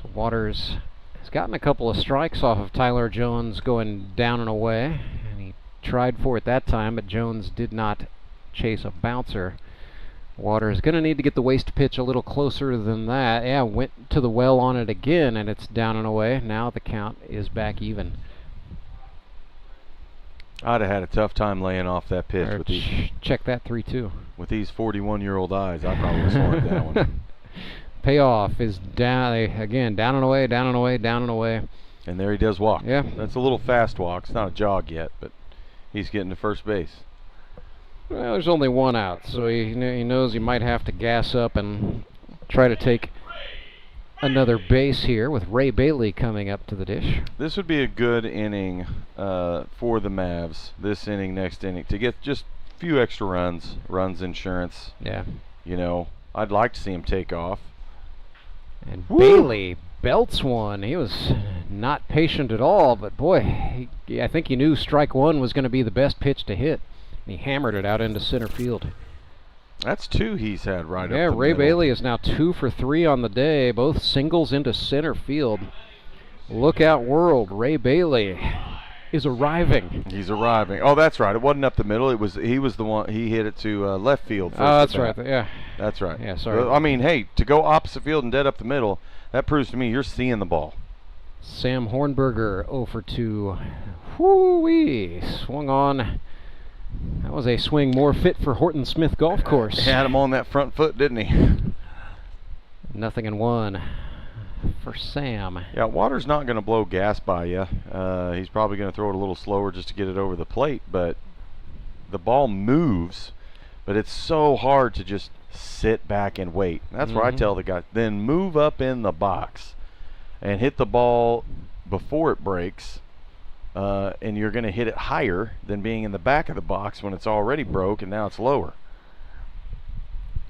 [SPEAKER 14] So Waters has gotten a couple of strikes off of Tyler Jones going down and away. And he tried for it that time, but Jones did not chase a bouncer. Waters going to need to get the waist pitch a little closer than that. Yeah, went to the well on it again, and it's down and away. Now the count is back even.
[SPEAKER 1] I'd have had a tough time laying off that pitch. With these,
[SPEAKER 14] check that 3-2.
[SPEAKER 1] With these 41-year-old eyes, I probably swung that one.
[SPEAKER 14] Payoff is down again, down and away, down and away, down and away.
[SPEAKER 1] And there he does walk.
[SPEAKER 14] Yeah.
[SPEAKER 1] That's a little fast walk. It's not a jog yet, but he's getting to first base.
[SPEAKER 14] Well, there's only one out, so he knows he might have to gas up and try to take another base here with Ray Bailey coming up to the dish.
[SPEAKER 1] This would be a good inning for the Mavs, this inning, next inning, to get just a few extra runs insurance.
[SPEAKER 14] Yeah.
[SPEAKER 1] You know, I'd like to see him take off.
[SPEAKER 14] And Bailey belts one. He was not patient at all, but boy, I think he knew strike one was going to be the best pitch to hit. He hammered it out into center field.
[SPEAKER 1] That's two he's had right up the
[SPEAKER 14] middle. Yeah, Ray Bailey is now 2 for 3 on the day, both singles into center field. Look out, world. Ray Bailey is arriving.
[SPEAKER 1] He's arriving. Oh, that's right. It wasn't up the middle. He was the one. He hit it to left field.
[SPEAKER 14] Oh, that's right. Yeah.
[SPEAKER 1] That's right.
[SPEAKER 14] Yeah, sorry.
[SPEAKER 1] I mean, hey, to go opposite field and dead up the middle, that proves to me you're seeing the ball.
[SPEAKER 14] Sam Hornberger 0 for 2. Whoo-wee. Swung on. That was a swing more fit for Horton Smith Golf Course.
[SPEAKER 1] Had him on that front foot, didn't he?
[SPEAKER 14] 0-1 for Sam.
[SPEAKER 1] Yeah, Waters not going to blow gas by you. He's probably going to throw it a little slower just to get it over the plate, but the ball moves, but it's so hard to just sit back and wait. That's where I tell the guy, then move up in the box and hit the ball before it breaks. And you're going to hit it higher than being in the back of the box when it's already broke and now it's lower.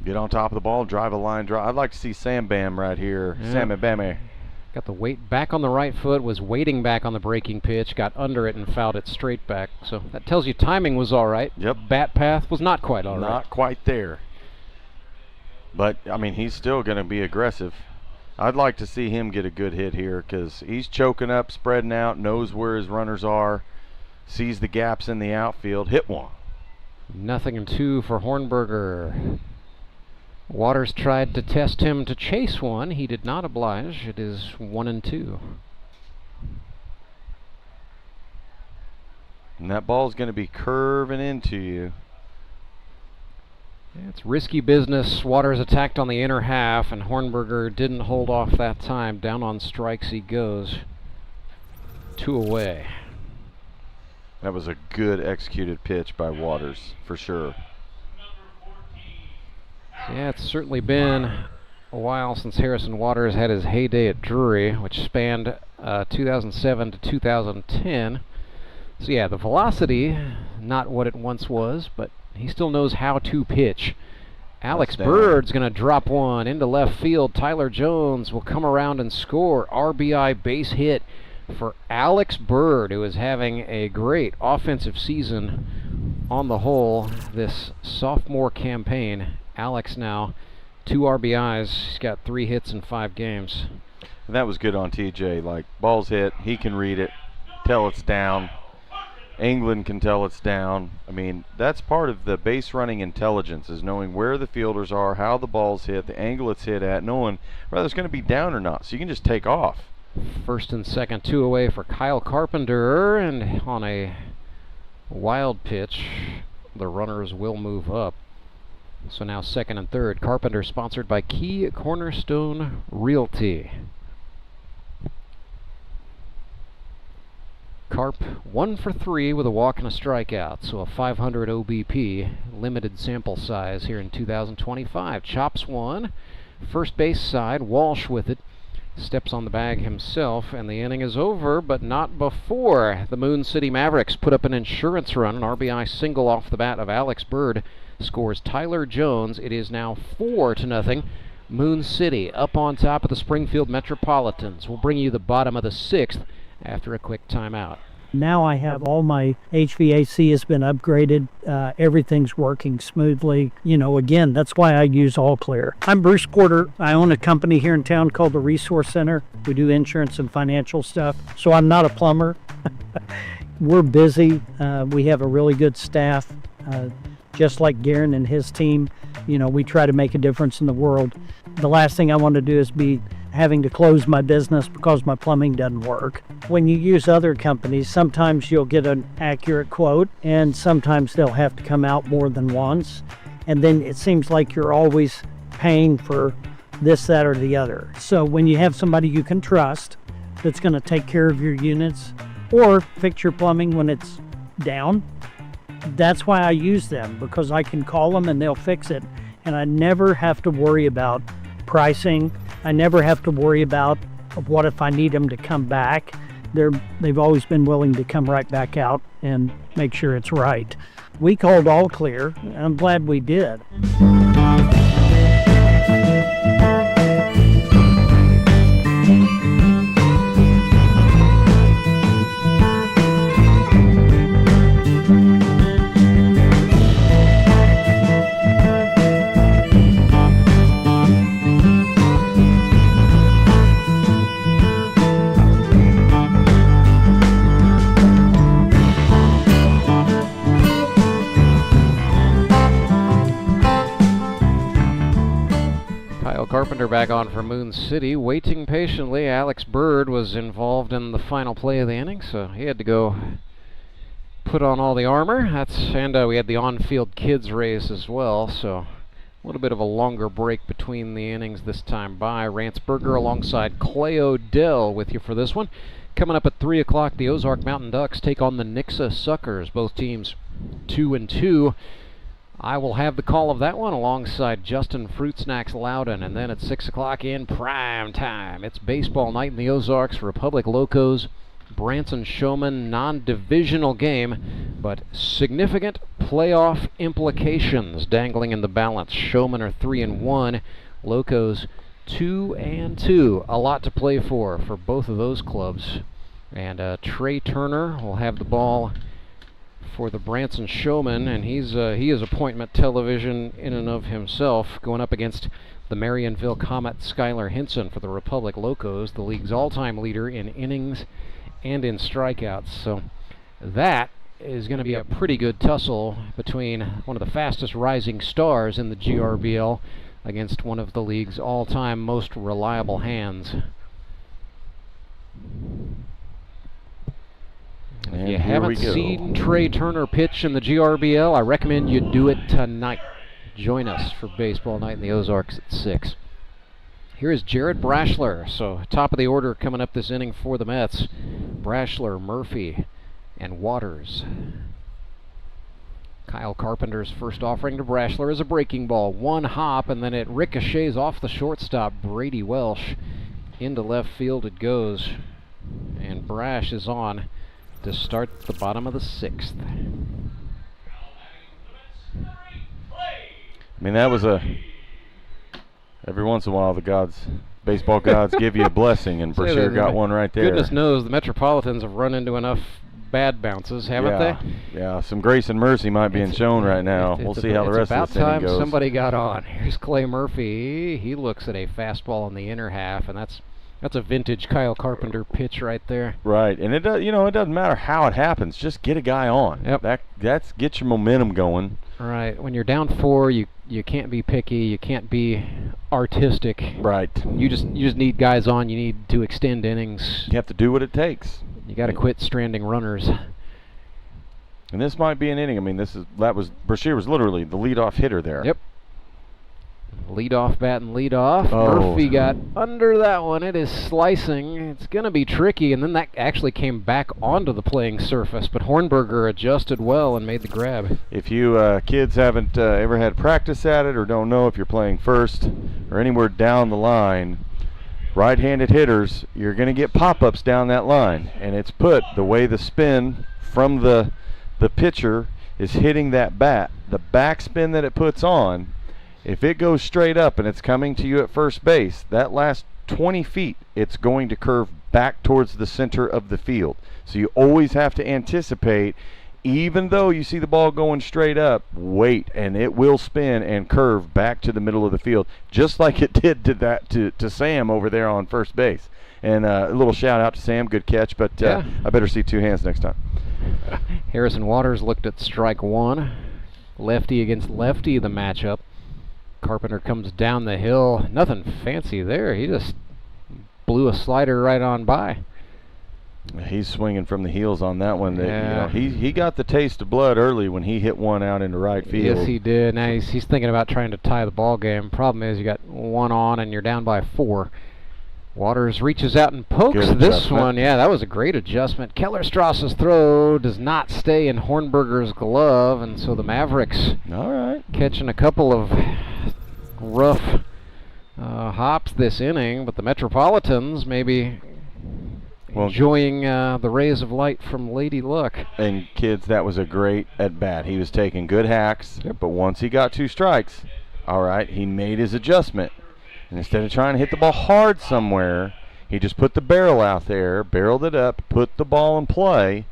[SPEAKER 1] Get on top of the ball, drive a line drive. I'd like to see Sam Bam right here. Yeah. Sammy Bammy.
[SPEAKER 14] Got the weight back on the right foot, was waiting back on the breaking pitch, got under it and fouled it straight back. So that tells you timing was all right.
[SPEAKER 1] Yep.
[SPEAKER 14] Bat path was not quite all right.
[SPEAKER 1] Not quite there. But, I mean, he's still going to be aggressive. I'd like to see him get a good hit here because he's choking up, spreading out, knows where his runners are, sees the gaps in the outfield. Hit one.
[SPEAKER 14] 0-2 for Hornberger. Waters tried to test him to chase one. He did not oblige. It is 1-2.
[SPEAKER 1] And that ball's going to be curving into you.
[SPEAKER 14] It's risky business. Waters attacked on the inner half, and Hornberger didn't hold off that time. Down on strikes he goes. 2 away.
[SPEAKER 1] That was a good executed pitch by Waters, for sure.
[SPEAKER 14] Yeah, it's certainly been a while since Harrison Waters had his heyday at Drury, which spanned 2007 to 2010. So yeah, the velocity, not what it once was, but he still knows how to pitch. Alex Bird's going to drop one into left field. Tyler Jones will come around and score. RBI base hit for Alex Bird, who is having a great offensive season on the whole this sophomore campaign. Alex now 2 RBIs. He's got 3 hits in 5 games.
[SPEAKER 1] And that was good on TJ. Like, ball's hit, he can read it, tell it's down. England can tell it's down. I mean, that's part of the base running intelligence, is knowing where the fielders are, how the ball's hit, the angle it's hit at, knowing whether it's going to be down or not. So you can just take off.
[SPEAKER 14] First and second, 2 away for Kyle Carpenter, and on a wild pitch, the runners will move up. So now second and third. Carpenter sponsored by Key Cornerstone Realty. Carp 1 for 3 with a walk and a strikeout, so a 500 OBP, limited sample size here in 2025. Chops one, first base side, Walsh with it, steps on the bag himself, and the inning is over, but not before the Moon City Mavericks put up an insurance run. An RBI single off the bat of Alex Bird scores Tyler Jones. It is now 4-0. Moon City up on top of the Springfield Metropolitans. We'll bring you the bottom of the 6th after a quick timeout.
[SPEAKER 17] Now I have all my HVAC has been upgraded. Everything's working smoothly. You know, again, that's why I use All Clear. I'm Bruce Porter. I own a company here in town called the Resource Center. We do insurance and financial stuff. So I'm not a plumber. We're busy. We have a really good staff. Just like Garen and his team, you know, we try to make a difference in the world. The last thing I want to do is be having to close my business because my plumbing doesn't work. When you use other companies, sometimes you'll get an accurate quote, and sometimes they'll have to come out more than once. And then it seems like you're always paying for this, that, or the other. So when you have somebody you can trust that's going to take care of your units or fix your plumbing when it's down, that's why I use them, because I can call them and they'll fix it. And I never have to worry about pricing. I never have to worry about what if I need them to come back. They've always been willing to come right back out and make sure it's right. We called All Clear, and I'm glad we did.
[SPEAKER 14] Carpenter back on for Moon City, waiting patiently. Alex Bird was involved in the final play of the inning, so he had to go put on all the armor. And we had the on-field kids race as well, so a little bit of a longer break between the innings this time by. Rantzberger alongside Clay Odell with you for this one. Coming up at 3 o'clock, the Ozark Mountain Ducks take on the Nixa Suckers. Both teams 2-2. I will have the call of that one alongside Justin Fruit Snacks Loudon. And then at 6 o'clock in prime time, it's baseball night in the Ozarks. Republic Locos, Branson Showman, non-divisional game, but significant playoff implications dangling in the balance. Showman are 3-1, Locos 2-2. A lot to play for both of those clubs. And Trey Turner will have the ball for the Branson Showman, and he is appointment television in and of himself, going up against the Marionville Comet Skylar Hinson for the Republic Locos, the league's all-time leader in innings and in strikeouts. So that is going to be a pretty good tussle between one of the fastest rising stars in the GRBL against one of the league's all-time most reliable hands. If you haven't seen Trey Turner pitch in the GRBL, I recommend you do it tonight. Join us for Baseball Night in the Ozarks at 6. Here is Jared Brashler. So top of the order coming up this inning for the Mets. Brashler, Murphy, and Waters. Kyle Carpenter's first offering to Brashler is a breaking ball. One hop, and then it ricochets off the shortstop, Brady Welsh. Into left field it goes. And Brash is on to start the bottom of the 6th.
[SPEAKER 1] I mean, that was every once in a while the baseball gods give you a blessing, and Brashear got one right there.
[SPEAKER 14] Goodness knows the Metropolitans have run into enough bad bounces, haven't they?
[SPEAKER 1] Yeah, some grace and mercy might be shown right now. We'll see how the rest of the inning goes.
[SPEAKER 14] It's about time somebody got on. Here's Clay Murphy. He looks at a fastball in the inner half, and that's a vintage Kyle Carpenter pitch right there.
[SPEAKER 1] Right, and it doesn't matter how it happens. Just get a guy on.
[SPEAKER 14] Yep.
[SPEAKER 1] That's get your momentum going.
[SPEAKER 14] Right. When you're down 4, you can't be picky. You can't be artistic.
[SPEAKER 1] Right.
[SPEAKER 14] You just need guys on. You need to extend innings.
[SPEAKER 1] You have to do what it takes.
[SPEAKER 14] You got to quit stranding runners.
[SPEAKER 1] And this might be an inning. I mean, Brashear was literally the leadoff hitter there.
[SPEAKER 14] Yep. Lead off bat and lead off.
[SPEAKER 1] Oh.
[SPEAKER 14] Murphy got under that one. It is slicing. It's going to be tricky, and then that actually came back onto the playing surface, but Hornberger adjusted well and made the grab.
[SPEAKER 1] If you kids haven't ever had practice at it or don't know if you're playing first or anywhere down the line, right-handed hitters, you're going to get pop-ups down that line, and it's put the way the spin from the pitcher is hitting that bat, the backspin that it puts on. If it goes straight up and it's coming to you at first base, that last 20 feet, it's going to curve back towards the center of the field. So you always have to anticipate, even though you see the ball going straight up, wait, and it will spin and curve back to the middle of the field, just like it did to Sam over there on first base. And a little shout out to Sam, good catch, but I better see 2 hands next time.
[SPEAKER 14] Harrison Waters looked at strike 1. Lefty against lefty, the matchup. Carpenter comes down the hill. Nothing fancy there. He just blew a slider right on by.
[SPEAKER 1] He's swinging from the heels on that one.
[SPEAKER 14] Yeah.
[SPEAKER 1] He got the taste of blood early when he hit one out into right field.
[SPEAKER 14] Yes, he did. Now he's thinking about trying to tie the ball game. Problem is you got 1 on and you're down by 4. Waters reaches out and pokes this one. Yeah, that was a great adjustment. Kellerstrass's throw does not stay in Hornberger's glove, and so the Mavericks catching a couple of rough hops this inning, but the Metropolitans maybe enjoying the rays of light from Lady Luck.
[SPEAKER 1] And kids, that was a great at-bat. He was taking good hacks, but once he got 2 strikes, he made his adjustment. And instead of trying to hit the ball hard somewhere, he just put the barrel out there, barreled it up, put the ball in play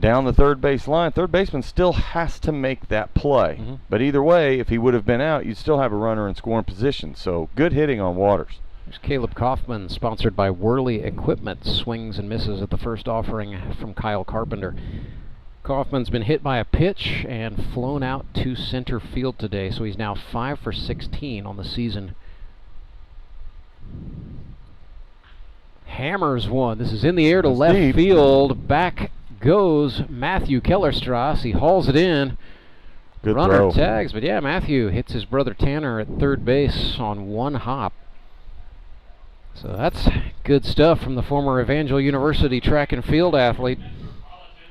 [SPEAKER 1] down the third base line. Third baseman still has to make that play. But either way, if he would have been out, you'd still have a runner in scoring position. So good hitting on Waters.
[SPEAKER 14] There's Caleb Kaufman, sponsored by Worley Equipment. Swings and misses at the first offering from Kyle Carpenter. Kaufman's been hit by a pitch and flown out to center field today, so he's now 5 for 16 on the season. Hammers one. This is in the air to left field. Back goes Matthew Kellerstrass. He hauls it in.
[SPEAKER 1] Good
[SPEAKER 14] Runner
[SPEAKER 1] throw.
[SPEAKER 14] tags, but yeah, Matthew hits his brother Tanner at third base on 1 hop. So that's good stuff from the former Evangel University track and field athlete.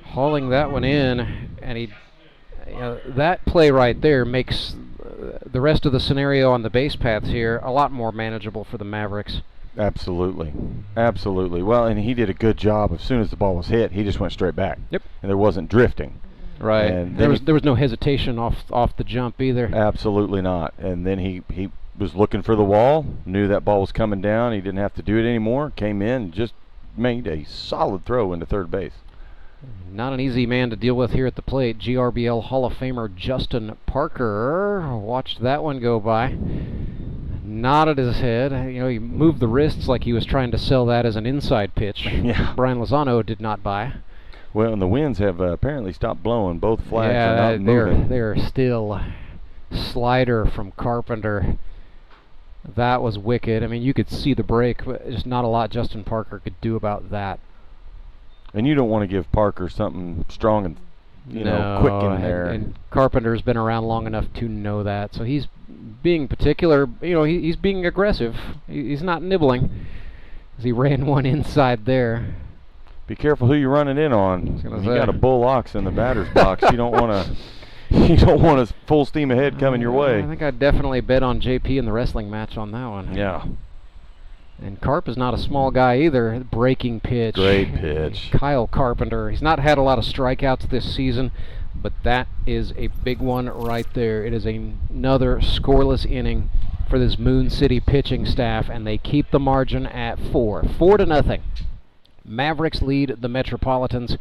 [SPEAKER 14] Hauling that one in, and that play right there makes the rest of the scenario on the base paths here a lot more manageable for the Mavericks.
[SPEAKER 1] Absolutely. Well, and he did a good job. As soon as the ball was hit, he just went straight back.
[SPEAKER 14] Yep.
[SPEAKER 1] And there wasn't drifting.
[SPEAKER 14] Right.
[SPEAKER 1] And
[SPEAKER 14] there was no hesitation off the jump either.
[SPEAKER 1] Absolutely not. And then he was looking for the wall, knew that ball was coming down. He didn't have to do it anymore. Came in and just made a solid throw into third base.
[SPEAKER 14] Not an easy man to deal with here at the plate. GRBL Hall of Famer Justin Parker watched that one go by. Nodded his head. He moved the wrists like he was trying to sell that as an inside pitch.
[SPEAKER 1] Yeah.
[SPEAKER 14] Brian Lozano did not buy.
[SPEAKER 1] Well, and the winds have apparently stopped blowing. Both flags are not moving.
[SPEAKER 14] They're still slider from Carpenter. That was wicked. I mean, you could see the break, but there's not a lot Justin Parker could do about that.
[SPEAKER 1] And you don't want to give Parker something strong and quick in there.
[SPEAKER 14] And Carpenter's been around long enough to know that. So he's being particular. He's being aggressive. He's not nibbling. As he ran one inside there.
[SPEAKER 1] Be careful who you're running in on. You got a bull ox in the batter's box. You don't want to. You don't want a full steam ahead coming your way.
[SPEAKER 14] I think I'd definitely bet on JP in the wrestling match on that one.
[SPEAKER 1] Yeah.
[SPEAKER 14] And Carp is not a small guy either. Breaking pitch.
[SPEAKER 1] Great pitch.
[SPEAKER 14] Kyle Carpenter. He's not had a lot of strikeouts this season, but that is a big one right there. It is another scoreless inning for this Moon City pitching staff, and they keep the margin at 4-0. Mavericks lead the Metropolitans.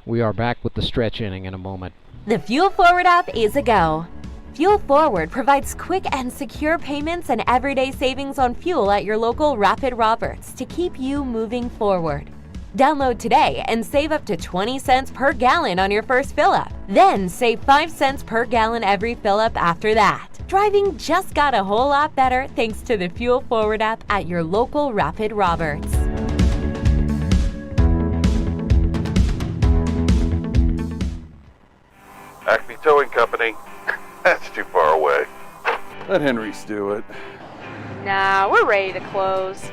[SPEAKER 14] We are back with the stretch inning in a moment.
[SPEAKER 18] The Fuel Forward app is a go. Fuel Forward provides quick and secure payments and everyday savings on fuel at your local Rapid Roberts to keep you moving forward. Download today and save up to 20 cents per gallon on your first fill-up. Then save 5 cents per gallon every fill-up after that. Driving just got a whole lot better thanks to the Fuel Forward app at your local Rapid Roberts.
[SPEAKER 19] Acme Towing Company. That's too far away. Let Henry's do it.
[SPEAKER 5] Nah, we're ready to close.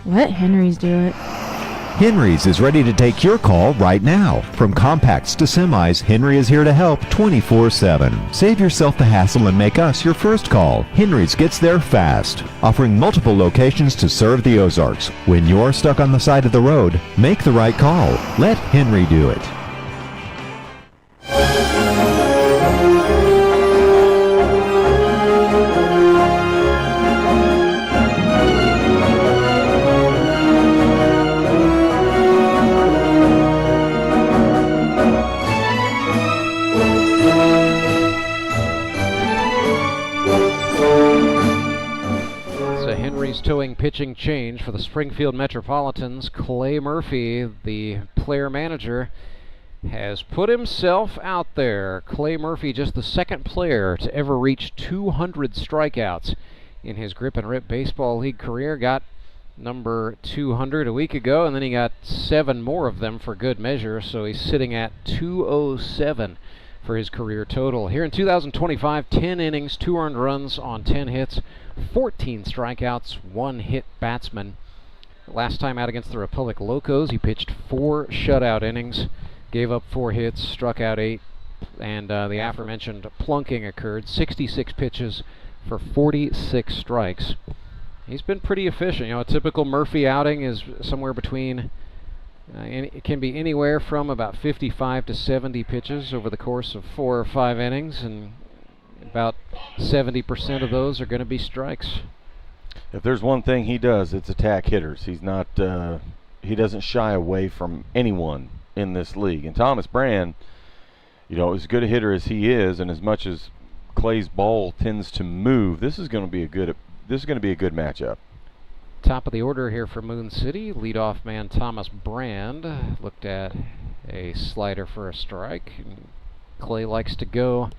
[SPEAKER 20] Let Henry's do it.
[SPEAKER 24] Henry's is ready to take your call right now. From compacts to semis, Henry is here to help 24/7. Save yourself the hassle and make us your first call. Henry's gets there fast, offering multiple locations to serve the Ozarks. When you're stuck on the side of the road, make the right call. Let Henry do it.
[SPEAKER 14] Towing pitching change for the Springfield Metropolitans. Clay Murphy, the player manager, has put himself out there. Clay Murphy, just the second player to ever reach 200 strikeouts in his Grip and Rip Baseball League career. Got number 200 a week ago, and then he got 7 more of them for good measure, so he's sitting at 207 for his career total. Here in 2025, 10 innings, 2 earned runs on 10 hits, 14 strikeouts, 1 hit batsman. Last time out against the Republic Locos, he pitched 4 shutout innings, gave up 4 hits, struck out 8, and the aforementioned plunking occurred. 66 pitches for 46 strikes. He's been pretty efficient. A typical Murphy outing is somewhere between it can be anywhere from about 55 to 70 pitches over the course of 4 or 5 innings, and about 70% of those are going to be strikes.
[SPEAKER 1] If there's one thing he does, it's attack hitters. He's not. He doesn't shy away from anyone in this league. And Thomas Brand, as good a hitter as he is, and as much as Clay's ball tends to move, this is going to be a good matchup.
[SPEAKER 14] Top of the order here for Moon City. Leadoff man Thomas Brand looked at a slider for a strike. Clay likes to go,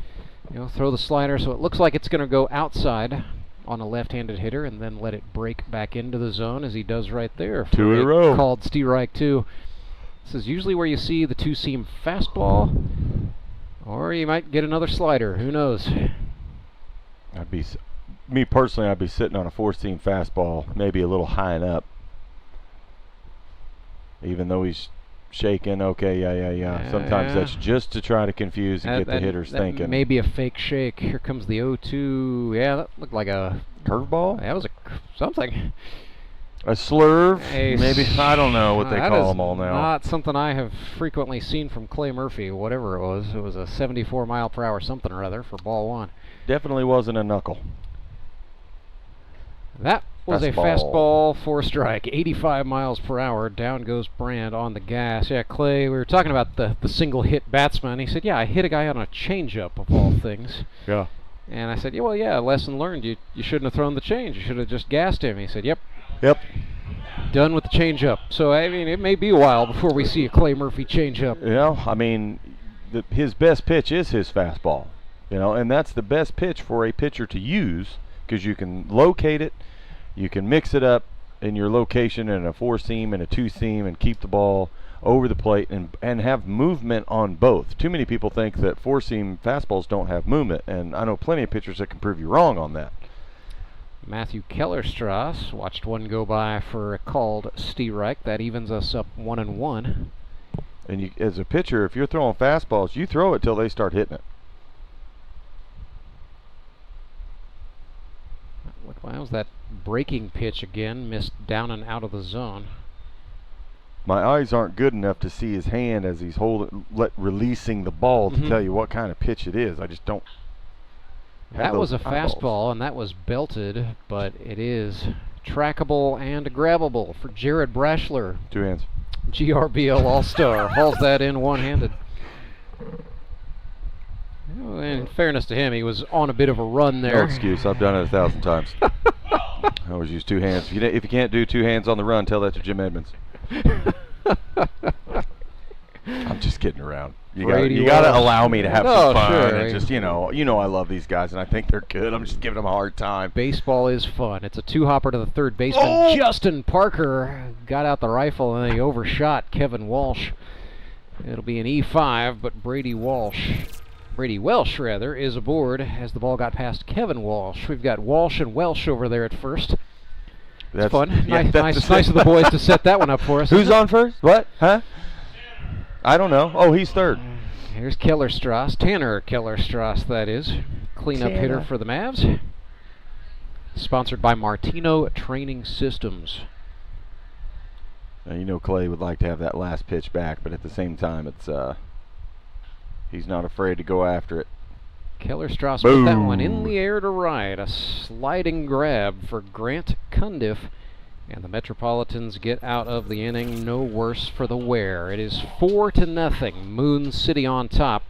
[SPEAKER 14] throw the slider so it looks like it's going to go outside on a left-handed hitter and then let it break back into the zone, as he does right there.
[SPEAKER 1] 2 in a row.
[SPEAKER 14] Called strike 2. This is usually where you see the 2-seam fastball, or you might get another slider. Who knows?
[SPEAKER 1] Me personally, I'd be sitting on a 4-seam fastball, maybe a little high and up. Even though he's shaking, okay, yeah. Sometimes that's just to try to confuse and get the hitters thinking.
[SPEAKER 14] Maybe a fake shake. Here comes the 0-2. Yeah, that looked like a
[SPEAKER 1] curveball.
[SPEAKER 14] That was something.
[SPEAKER 1] A slurve, maybe. I don't know what they call them all now.
[SPEAKER 14] Not something I have frequently seen from Clay Murphy. Whatever it was a 74 mile per hour something or other for ball 1.
[SPEAKER 1] Definitely wasn't a knuckle.
[SPEAKER 14] That was a fastball for a strike, 85 miles per hour. Down goes Brand on the gas. Yeah, Clay, we were talking about the single hit batsman. He said, yeah, I hit a guy on a changeup of all things.
[SPEAKER 1] Yeah.
[SPEAKER 14] And I said, lesson learned. You shouldn't have thrown the change. You should have just gassed him. He said, yep. Done with the changeup. So, I mean, it may be a while before we see a Clay Murphy changeup.
[SPEAKER 1] I mean, his best pitch is his fastball. And that's the best pitch for a pitcher to use because you can locate it, you can mix it up in your location in a 4-seam and a 2-seam and keep the ball over the plate and have movement on both. Too many people think that 4-seam fastballs don't have movement, and I know plenty of pitchers that can prove you wrong on that.
[SPEAKER 14] Matthew Kellerstrass watched one go by for a called Steerreich. That evens us up 1-1.
[SPEAKER 1] And you, as a pitcher, if you're throwing fastballs, you throw it till they start hitting it.
[SPEAKER 14] Wow, was that breaking pitch again, missed down and out of the zone.
[SPEAKER 1] My eyes aren't good enough to see his hand as he's releasing the ball to tell you what kind of pitch it is. I just don't.
[SPEAKER 14] That was a fastball, and that was belted, but it is trackable and grabbable for Jared Brashler.
[SPEAKER 1] 2 hands.
[SPEAKER 14] GRBL All-Star hauls that in one-handed. In fairness to him, he was on a bit of a run there.
[SPEAKER 1] No excuse. I've done it 1,000 times. I always use 2 hands. If you can't do 2 hands on the run, tell that to Jim Edmonds. I'm just kidding around. You got to allow me to have some fun. Sure. And just I love these guys, and I think they're good. I'm just giving them a hard time.
[SPEAKER 14] Baseball is fun. It's a 2-hopper to the third baseman. Oh! Justin Parker got out the rifle, and he overshot Kevin Walsh. It'll be an E5, but Brady Welsh, is aboard as the ball got past Kevin Walsh. We've got Walsh and Welsh over there at first. That's fun. Yeah, nice of the boys to set that one up for us.
[SPEAKER 1] Who's on first? What? Huh? I don't know. Oh, he's third.
[SPEAKER 14] Here's Kellerstrass. Tanner Kellerstrass, that is. Cleanup hitter for the Mavs. Sponsored by Martino Training Systems.
[SPEAKER 1] Now, Clay would like to have that last pitch back, but at the same time, it's he's not afraid to go after it.
[SPEAKER 14] Kellerstrass put that one in the air to right. A sliding grab for Grant Cundiff. And the Metropolitans get out of the inning no worse for the wear. It is 4-0. Moon City on top.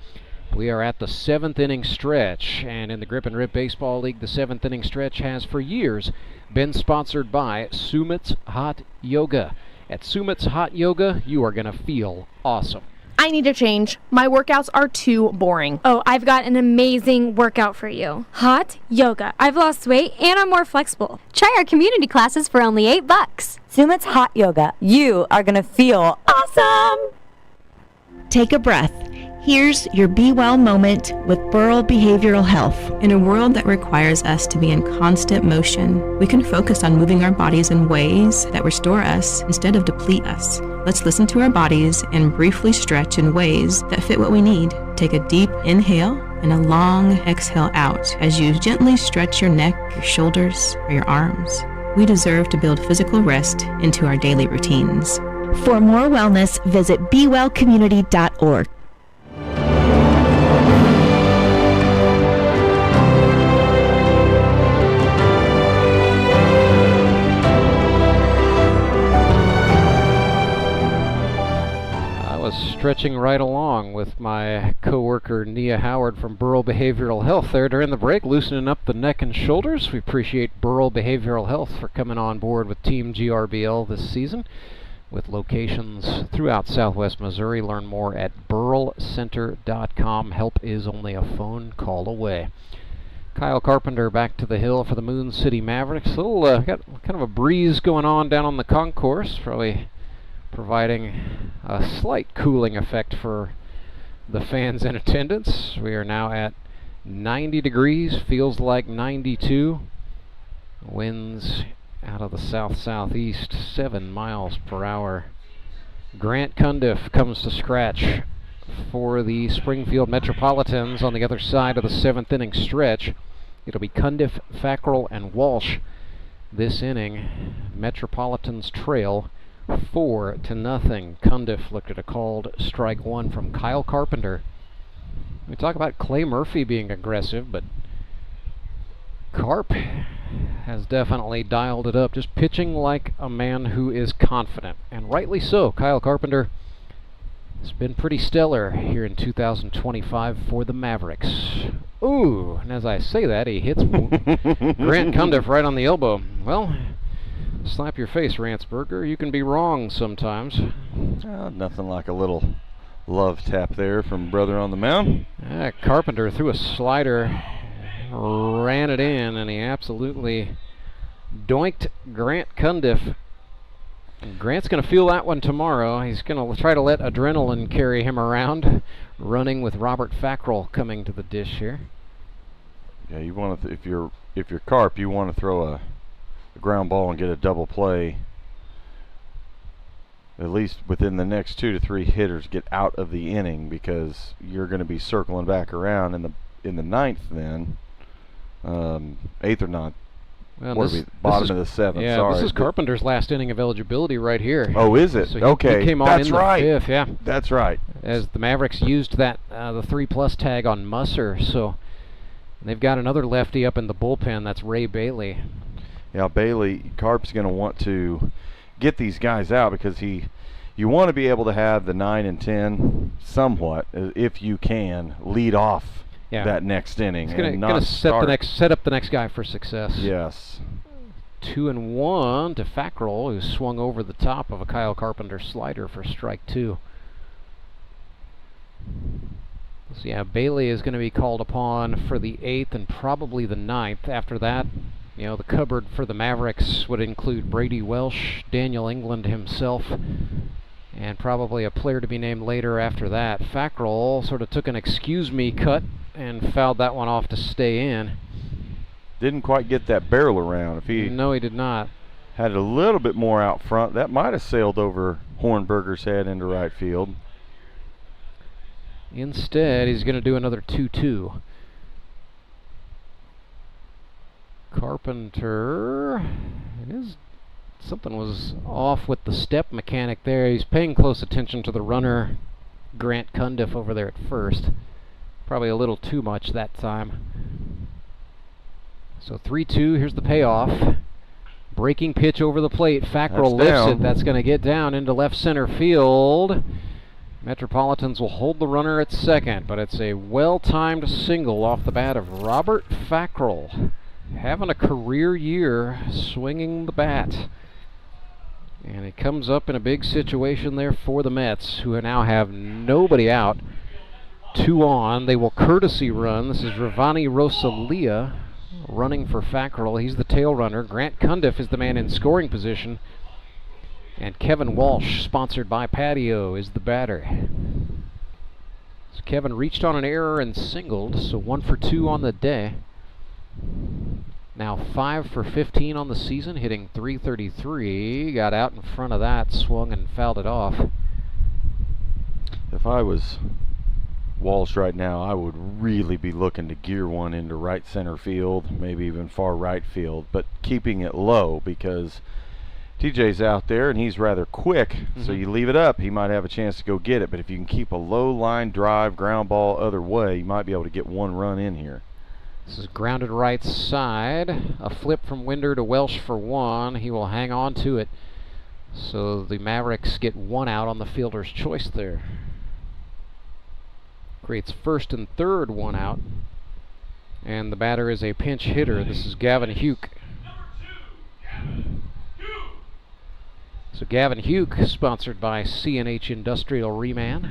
[SPEAKER 14] We are at the 7th inning stretch. And in the Grip and Rip Baseball League, the 7th inning stretch has for years been sponsored by Sumit's Hot Yoga. At Sumit's Hot Yoga, you are going to feel awesome.
[SPEAKER 2] I need a change. My workouts are too boring.
[SPEAKER 3] Oh, I've got an amazing workout for you. Hot yoga. I've lost weight and I'm more flexible.
[SPEAKER 6] Try our community classes for only $8. Sumit's Hot Yoga. You are going to feel awesome.
[SPEAKER 15] Take a breath. Here's your Be Well moment with Burl Behavioral Health. In a world that requires us to be in constant motion, we can focus on moving our bodies in ways that restore us instead of deplete us. Let's listen to our bodies and briefly stretch in ways that fit what we need. Take a deep inhale and a long exhale out as you gently stretch your neck, your shoulders, or your arms. We deserve to build physical rest into our daily routines. For more wellness, visit BeWellCommunity.org.
[SPEAKER 14] Stretching right along with my coworker Nia Howard from Burl Behavioral Health there during the break, loosening up the neck and shoulders. We appreciate Burl Behavioral Health for coming on board with Team GRBL this season with locations throughout Southwest Missouri. Learn more at burlcenter.com. Help is only a phone call away. Kyle Carpenter back to the hill for the Moon City Mavericks. Got kind of a breeze going on down on the concourse, probably providing a slight cooling effect for the fans in attendance. We are now at 90 degrees, feels like 92. Winds out of the south-southeast, 7 miles per hour. Grant Cundiff comes to scratch for the Springfield Metropolitans on the other side of the 7th inning stretch. It'll be Cundiff, Fackrell, and Walsh this inning. Metropolitans trail 4-0. Cundiff looked at a called strike one from Kyle Carpenter. We talk about Clay Murphy being aggressive, but Carp has definitely dialed it up, just pitching like a man who is confident, and rightly so. Kyle Carpenter has been pretty stellar here in 2025 for the Mavericks. Ooh, and as I say that, he hits Grant Cundiff right on the elbow. Well, Slap your face, Ranceberger. You can be wrong sometimes.
[SPEAKER 1] Nothing like a little love tap there from brother on the mound.
[SPEAKER 14] Carpenter threw a slider, ran it in, and he absolutely doinked Grant Cundiff. Grant's going to feel that one tomorrow. He's going to try to let adrenaline carry him around, running with Robert Fackrell coming to the dish here.
[SPEAKER 1] Yeah, you want to if you're Carp, you want to throw a ground ball and get a double play. At least within the next 2 to 3 hitters get out of the inning, because you're going to be circling back around in the ninth. Then 8th or 9th.
[SPEAKER 14] Well,
[SPEAKER 1] bottom of the 7th.
[SPEAKER 14] Yeah,
[SPEAKER 1] sorry.
[SPEAKER 14] This is Carpenter's last inning of eligibility right here.
[SPEAKER 1] Oh, is it?
[SPEAKER 14] So
[SPEAKER 1] okay,
[SPEAKER 14] he came on
[SPEAKER 1] that's
[SPEAKER 14] in
[SPEAKER 1] right.
[SPEAKER 14] the 5th. Yeah,
[SPEAKER 1] that's right.
[SPEAKER 14] As the Mavericks used that the 3+ tag on Musser, so they've got another lefty up in the bullpen. That's Ray Bailey.
[SPEAKER 1] Yeah, Bailey. Carp's going to want to get these guys out, because you want to be able to have the 9 and 10 somewhat, if you can, lead off that next inning.
[SPEAKER 14] He's going to set up the next guy for success.
[SPEAKER 1] Yes.
[SPEAKER 14] 2-1 to Fackrell, who swung over the top of a Kyle Carpenter slider for strike 2. So yeah, Bailey is going to be called upon for the 8th and probably the 9th. After that, the cupboard for the Mavericks would include Brady Welsh, Daniel England himself, and probably a player to be named later after that. Fackrell sort of took an excuse-me cut and fouled that one off to stay in.
[SPEAKER 1] Didn't quite get that barrel around.
[SPEAKER 14] No, he did not.
[SPEAKER 1] Had a little bit more out front, that might have sailed over Hornberger's head into right field.
[SPEAKER 14] Instead, he's going to do another 2-2. Carpenter, something was off with the step mechanic there. He's paying close attention to the runner, Grant Cundiff, over there at first. Probably a little too much that time. So 3-2, here's the payoff. Breaking pitch over the plate. Fackrell lifts it. That's going to get down into left center field. Metropolitans will hold the runner at second, but it's a well-timed single off the bat of Robert Fackrell. Having a career year swinging the bat. And it comes up in a big situation there for the Mets, who now have nobody out. 2 on. They will courtesy run. This is Ravani Rosalia running for Fackrell. He's the tail runner. Grant Cundiff is the man in scoring position. And Kevin Walsh, sponsored by Patio, is the batter. So Kevin reached on an error and singled, so 1 for 2 on the day. Now 5 for 15 on the season, hitting .333. Got out in front of that, swung and fouled it off.
[SPEAKER 1] If I was Walsh right now, I would really be looking to gear one into right center field, maybe even far right field, but keeping it low, because TJ's out there and he's rather quick, so you leave it up, he might have a chance to go get it. But if you can keep a low line drive, ground ball other way, you might be able to get 1 run in here.
[SPEAKER 14] This is grounded right side. A flip from Winder to Welsh for 1. He will hang on to it. So the Mavericks get 1 out on the fielder's choice there. Creates first and third 1 out. And the batter is a pinch hitter. This is Gavin Huke. So Gavin Huke, sponsored by C&H Industrial Reman.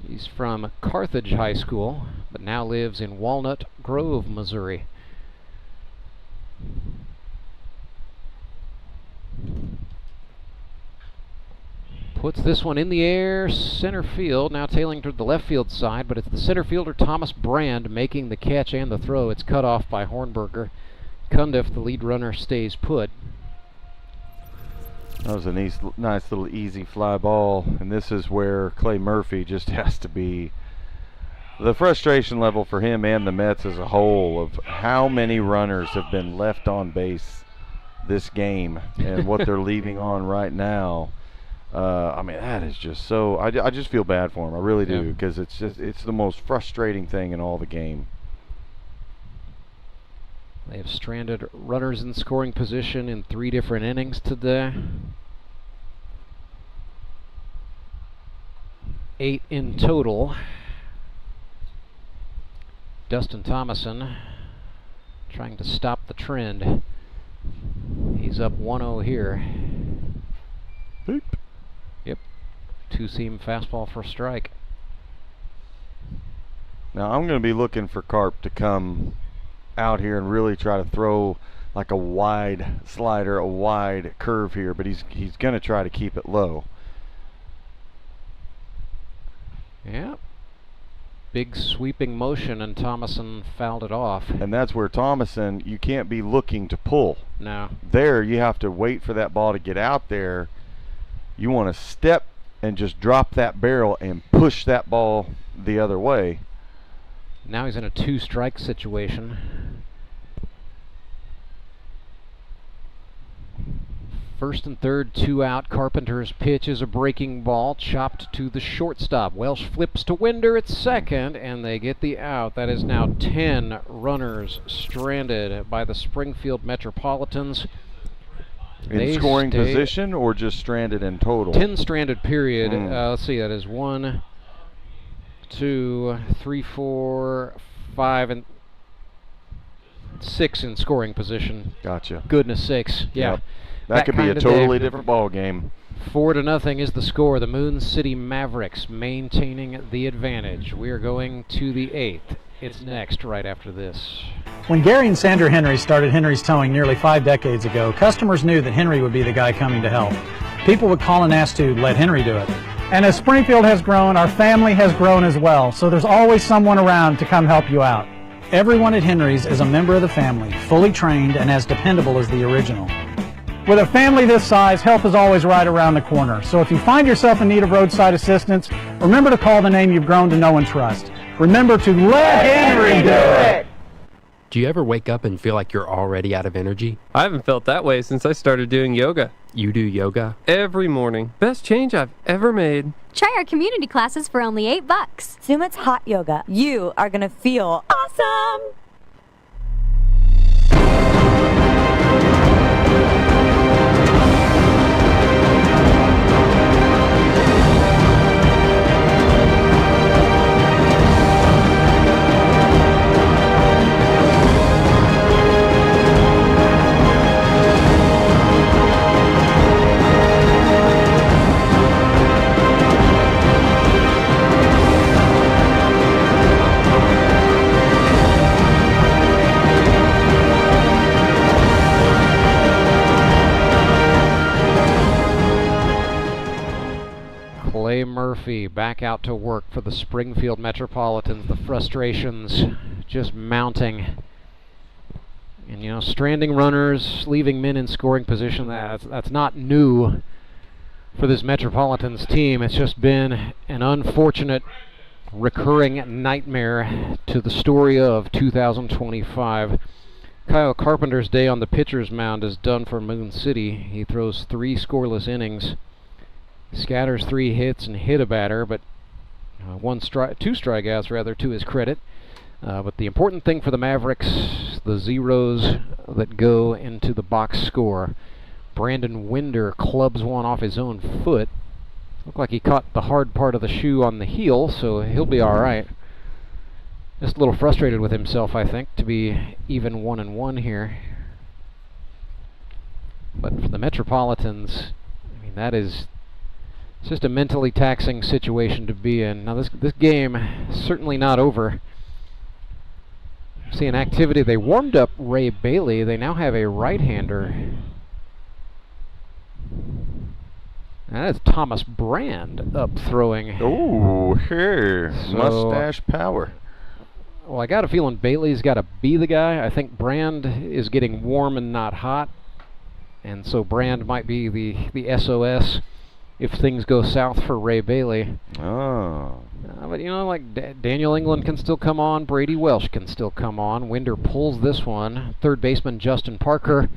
[SPEAKER 14] He's from Carthage High School, but now lives in Walnut Grove, Missouri. Puts this one in the air, center field, now tailing toward the left field side, but it's the center fielder Thomas Brand making the catch and the throw. It's cut off by Hornberger. Cundiff, the lead runner, stays put.
[SPEAKER 1] That was a nice little easy fly ball, and this is where Clay Murphy just has to be. The frustration level for him and the Mets as a whole of how many runners have been left on base this game and what they're leaving on right now. I mean, that is just so. I just feel bad for him. I really do, because it's the most frustrating thing in all the game.
[SPEAKER 14] They have stranded runners in scoring position in 3 different innings today. 8 in total. Dustin Thomason trying to stop the trend. He's He's up 1-0 here.
[SPEAKER 1] Boop.
[SPEAKER 14] Yep. Two-seam fastball for a strike.
[SPEAKER 1] Now I'm going to be looking for Carp to come out here and really try to throw like a wide slider, a wide curve here, but he's going to try to keep it low.
[SPEAKER 14] Yeah. Big sweeping motion, and Thomason fouled it off.
[SPEAKER 1] And that's where Thomason, you can't be looking to pull.
[SPEAKER 14] No.
[SPEAKER 1] There, you have to wait for that ball to get out there. You want to step and just drop that barrel and push that ball the other way.
[SPEAKER 14] Now he's in a 2-strike situation. First and third, 2 out. Carpenter's pitch is a breaking ball, chopped to the shortstop. Welsh flips to Winder at second, and they get the out. That is now 10 runners stranded by the Springfield Metropolitans.
[SPEAKER 1] In scoring position or just stranded in total?
[SPEAKER 14] 10 stranded, period. Let's see, that is 1, 2, 3, 4, 5, and 6 in scoring position.
[SPEAKER 1] Gotcha.
[SPEAKER 14] Goodness sakes. Yeah.
[SPEAKER 1] Yep. That could be a totally different ball game.
[SPEAKER 14] 4-0 is the score. The Moon City Mavericks maintaining the advantage. We are going to the 8th. It's next right after this.
[SPEAKER 7] When Gary and Sandra Henry started Henry's Towing nearly 5 decades ago, customers knew that Henry would be the guy coming to help. People would call and ask to let Henry do it. And as Springfield has grown, our family has grown as well, so there's always someone around to come help you out. Everyone at Henry's is a member of the family, fully trained and as dependable as the original. With a family this size, help is always right around the corner. So if you find yourself in need of roadside assistance, remember to call the name you've grown to know and trust. Remember to let Henry do it!
[SPEAKER 8] Do you ever wake up and feel like you're already out of energy?
[SPEAKER 10] I haven't felt that way since I started doing yoga.
[SPEAKER 8] You do yoga?
[SPEAKER 10] Every morning. Best change I've ever made.
[SPEAKER 3] Try our community classes for only $8.
[SPEAKER 6] Sumit's Hot Yoga. You are going to feel awesome!
[SPEAKER 14] Clay Murphy back out to work for the Springfield Metropolitans. The frustrations just mounting. And, you know, stranding runners, leaving men in scoring position, that's not new for this Metropolitans team. It's just been an unfortunate recurring nightmare to the story of 2025. Kyle Carpenter's day on the pitcher's mound is done for Moon City. He throws 3 scoreless innings, scatters 3 hits and hit a batter, but 2 strikeouts rather to his credit. But the important thing for the Mavericks, the zeros that go into the box score. Brandon Winder clubs one off his own foot. Looked like he caught the hard part of the shoe on the heel, so he'll be all right. Just a little frustrated with himself, I think, to be even 1-1 here. But for the Metropolitans, I mean, that is just a mentally taxing situation to be in. Now, this game is certainly not over. Seeing activity. They warmed up Ray Bailey. They now have a right-hander. And that's Thomas Brand up throwing.
[SPEAKER 1] Ooh, here.
[SPEAKER 14] So,
[SPEAKER 1] mustache power.
[SPEAKER 14] Well, I got a feeling Bailey's got to be the guy. I think Brand is getting warm and not hot. And so Brand might be the SOS if things go south for Ray Bailey.
[SPEAKER 1] Oh.
[SPEAKER 14] But, you know, like Daniel England can still come on. Brady Welsh can still come on. Winder pulls this one. Third baseman Justin Parker.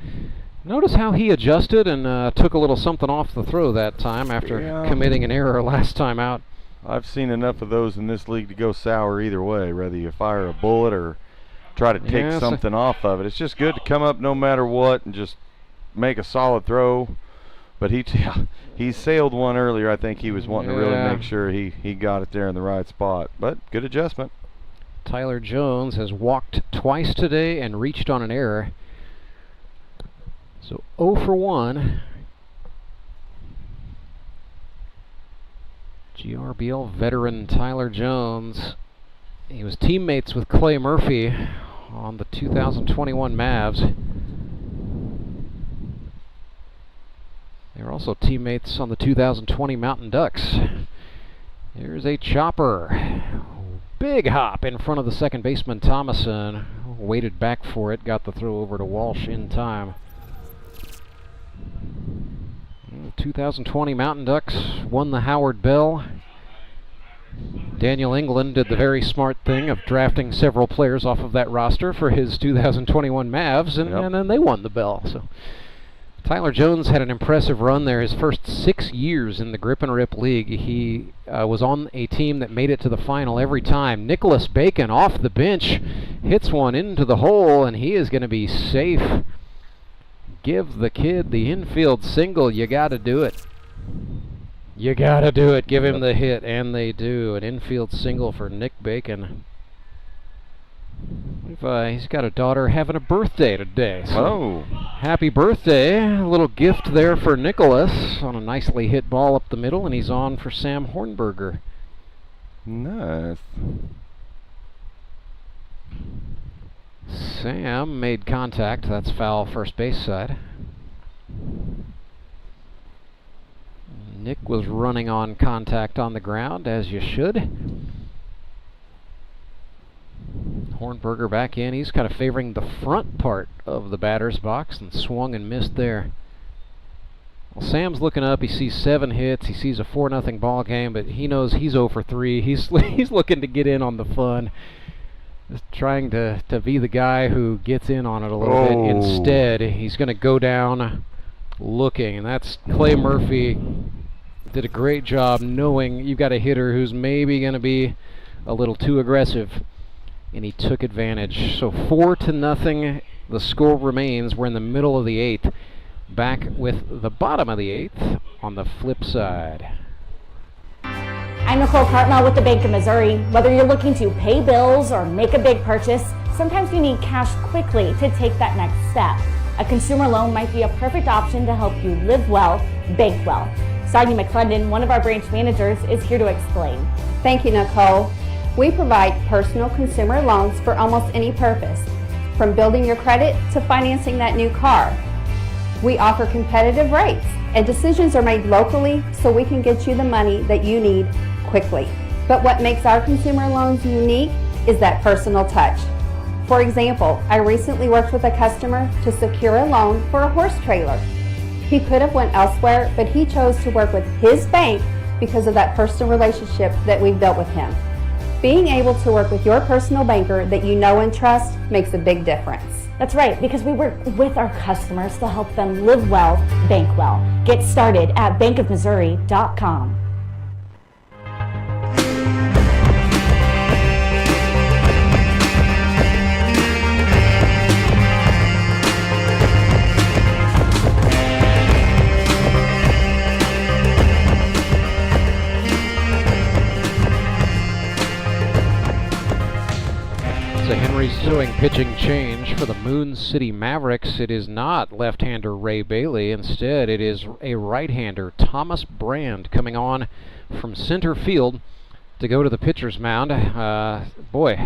[SPEAKER 14] Notice how he adjusted and took a little something off the throw that time after committing an error last time out.
[SPEAKER 1] I've seen enough of those in this league to go sour either way, whether you fire a bullet or try to take something off of it. It's just good to come up no matter what and just make a solid throw. But he sailed one earlier. I think he was wanting to really make sure he got it there in the right spot. But good adjustment.
[SPEAKER 14] Tyler Jones has walked twice today and reached on an error. So 0 for 1. GRBL veteran Tyler Jones. He was teammates with Clay Murphy on the 2021 Mavs. They were also teammates on the 2020 Mountain Ducks. Here's a chopper. Big hop in front of the second baseman Thomason. Waited back for it, got the throw over to Walsh in time. 2020 Mountain Ducks won the Howard Bell. Daniel England did the very smart thing of drafting several players off of that roster for his 2021 Mavs, and then they won the Bell. So Tyler Jones had an impressive run there. His first 6 years in the Grip and Rip League, he was on a team that made it to the final every time. Nicholas Bacon off the bench hits one into the hole, and he is going to be safe. Give the kid the infield single. You got to do it. You got to do it. Give him the hit, and they do. An infield single for Nick Bacon. He's got a daughter having a birthday today. So happy birthday. A little gift there for Nicholas on a nicely hit ball up the middle, and he's on for Sam Hornberger.
[SPEAKER 1] Nice.
[SPEAKER 14] Sam made contact. That's foul first base side. Nick was running on contact on the ground, as you should. Hornberger back in. He's kind of favoring the front part of the batter's box and swung and missed there. Well, Sam's looking up. He sees 7 hits. He sees a 4-0 ball game, but he knows he's 0 for 3. He's looking to get in on the fun. Just trying to be the guy who gets in on it a little bit. Instead, he's going to go down looking, and that's Clay Murphy. Did a great job knowing you've got a hitter who's maybe going to be a little too aggressive, and he took advantage. So 4-0, the score remains. We're in the middle of the 8th. Back with the bottom of the 8th on the flip side.
[SPEAKER 4] I'm Nicole Cartmel with the Bank of Missouri. Whether you're looking to pay bills or make a big purchase, sometimes you need cash quickly to take that next step. A consumer loan might be a perfect option to help you live well, bank well. Sonia McClendon, one of our branch managers, is here to explain.
[SPEAKER 13] Thank you, Nicole. We provide personal consumer loans for almost any purpose, from building your credit to financing that new car. We offer competitive rates, and decisions are made locally so we can get you the money that you need quickly. But what makes our consumer loans unique is that personal touch. For example, I recently worked with a customer to secure a loan for a horse trailer. He could have went elsewhere, but he chose to work with his bank because of that personal relationship that we've built with him. Being able to work with your personal banker that you know and trust makes a big difference.
[SPEAKER 4] That's right, because we work with our customers to help them live well, bank well. Get started at bankofmissouri.com.
[SPEAKER 14] So Henry's doing pitching change for the Moon City Mavericks. It is not left-hander Ray Bailey. Instead, it is a right-hander, Thomas Brand, coming on from center field to go to the pitcher's mound. Boy,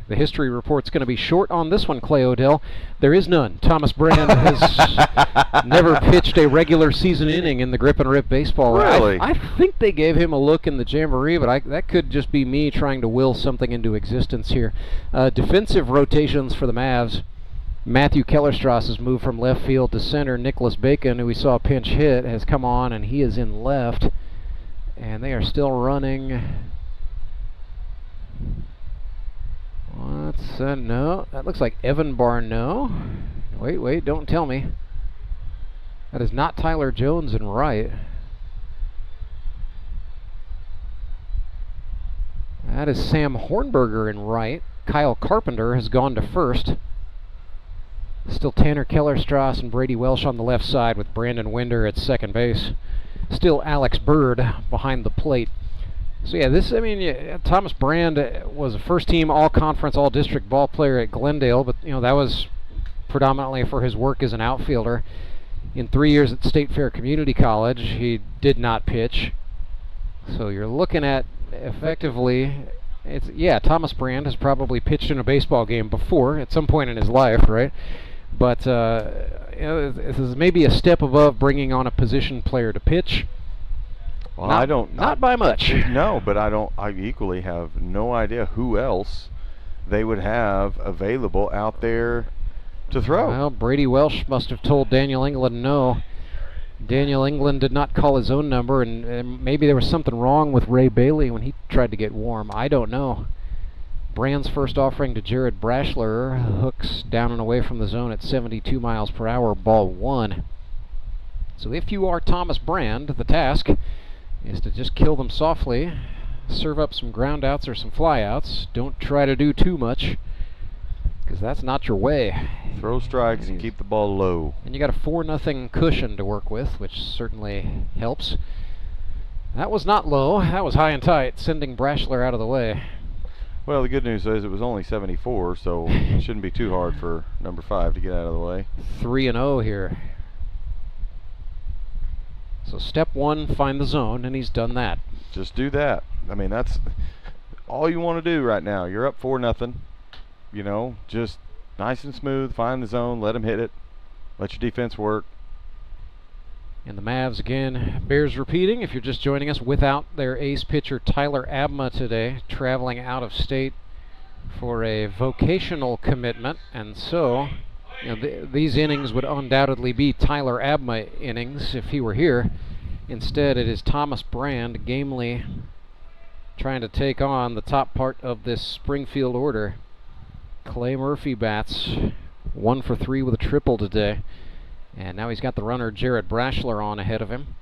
[SPEAKER 14] the history report's going to be short on this one, Clay Odell. There is none. Thomas Brand has never pitched a regular season inning in the Grip and Rip baseball.
[SPEAKER 1] Really?
[SPEAKER 14] I think they gave him a look in the Jamboree, but that could just be me trying to will something into existence here. Defensive rotations for the Mavs. Matthew Kellerstrass has moved from left field to center. Nicholas Bacon, who we saw pinch hit, has come on, and he is in left. And they are still running. What's that? No, that looks like Evan Barneau. Wait, don't tell me. That is not Tyler Jones in right. That is Sam Hornberger in right. Kyle Carpenter has gone to first. Still Tanner Kellerstrass and Brady Welsh on the left side with Brandon Winder at second base. Still Alex Bird behind the plate. So yeah, Thomas Brand was a first-team all-conference, all-district ball player at Glendale, but that was predominantly for his work as an outfielder. In 3 years at State Fair Community College, he did not pitch. So you're looking at effectively, Thomas Brand has probably pitched in a baseball game before at some point in his life, right? But this is maybe a step above bringing on a position player to pitch.
[SPEAKER 1] Well,
[SPEAKER 14] not by much.
[SPEAKER 1] No, but I equally have no idea who else they would have available out there to throw.
[SPEAKER 14] Well, Brady Welsh must have told Daniel England no. Daniel England did not call his own number, and maybe there was something wrong with Ray Bailey when he tried to get warm. I don't know. Brand's first offering to Jared Brashler, hooks down and away from the zone at 72 miles per hour, ball 1. So if you are Thomas Brand, the task is to just kill them softly, serve up some ground outs or some fly outs. Don't try to do too much, because that's not your way.
[SPEAKER 1] Throw strikes and keep the ball low.
[SPEAKER 14] And you got a 4-0 cushion to work with, which certainly helps. That was not low. That was high and tight, sending Brashler out of the way.
[SPEAKER 1] Well, the good news is it was only 74, so it shouldn't be too hard for number 5 to get out of the way.
[SPEAKER 14] 3-0 here. So step 1, find the zone, and he's done that.
[SPEAKER 1] Just do that. I mean, that's all you want to do right now. You're up 4-0. You know, just nice and smooth, find the zone, let him hit it, let your defense work.
[SPEAKER 14] And the Mavs again, Bears repeating, if you're just joining us, without their ace pitcher Tyler Abma today, traveling out of state for a vocational commitment. And so, these innings would undoubtedly be Tyler Abma innings if he were here. Instead, it is Thomas Brand gamely trying to take on the top part of this Springfield order. Clay Murphy bats 1 for 3 with a triple today. And now he's got the runner Jared Brashler on ahead of him.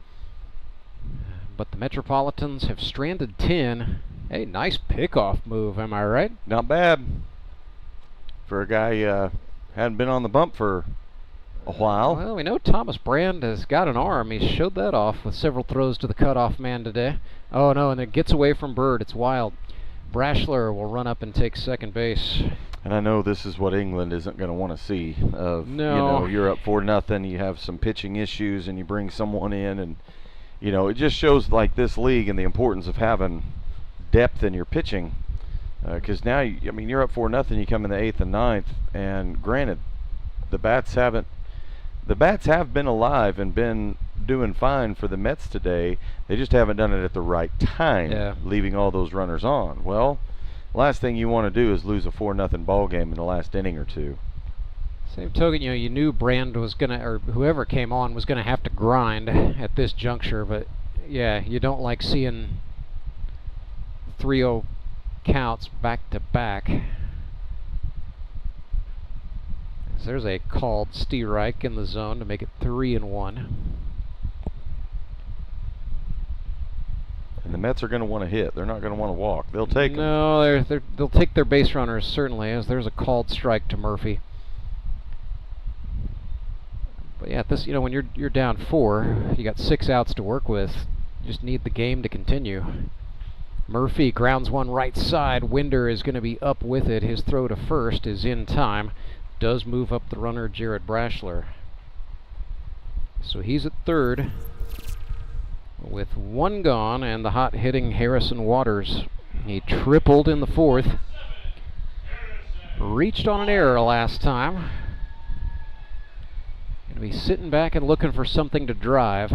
[SPEAKER 14] But the Metropolitans have stranded 10. Hey, nice pickoff move, am I right?
[SPEAKER 1] Not bad. For a guy hadn't been on the bump for a while.
[SPEAKER 14] Well, we know Thomas Brand has got an arm. He showed that off with several throws to the cutoff man today. Oh, no, and it gets away from Bird. It's wild. Brashler will run up and take second base.
[SPEAKER 1] And I know this is what England isn't going to want to see.
[SPEAKER 14] No.
[SPEAKER 1] You know, you're up 4-0, you have some pitching issues, and you bring someone in, and it just shows like this league and the importance of having depth in your pitching. Because now, you're up 4-0, you come in the 8th and 9th, and granted, the bats have been alive and been doing fine for the Mets today. They just haven't done it at the right time, leaving all those runners on. Well, last thing you want to do is lose a 4-0 ball game in the last inning or two.
[SPEAKER 14] Same token, you knew Brand was gonna, or whoever came on was gonna have to grind at this juncture. But yeah, you don't like seeing 3-0 counts back to back. There's a called Steerike in the zone to make it 3-1.
[SPEAKER 1] And the Mets are going to want to hit. They're not going to want to walk. They'll take them.
[SPEAKER 14] No, they'll take their base runners, certainly, as there's a called strike to Murphy. But yeah, this, when you're down 4, you got 6 outs to work with. You just need the game to continue. Murphy grounds one right side. Winder is going to be up with it. His throw to first is in time. Does move up the runner Jared Brashler. So he's at third with 1 gone, and the hot hitting Harrison Waters. He tripled in the 4th. Reached on an error last time. Gonna be sitting back and looking for something to drive.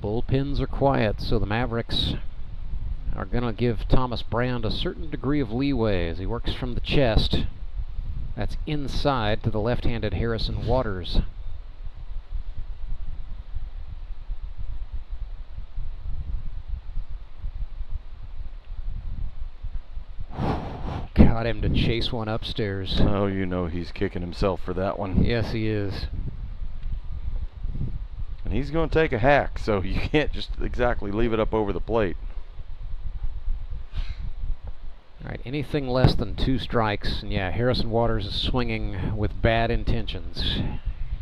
[SPEAKER 14] Bullpens are quiet, so the Mavericks are going to give Thomas Brand a certain degree of leeway as he works from the chest. That's inside to the left-handed Harrison Waters. Got him to chase one upstairs.
[SPEAKER 1] Oh, he's kicking himself for that one.
[SPEAKER 14] Yes, he is.
[SPEAKER 1] And he's going to take a hack, so you can't just exactly leave it up over the plate.
[SPEAKER 14] All right, anything less than 2 strikes, and yeah, Harrison Waters is swinging with bad intentions.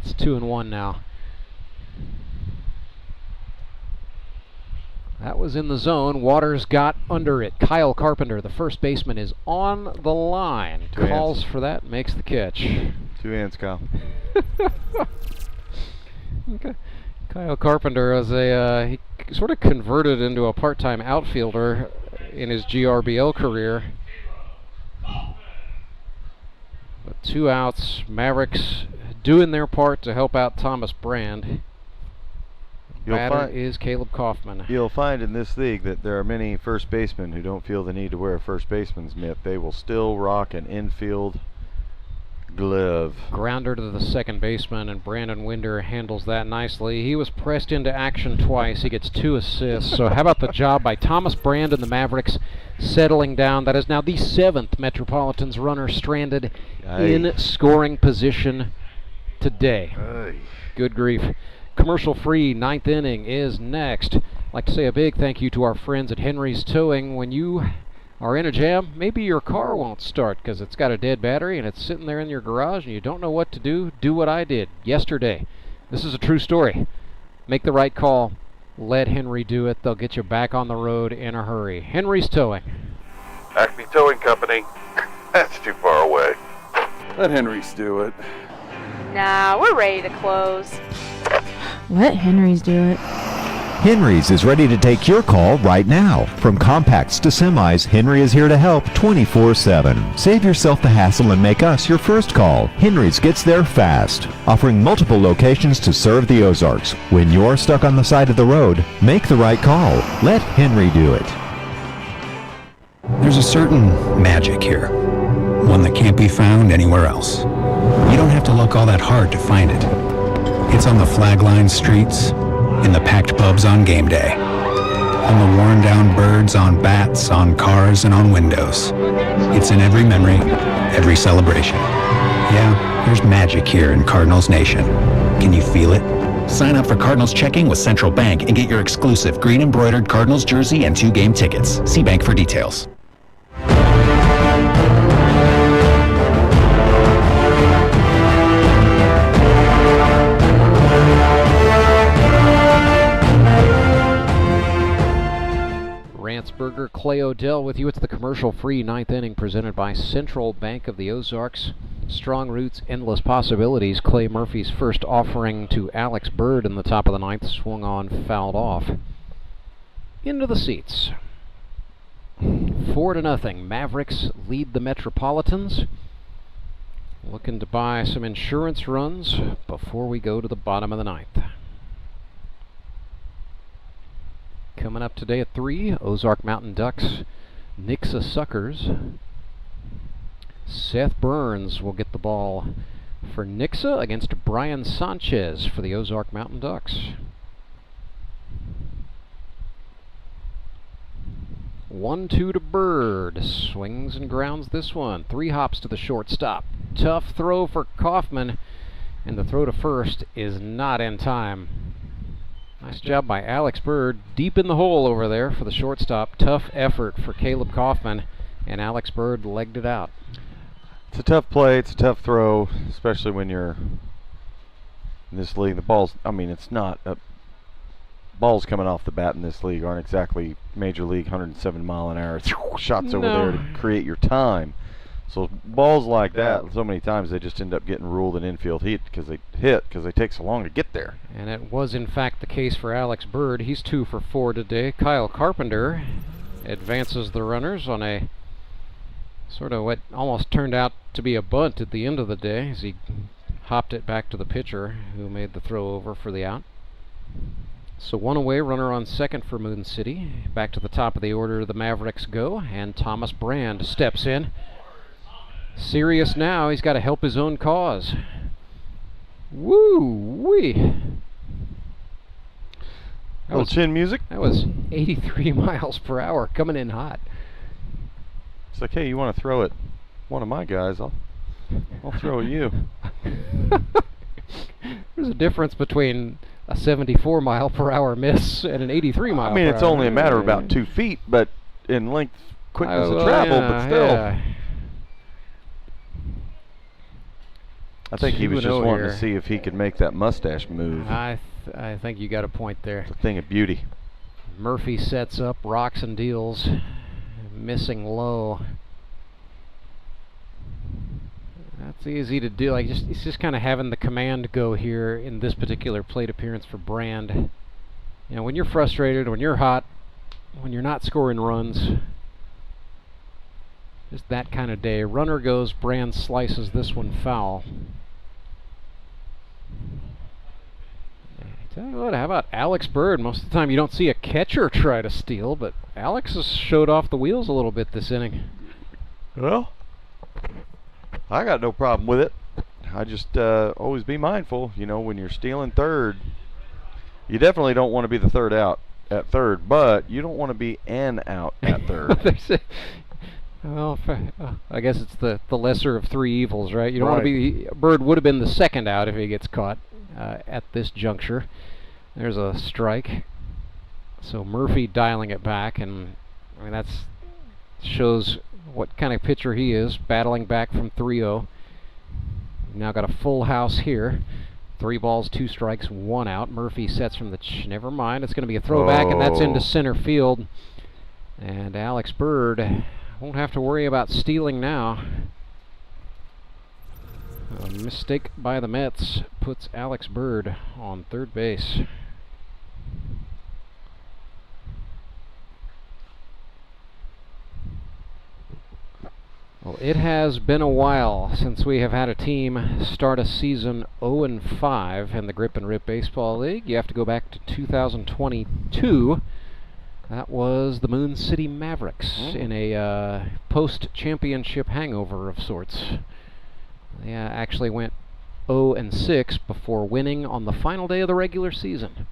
[SPEAKER 14] It's 2-1 now. That was in the zone. Waters got under it. Kyle Carpenter, the first baseman, is on the line. Calls for that, makes the catch.
[SPEAKER 1] 2 hands, Kyle.
[SPEAKER 14] Okay. Kyle Carpenter is he sort of converted into a part-time outfielder in his GRBL career. But 2 outs. Mavericks doing their part to help out Thomas Brand. Batter is Caleb Kaufman.
[SPEAKER 1] You'll find in this league that there are many first basemen who don't feel the need to wear a first baseman's mitt. They will still rock an infield glove.
[SPEAKER 14] Grounder to the second baseman, and Brandon Winder handles that nicely. He was pressed into action twice. He gets 2 assists. So how about the job by Thomas Brand and the Mavericks settling down? That is now the 7th Metropolitans runner stranded in scoring position today. Good grief. Commercial-free 9th inning is next. I'd like to say a big thank you to our friends at Henry's Towing. When you are in a jam, maybe your car won't start because it's got a dead battery and it's sitting there in your garage and you don't know what to do. Do what I did yesterday. This is a true story. Make the right call. Let Henry do it. They'll get you back on the road in a hurry. Henry's Towing.
[SPEAKER 19] Acme Towing Company. That's too far away.
[SPEAKER 21] Let Henry's do it.
[SPEAKER 9] Nah, we're ready to close.
[SPEAKER 20] Let Henry's do it.
[SPEAKER 24] Henry's is ready to take your call right now. From compacts to semis, Henry is here to help 24/7. Save yourself the hassle and make us your first call. Henry's gets there fast, offering multiple locations to serve the Ozarks. When you're stuck on the side of the road, make the right call. Let Henry do it.
[SPEAKER 16] There's a certain magic here, one that can't be found anywhere else. You don't have to look all that hard to find it. It's on the flag-lined streets, in the packed pubs on game day, on the worn-down birds on bats, on cars, and on windows. It's in every memory, every celebration. Yeah, there's magic here in Cardinals Nation. Can you feel it? Sign up for Cardinals Checking with Central Bank and get your exclusive green embroidered Cardinals jersey and 2 game tickets. See Bank for details.
[SPEAKER 14] Rantsberger, Clay Odell with you. It's the commercial-free 9th inning presented by Central Bank of the Ozarks. Strong roots, endless possibilities. Clay Murphy's first offering to Alex Bird in the top of the 9th. Swung on, fouled off. Into the seats. 4-0. Mavericks lead the Metropolitans. Looking to buy some insurance runs before we go to the bottom of the 9th. Coming up today at 3, Ozark Mountain Ducks, Nixa Suckers. Seth Burns will get the ball for Nixa against Brian Sanchez for the Ozark Mountain Ducks. 1-2 to Bird. Swings and grounds this one. 3 hops to the shortstop. Tough throw for Kaufman, and the throw to first is not in time. Nice job by Alex Bird, deep in the hole over there for the shortstop. Tough effort for Caleb Kaufman, and Alex Bird legged it out.
[SPEAKER 1] It's a tough play, it's a tough throw, especially when you're in this league. The ball's, it's not, balls coming off the bat in this league aren't exactly major league 107 mile an hour shots over there to create your time. So balls like that, so many times they just end up getting ruled an infield hit because they take so long to get there.
[SPEAKER 14] And it was in fact the case for Alex Bird. He's 2 for 4 today. Kyle Carpenter advances the runners on a sort of what almost turned out to be a bunt at the end of the day as he hopped it back to the pitcher who made the throw over for the out. So 1 away, runner on second for Moon City. Back to the top of the order the Mavericks go, and Thomas Brand steps in. Serious now, he's got to help his own cause. Woo-wee.
[SPEAKER 1] Little chin music.
[SPEAKER 14] That was 83 miles per hour, coming in hot.
[SPEAKER 1] It's like, hey, you want to throw at one of my guys, I'll throw at you.
[SPEAKER 14] There's a difference between a 74 mile per hour miss and an 83 mile per hour.
[SPEAKER 1] It's only a matter of about 2 feet, but in length, quickness of travel, but still.
[SPEAKER 14] Yeah.
[SPEAKER 1] I think he was just wanting to see if he could make that mustache move.
[SPEAKER 14] I think you got a point there.
[SPEAKER 1] It's a thing of beauty.
[SPEAKER 14] Murphy sets up, rocks and deals, missing low. That's easy to do. He's just kind of having the command go here in this particular plate appearance for Brand. When you're frustrated, when you're hot, when you're not scoring runs, just that kind of day. Runner goes, Brand slices this one foul. Tell you what, how about Alex Bird? Most of the time you don't see a catcher try to steal, but Alex has showed off the wheels a little bit this inning.
[SPEAKER 1] Well, I got no problem with it. I just always be mindful, when you're stealing third, you definitely don't want to be the third out at third, but you don't want to be an out at third.
[SPEAKER 14] Well, I guess it's the lesser of three evils, right? You don't want to be. Bird would have been the second out if he gets caught at this juncture. There's a strike. So Murphy dialing it back, and that shows what kind of pitcher he is, battling back from 3-0. Now got a full house here. 3 balls, 2 strikes, 1 out. Murphy sets from the never mind. It's going to be a throwback, and that's into center field. And Alex Bird won't have to worry about stealing now. A mistake by the Mets puts Alex Bird on third base. Well, it has been a while since we have had a team start a season 0-5 in the Grip and Rip Baseball League. You have to go back to 2022. That was the Moon City Mavericks in a post-championship hangover of sorts. They actually went 0-6 before winning on the final day of the regular season.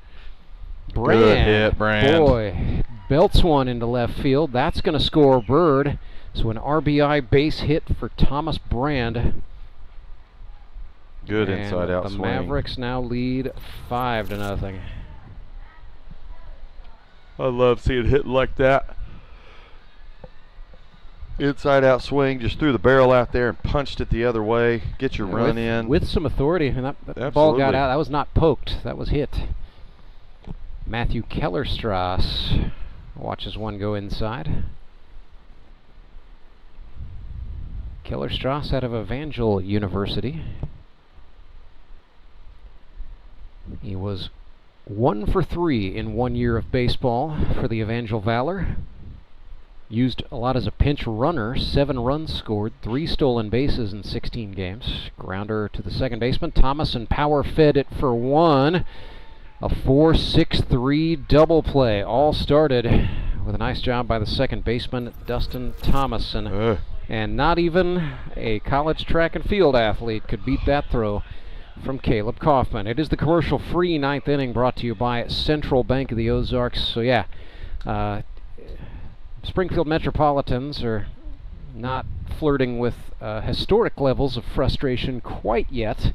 [SPEAKER 14] Brand,
[SPEAKER 1] good hit, Brand.
[SPEAKER 14] Boy, belts one into left field. That's going to score Bird. So an RBI base hit for Thomas Brand.
[SPEAKER 1] Good inside-out swing.
[SPEAKER 14] The Mavericks now lead 5-0.
[SPEAKER 1] I love seeing hitting like that. Inside-out swing, just threw the barrel out there and punched it the other way. Get your run in.
[SPEAKER 14] With some authority. And that ball got out. That was not poked. That was hit. Matthew Kellerstrass watches one go inside. Kellerstrass out of Evangel University. He was 1 for 3 in 1 year of baseball for the Evangel Valor. Used a lot as a pinch runner, 7 runs scored, 3 stolen bases in 16 games. Grounder to the second baseman. Thomas and power fed it for 1. A 4-6-3 double play. All started with a nice job by the second baseman, Dustin Thomason. And not even a college track and field athlete could beat that throw from Caleb Kaufman. It is the commercial-free 9th inning brought to you by Central Bank of the Ozarks. So yeah, Springfield Metropolitans are not flirting with historic levels of frustration quite yet.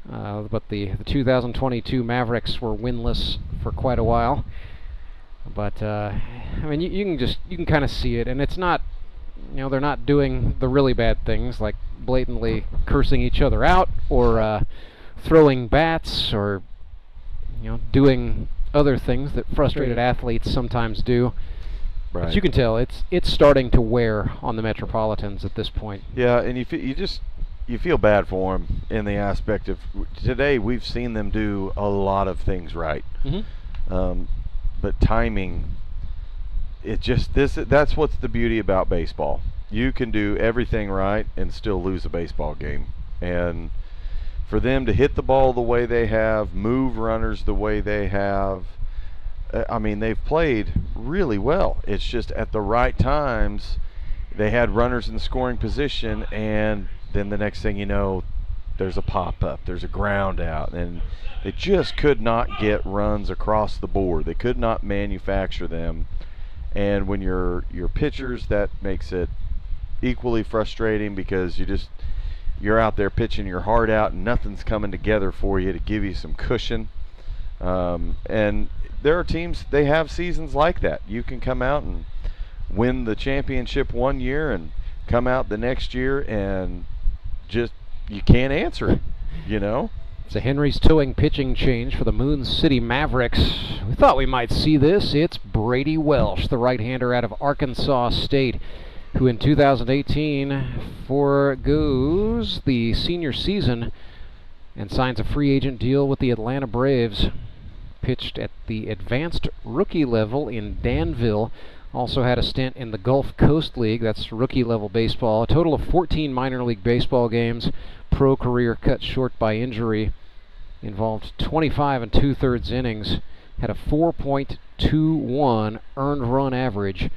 [SPEAKER 14] But the 2022 Mavericks were winless for quite a while. But I mean, you can kind of see it, and it's not, they're not doing the really bad things like blatantly cursing each other out or throwing bats or doing other things that frustrated athletes sometimes do. Right. But you can tell it's starting to wear on the Metropolitans at this point.
[SPEAKER 1] Yeah, and you feel bad for them in the aspect of today we've seen them do a lot of things right. Mm-hmm. But timing, that's what's the beauty about baseball. You can do everything right and still lose a baseball game. And for them to hit the ball the way they have, move runners the way they have, I mean, they've played really well. It's just at the right times they had runners in scoring position, and then the next thing you know, there's a pop-up, there's a ground out, and they just could not get runs across the board. They could not manufacture them. And when you're pitchers, that makes it equally frustrating because you're out there pitching your heart out and nothing's coming together for you to give you some cushion. And there are teams, they have seasons like that. You can come out and win the championship 1 year and come out the next year and just you can't answer it,
[SPEAKER 14] It's a Henry's towing pitching change for the Moon City Mavericks. We thought we might see this. It's Brady Welsh, the right-hander out of Arkansas State, who in 2018 forgoes the senior season and signs a free agent deal with the Atlanta Braves. Pitched at the advanced rookie level in Danville. Also had a stint in the Gulf Coast League. That's rookie level baseball. A total of 14 minor league baseball games. Pro career cut short by injury. Involved 25 2/3 innings. Had a 4.21 earned run average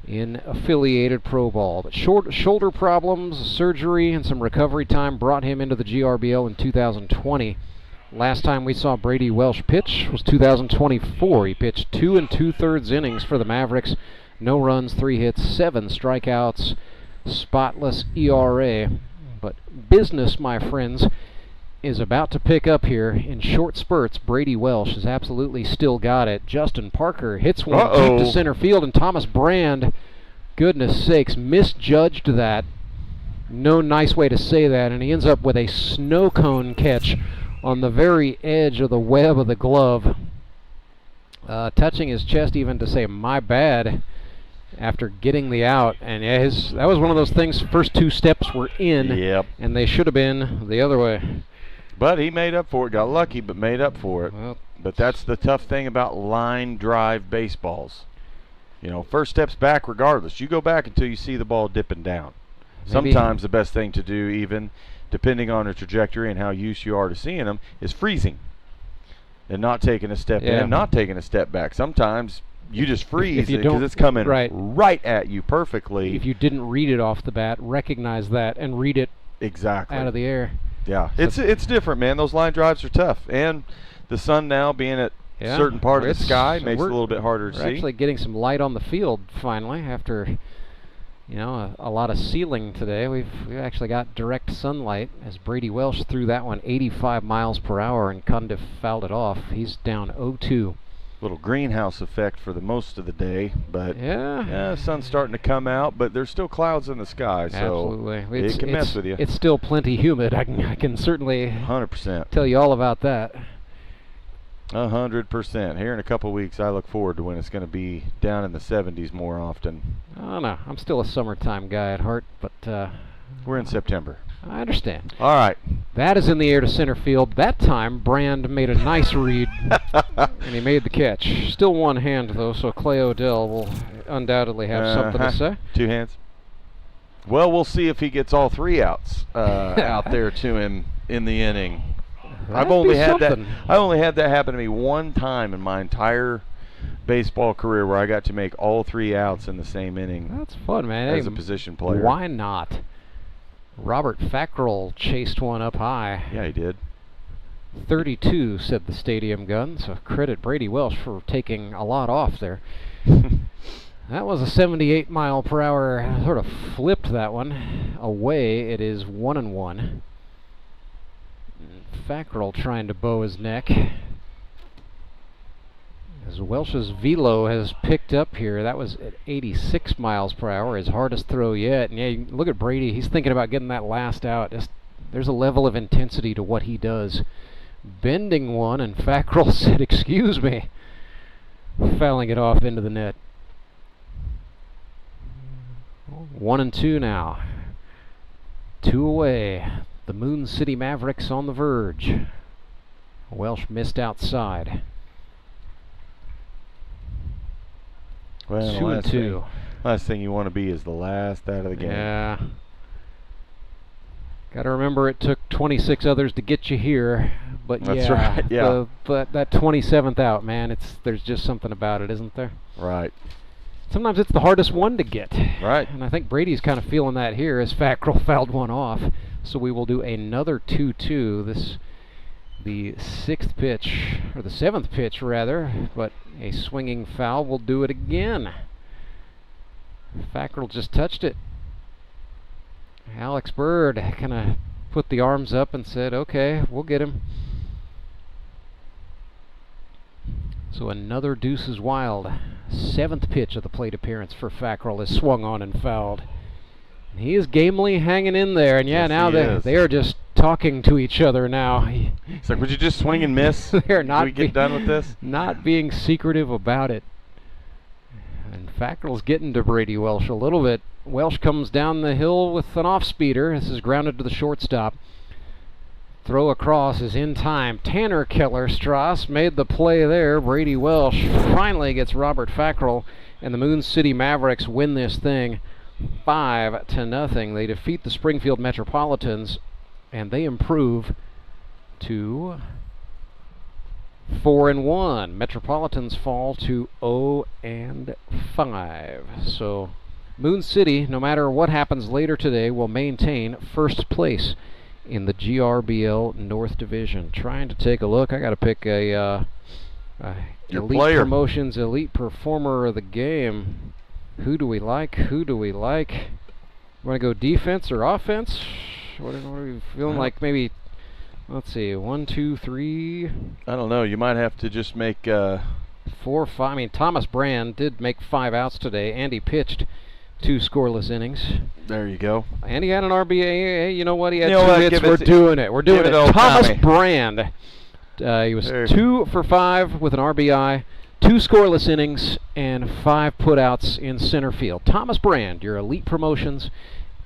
[SPEAKER 14] in affiliated pro ball. But shoulder problems, surgery, and some recovery time brought him into the GRBL in 2020. Last time we saw Brady Welsh pitch was 2024. He pitched 2 2/3 innings for the Mavericks. No runs, 3 hits, 7 strikeouts, spotless ERA. But business, my friends, is about to pick up here in short spurts. Brady Welsh has absolutely still got it. Justin Parker hits one deep to center field, and Thomas Brand, goodness sakes, misjudged that. No nice way to say that, and he ends up with a snow cone catch on the very edge of the web of the glove. Touching his chest even to say, "My bad," after getting the out. And yeah, that was one of those things, first 2 steps were in, and they should have been the other way.
[SPEAKER 1] But he made up for it. Got lucky, but made up for it. Well, but that's the tough thing about line drive baseballs. You know, first step's back regardless. You go back until you see the ball dipping down. Maybe. Sometimes the best thing to do, even depending on the trajectory and how used you are to seeing them, is freezing and not taking a step in, not taking a step back. Sometimes you just freeze because it's coming right at you perfectly.
[SPEAKER 14] If you didn't read it off the bat, recognize that and read it out of the air.
[SPEAKER 1] Yeah, so it's different, man. Those line drives are tough, and the sun now being at a certain part of the sky makes it a little bit harder to see.
[SPEAKER 14] We're actually getting some light on the field finally after, you know, a lot of ceiling today. We've actually got direct sunlight as Brady Welsh threw that one 85 miles per hour and Cundiff fouled it off. He's down 0-2.
[SPEAKER 1] Little greenhouse effect for the most of the day, but the sun's starting to come out, but there's still clouds in the sky, so it can mess with you.
[SPEAKER 14] It's still plenty humid. I can certainly
[SPEAKER 1] 100%
[SPEAKER 14] tell you all about that.
[SPEAKER 1] 100%. Here in a couple weeks, I look forward to when it's going to be down in the 70s more often.
[SPEAKER 14] I don't know. I'm still a summertime guy at heart, but
[SPEAKER 1] we're in September.
[SPEAKER 14] I understand.
[SPEAKER 1] All right.
[SPEAKER 14] That is in the air to center field. That time, Brand made a nice read, and he made the catch. Still one hand, though, so Clay Odell will undoubtedly have something to say.
[SPEAKER 1] 2 hands. Well, we'll see if he gets all 3 outs out there to him in the inning. I've only had that happen to me one time in my entire baseball career where I got to make all 3 outs in the same inning.
[SPEAKER 14] That's fun, man.
[SPEAKER 1] As a position player.
[SPEAKER 14] Why not? Robert Fackrell chased one up high.
[SPEAKER 1] Yeah, he did.
[SPEAKER 14] 32, said the stadium gun, so credit Brady Welsh for taking a lot off there. That was a 78 mile per hour, sort of flipped that one away. It is 1-1. Fackrell trying to bow his neck. As Welsh's velo has picked up here, that was at 86 miles per hour, his hardest throw yet. And yeah, look at Brady. He's thinking about getting that last out. There's a level of intensity to what he does. Bending one, and Fackrell said, "Excuse me," fouling it off into the net. 1-2 now. 2 away. The Moon City Mavericks on the verge. Welsh missed outside.
[SPEAKER 1] Well,
[SPEAKER 14] 2-2.
[SPEAKER 1] Last thing you want to be is the last out of the game.
[SPEAKER 14] Yeah. Got to remember it took 26 others to get you here, but
[SPEAKER 1] that's right. Yeah.
[SPEAKER 14] But that 27th out, man, there's just something about it, isn't there?
[SPEAKER 1] Right.
[SPEAKER 14] Sometimes it's the hardest one to get.
[SPEAKER 1] Right.
[SPEAKER 14] And I think Brady's kind of feeling that here as Fackrell fouled one off. So we will do another 2-2. The 6th pitch, or the 7th pitch rather, but a swinging foul will do it again. Fackrell just touched it. Alex Bird kind of put the arms up and said, "Okay, we'll get him." So another deuces wild. 7th pitch of the plate appearance for Fackrell is swung on and fouled. And he is gamely hanging in there, and yeah,
[SPEAKER 1] yes,
[SPEAKER 14] now they are just talking to each other now.
[SPEAKER 1] It's like, would you just swing and miss?
[SPEAKER 14] They're not.
[SPEAKER 1] Can we get done with this?
[SPEAKER 14] Not being secretive about it. And Fackrell's getting to Brady Welsh a little bit. Welsh comes down the hill with an off-speeder. This is grounded to the shortstop. Throw across is in time. Tanner Keller-Strass made the play there. Brady Welsh finally gets Robert Fackrell, and the Moon City Mavericks win this thing 5-0. They defeat the Springfield Metropolitans, and they improve to 4-1. Metropolitans fall to 0-5. So Moon City, no matter what happens later today, will maintain first place in the GRBL North Division. Trying to take a look. I got to pick a Elite
[SPEAKER 1] player.
[SPEAKER 14] Promotions Elite Performer of the Game. Who do we like? Who do we like? Want to go defense or offense? What are we feeling like? Maybe, let's see, 1, 2, 3.
[SPEAKER 1] I don't know. You might have to just make
[SPEAKER 14] 4 or 5. I mean, Thomas Brand did make 5 outs today. Andy pitched 2 scoreless innings.
[SPEAKER 1] There you go.
[SPEAKER 14] And he had an RBA. Hey, you know what? He had 2 hits.
[SPEAKER 1] We're
[SPEAKER 14] doing it. We're doing it. Thomas
[SPEAKER 1] Tommy.
[SPEAKER 14] Brand. He was 2 for 5 with an RBI, 2 scoreless innings, and 5 putouts in center field. Thomas Brand, your Elite Promotions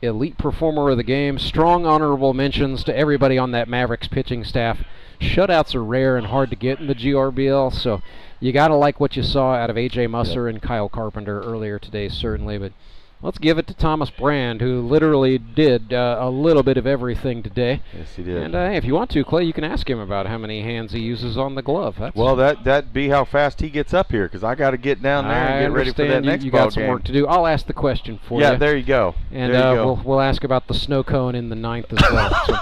[SPEAKER 14] Elite Performer of the Game. Strong honorable mentions to everybody on that Mavericks pitching staff. Shutouts are rare and hard to get in the GRBL, so you got to like what you saw out of A.J. Musser and Kyle Carpenter earlier today, certainly. But let's give it to Thomas Brand, who literally did a little bit of everything today.
[SPEAKER 1] Yes, he did.
[SPEAKER 14] And if you want to, Clay, you can ask him about how many hands he uses on the glove.
[SPEAKER 1] Well, that'd be how fast he gets up here, because I got to get down there and get ready for that next
[SPEAKER 14] you
[SPEAKER 1] ball
[SPEAKER 14] got some
[SPEAKER 1] game.
[SPEAKER 14] work to do. I'll ask the question for you.
[SPEAKER 1] Yeah, there you go.
[SPEAKER 14] And
[SPEAKER 1] there you go.
[SPEAKER 14] We'll ask about the snow cone in the 9th as well. So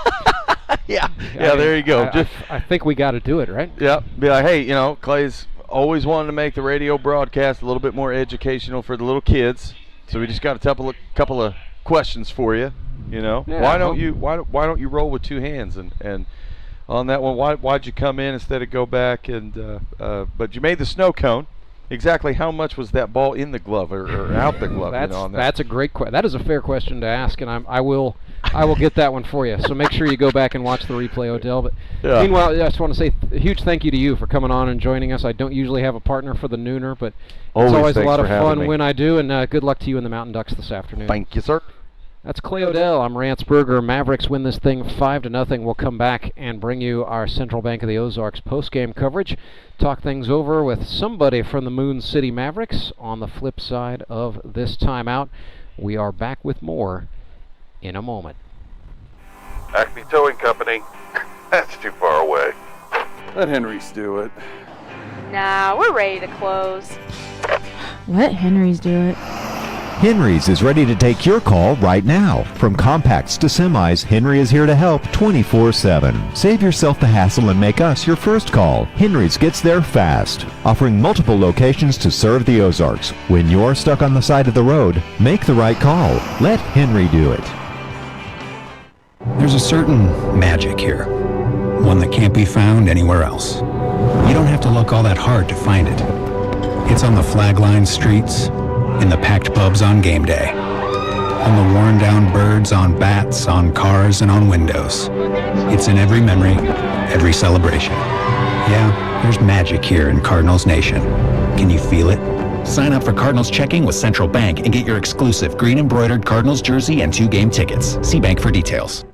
[SPEAKER 1] yeah, there you go.
[SPEAKER 14] I think we got to do it, right?
[SPEAKER 1] Yeah, be like, hey, Clay's always wanted to make the radio broadcast a little bit more educational for the little kids. So we just got a couple of questions for you.
[SPEAKER 14] Yeah,
[SPEAKER 1] why don't you roll with 2 hands and on that one? Why'd you come in instead of go back and but you made the snow cone. Exactly how much was that ball in the glove or out the glove?
[SPEAKER 14] That's a great question. That is a fair question to ask, and I will get that one for you. So make sure you go back and watch the replay, Odell. But meanwhile, I just want to say a huge thank you to you for coming on and joining us. I don't usually have a partner for the Nooner, but it's always a lot of fun when I do. And good luck to you and the Mountain Ducks this afternoon.
[SPEAKER 1] Thank you, sir.
[SPEAKER 14] That's Clay Odell. I'm Rance Berger. Mavericks win this thing 5-0. We'll come back and bring you our Central Bank of the Ozarks postgame coverage. Talk things over with somebody from the Moon City Mavericks on the flip side of this timeout. We are back with more in a moment.
[SPEAKER 19] Acme Towing Company. That's too far away.
[SPEAKER 21] Let Henry's do it.
[SPEAKER 9] Nah, we're ready to close.
[SPEAKER 20] Let Henry's do it.
[SPEAKER 24] Henry's is ready to take your call right now. From compacts to semis, Henry is here to help 24/7. Save yourself the hassle and make us your first call. Henry's gets there fast, offering multiple locations to serve the Ozarks. When you're stuck on the side of the road, make the right call. Let Henry do it.
[SPEAKER 16] There's a certain magic here, one that can't be found anywhere else. You don't have to look all that hard to find it. It's on the flag-lined streets, in the packed pubs on game day, on the worn-down birds on bats, on cars, and on windows. It's in every memory, every celebration. Yeah, there's magic here in Cardinals Nation. Can you feel it? Sign up for Cardinals checking with Central Bank and get your exclusive green embroidered Cardinals jersey and 2 game tickets. See bank for details.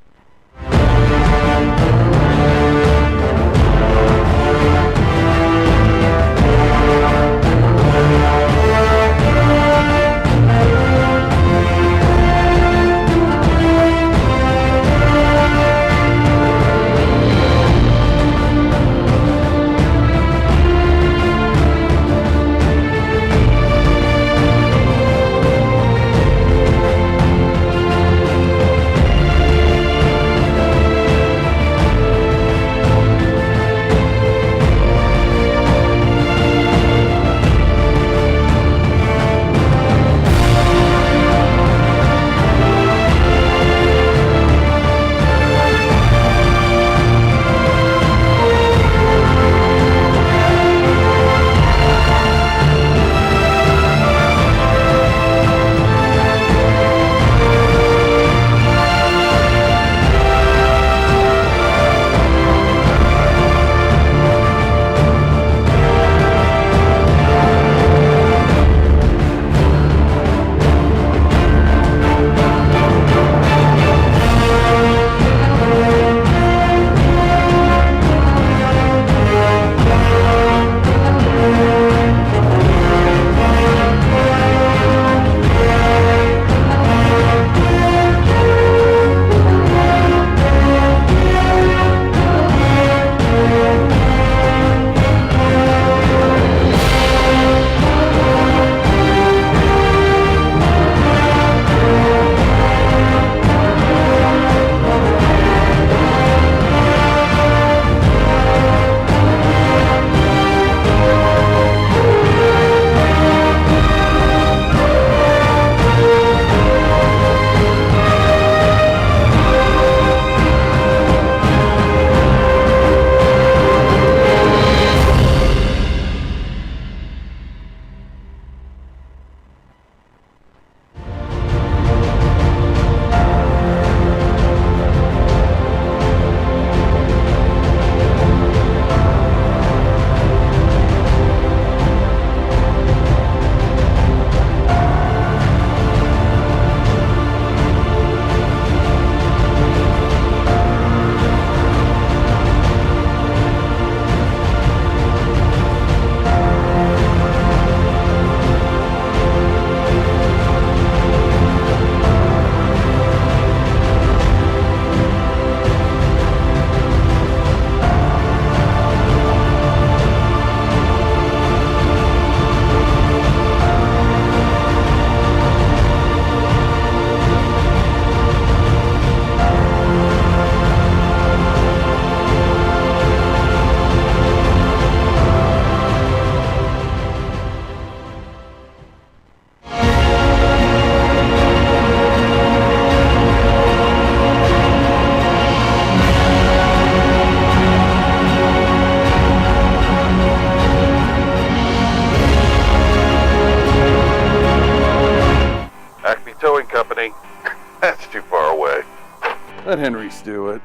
[SPEAKER 21] Let Henry's do it.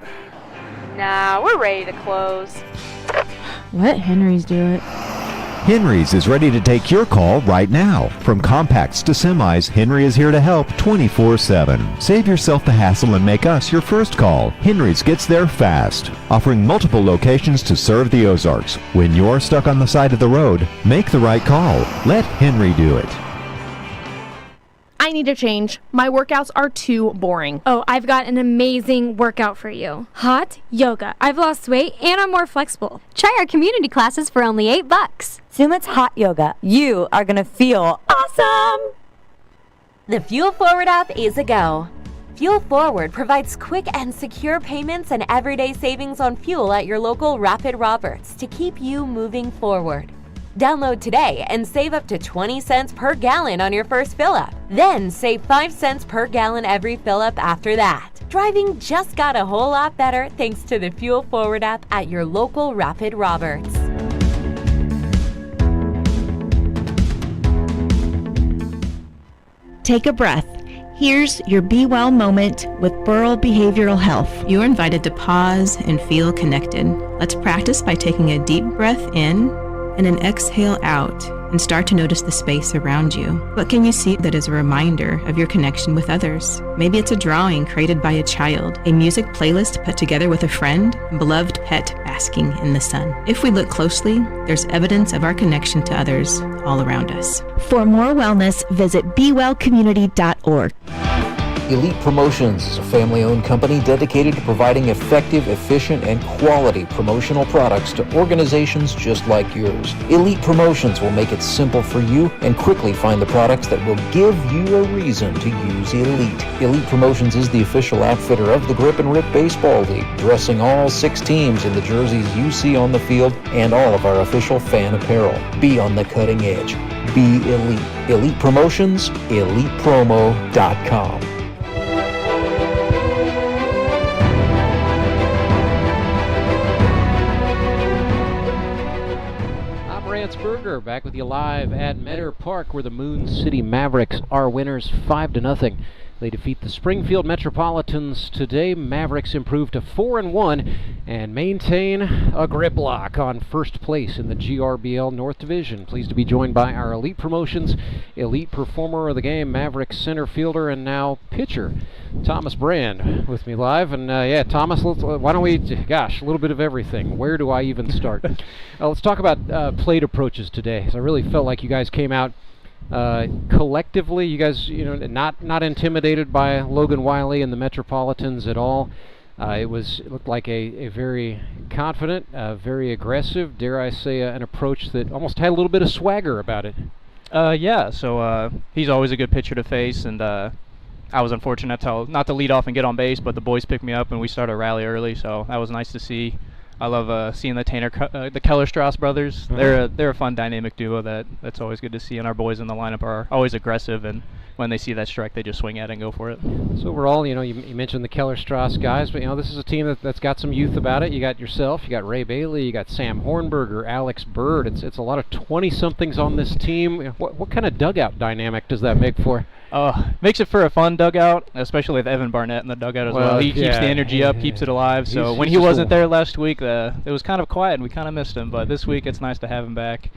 [SPEAKER 9] Nah, we're ready to close.
[SPEAKER 20] Let Henry's do it.
[SPEAKER 24] Henry's is ready to take your call right now. From compacts to semis, Henry is here to help 24/7. Save yourself the hassle and make us your first call. Henry's gets there fast, offering multiple locations to serve the Ozarks. When you're stuck on the side of the road, make the right call. Let Henry do it.
[SPEAKER 2] I need a change. My workouts are too boring.
[SPEAKER 3] Oh, I've got an amazing workout for you. Hot yoga. I've lost weight and I'm more flexible.
[SPEAKER 6] Try our community classes for only $8. Sumit's Hot Yoga. You are going to feel awesome.
[SPEAKER 18] The Fuel Forward app is a go. Fuel Forward provides quick and secure payments and everyday savings on fuel at your local Rapid Roberts to keep you moving forward. Download today and save up to 20 cents per gallon on your first fill-up. Then save 5 cents per gallon every fill-up after that. Driving just got a whole lot better thanks to the Fuel Forward app at your local Rapid Roberts.
[SPEAKER 15] Take a breath. Here's your Be Well moment with Burl Behavioral Health. You're invited to pause and feel connected. Let's practice by taking a deep breath in and an exhale out, and start to notice the space around you. What can you see that is a reminder of your connection with others? Maybe it's a drawing created by a child, a music playlist put together with a friend, a beloved pet basking in the sun. If we look closely, there's evidence of our connection to others all around us. For more wellness, visit BeWellCommunity.org.
[SPEAKER 11] Elite Promotions is a family-owned company dedicated to providing effective, efficient, and quality promotional products to organizations just like yours. Elite Promotions will make it simple for you and quickly find the products that will give you a reason to use Elite. Elite Promotions is the official outfitter of the Grip and Rip Baseball League, dressing all 6 teams in the jerseys you see on the field and all of our official fan apparel. Be on the cutting edge. Be Elite. Elite Promotions, ElitePromo.com.
[SPEAKER 14] Berger back with you live at Meadow Park, where the Moon City Mavericks are winners 5-0. They defeat the Springfield Metropolitans today. Mavericks improve to 4-1 and maintain a grip lock on first place in the GRBL North Division. Pleased to be joined by our Elite Promotions Elite Performer of the Game, Mavericks center fielder and now pitcher, Thomas Brand, with me live. And yeah, Thomas, why don't we, gosh, a little bit of everything. Where do I even start? Let's talk about plate approaches today. So I really felt like you guys came out collectively, you guys, not intimidated by Logan Wiley and the Metropolitans at all. It looked like a very confident, very aggressive, dare I say, an approach that almost had a little bit of swagger about it.
[SPEAKER 12] Yeah, so he's always a good pitcher to face, and I was unfortunate not to lead off and get on base, but the boys picked me up and we started a rally early, so that was nice to see. I love seeing the the Keller-Strauss brothers. Mm-hmm. They're a fun dynamic duo that's always good to see, and our boys in the lineup are always aggressive, and when they see that strike, they just swing at it and go for it.
[SPEAKER 14] So overall, you mentioned the Keller-Strauss guys, but this is a team that's got some youth about it. You got yourself, you got Ray Bailey, you got Sam Hornberger, Alex Bird. It's a lot of 20-somethings on this team. What kind of dugout dynamic does that make for?
[SPEAKER 12] Makes it for a fun dugout, especially with Evan Barnett in the dugout as well. He keeps the energy up, keeps it alive. So when he wasn't there last week, it was kind of quiet and we kind of missed him. But this week, it's nice to have him back.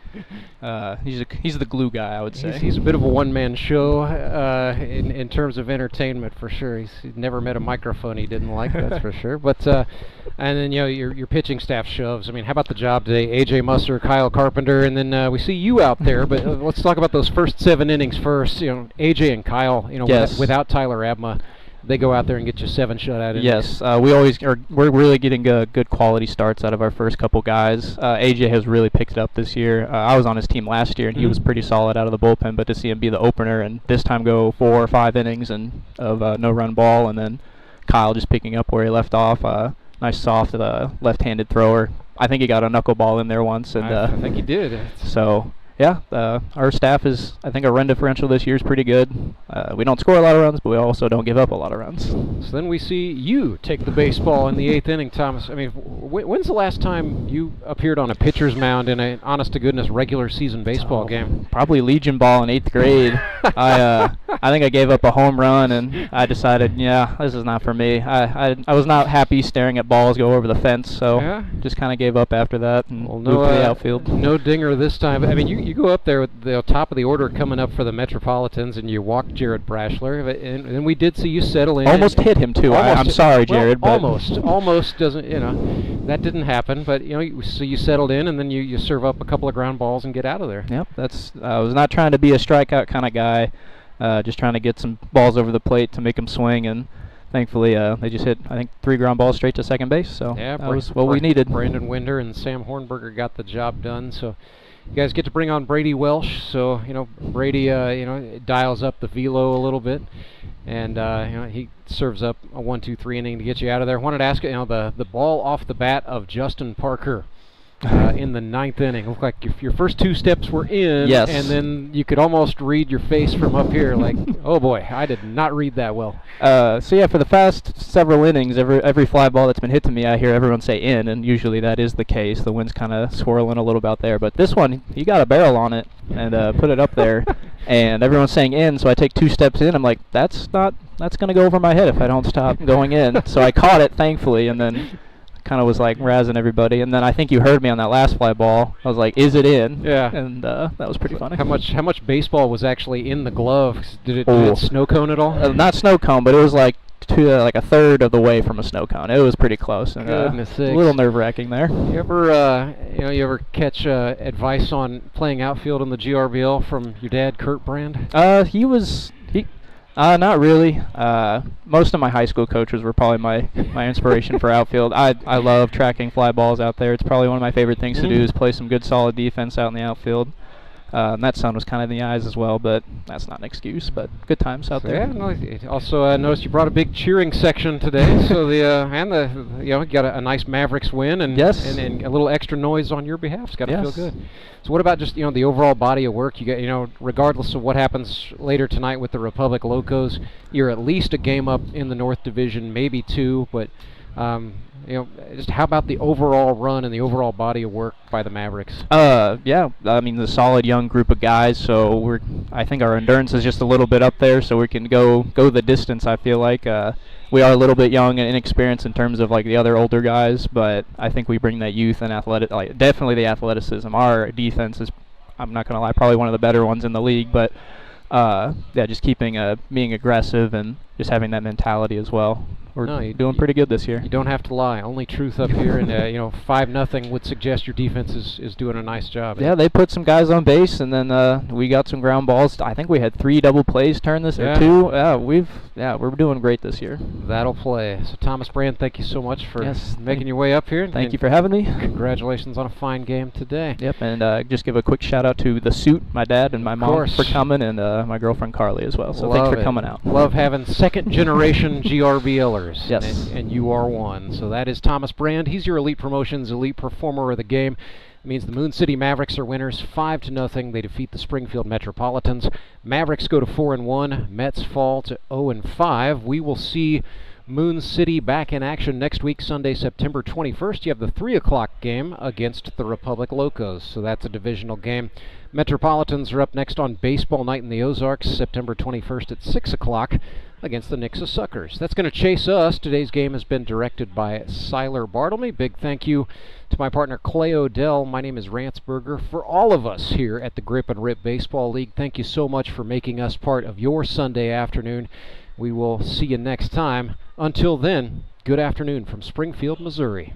[SPEAKER 12] He's the glue guy, I would say.
[SPEAKER 14] He's a bit of a one-man show in terms of entertainment, for sure. He's never met a microphone he didn't like, that's for sure. But and then your pitching staff shoves. I mean, how about the job today? AJ Musser, Kyle Carpenter, and then we see you out there. But let's talk about those first 7 innings first. AJ and Kyle,
[SPEAKER 12] yes.
[SPEAKER 14] without Tyler Abma, they go out there and get you 7 shutout innings.
[SPEAKER 12] Yes, we're really getting good quality starts out of our first couple guys. AJ has really picked it up this year. I was on his team last year, and he was pretty solid out of the bullpen, but to see him be the opener and this time go 4 or 5 innings of no-run ball, and then Kyle just picking up where he left off. Nice soft left-handed thrower. I think he got a knuckleball in there once. And
[SPEAKER 14] I think he did.
[SPEAKER 12] So Yeah, our staff is, I think our run differential this year is pretty good. We don't score a lot of runs, but we also don't give up a lot of runs.
[SPEAKER 14] So then we see you take the baseball in the 8th inning, Thomas. I mean, when's the last time you appeared on a pitcher's mound in an honest-to-goodness regular season baseball game?
[SPEAKER 12] Probably Legion ball in 8th grade. I think I gave up a home run, and I decided, yeah, this is not for me. I was not happy staring at balls go over the fence, so just kind of gave up after that and moved to the outfield.
[SPEAKER 14] No dinger this time. I mean, you go up there with the top of the order coming up for the Metropolitans, and you walk Jared Brashler, and we did see you settle in.
[SPEAKER 12] Almost hit him too. I'm sorry, Jared.
[SPEAKER 14] Well,
[SPEAKER 12] but
[SPEAKER 14] almost doesn't. That didn't happen. But so you settled in, and then you serve up a couple of ground balls and get out of there.
[SPEAKER 12] Yep, I was not trying to be a strikeout kind of guy. Just trying to get some balls over the plate to make them swing, and thankfully they just hit, I think, 3 ground balls straight to second base. So that was what we needed.
[SPEAKER 14] Brandon Winder and Sam Hornberger got the job done. So you guys get to bring on Brady Welsh. So Brady dials up the velo a little bit, and he serves up a 1-2-3 inning to get you out of there. Wanted to ask you, the ball off the bat of Justin Parker in the 9th inning. Looked like your first 2 steps were in,
[SPEAKER 12] yes,
[SPEAKER 14] and then you could almost read your face from up here. Like, oh boy, I did not read that well.
[SPEAKER 12] So yeah, for the past several innings, every fly ball that's been hit to me, I hear everyone say in, and usually that is the case. The wind's kind of swirling a little bit out there, but this one, he got a barrel on it and put it up there, and everyone's saying in. So I take 2 steps in. I'm like, that's gonna go over my head if I don't stop going in. So I caught it, thankfully, and then kind of was like razzing everybody, and then I think you heard me on that last fly ball. I was like, "Is it in?"
[SPEAKER 14] Yeah,
[SPEAKER 12] and that was pretty funny.
[SPEAKER 14] How much baseball was actually in the glove? Did it snow cone at all?
[SPEAKER 12] Not snow cone, but it was like like a third of the way from a snow cone. It was pretty close, and
[SPEAKER 14] Goodness sakes.
[SPEAKER 12] A little nerve-wracking there.
[SPEAKER 14] You ever catch advice on playing outfield in the GRBL from your dad, Kurt Brand?
[SPEAKER 12] Not really. Most of my high school coaches were probably my inspiration for outfield. I love tracking fly balls out there. It's probably one of my favorite things to do is play some good solid defense out in the outfield. And that sun was kind of in the eyes as well, but that's not an excuse. But good times out there.
[SPEAKER 14] Yeah. Also, noticed you brought a big cheering section today. So you got a nice Mavericks win, and and a little extra noise on your behalf. It's got to feel good. So what about just the overall body of work? You get regardless of what happens later tonight with the Republic Locos, you're at least a game up in the North Division, maybe 2, but. Just how about the overall run and the overall body of work by the Mavericks?
[SPEAKER 12] Yeah, I mean, the solid young group of guys, so I think our endurance is just a little bit up there, so we can go the distance. I feel like we are a little bit young and inexperienced in terms of like the other older guys, but I think we bring that youth and definitely the athleticism. Our defense is, I'm not gonna lie, probably one of the better ones in the league, but just being aggressive and just having that mentality as well. We're doing pretty good this year.
[SPEAKER 14] You don't have to lie. Only truth up here, and 5-0 would suggest your defense is doing a nice job.
[SPEAKER 12] Yeah, they put some guys on base, and then we got some ground balls. I think we had 3 double plays turn this or 2. We're doing great this year.
[SPEAKER 14] That'll play. So Thomas Brand, thank you so much for making your way up here.
[SPEAKER 12] Thank you for having me.
[SPEAKER 14] Congratulations on a fine game today.
[SPEAKER 12] Yep, and just give a quick shout out to the suit, my dad and my mom for coming, and my girlfriend Carly as well. So thanks for coming out.
[SPEAKER 14] Love having second generation GRBLers.
[SPEAKER 12] Yes.
[SPEAKER 14] And you are one. So that is Thomas Brand. He's your Elite Promotions Elite Performer of the game. It means the Moon City Mavericks are winners 5-0. They defeat the Springfield Metropolitans. Mavericks go to 4-1. Mets fall to 0-5. We will see Moon City back in action next week, Sunday, September 21st. You have the 3 o'clock game against the Republic Locos. So that's a divisional game. Metropolitans are up next on Baseball Night in the Ozarks, September 21st at 6 o'clock. Against the Nixa Suckers. That's going to chase us. Today's game has been directed by Siler Bartlemy. Big thank you to my partner Clay Odell. My name is Rantzberger. For all of us here at the Grip and Rip Baseball League, thank you so much for making us part of your Sunday afternoon. We will see you next time. Until then, good afternoon from Springfield, Missouri.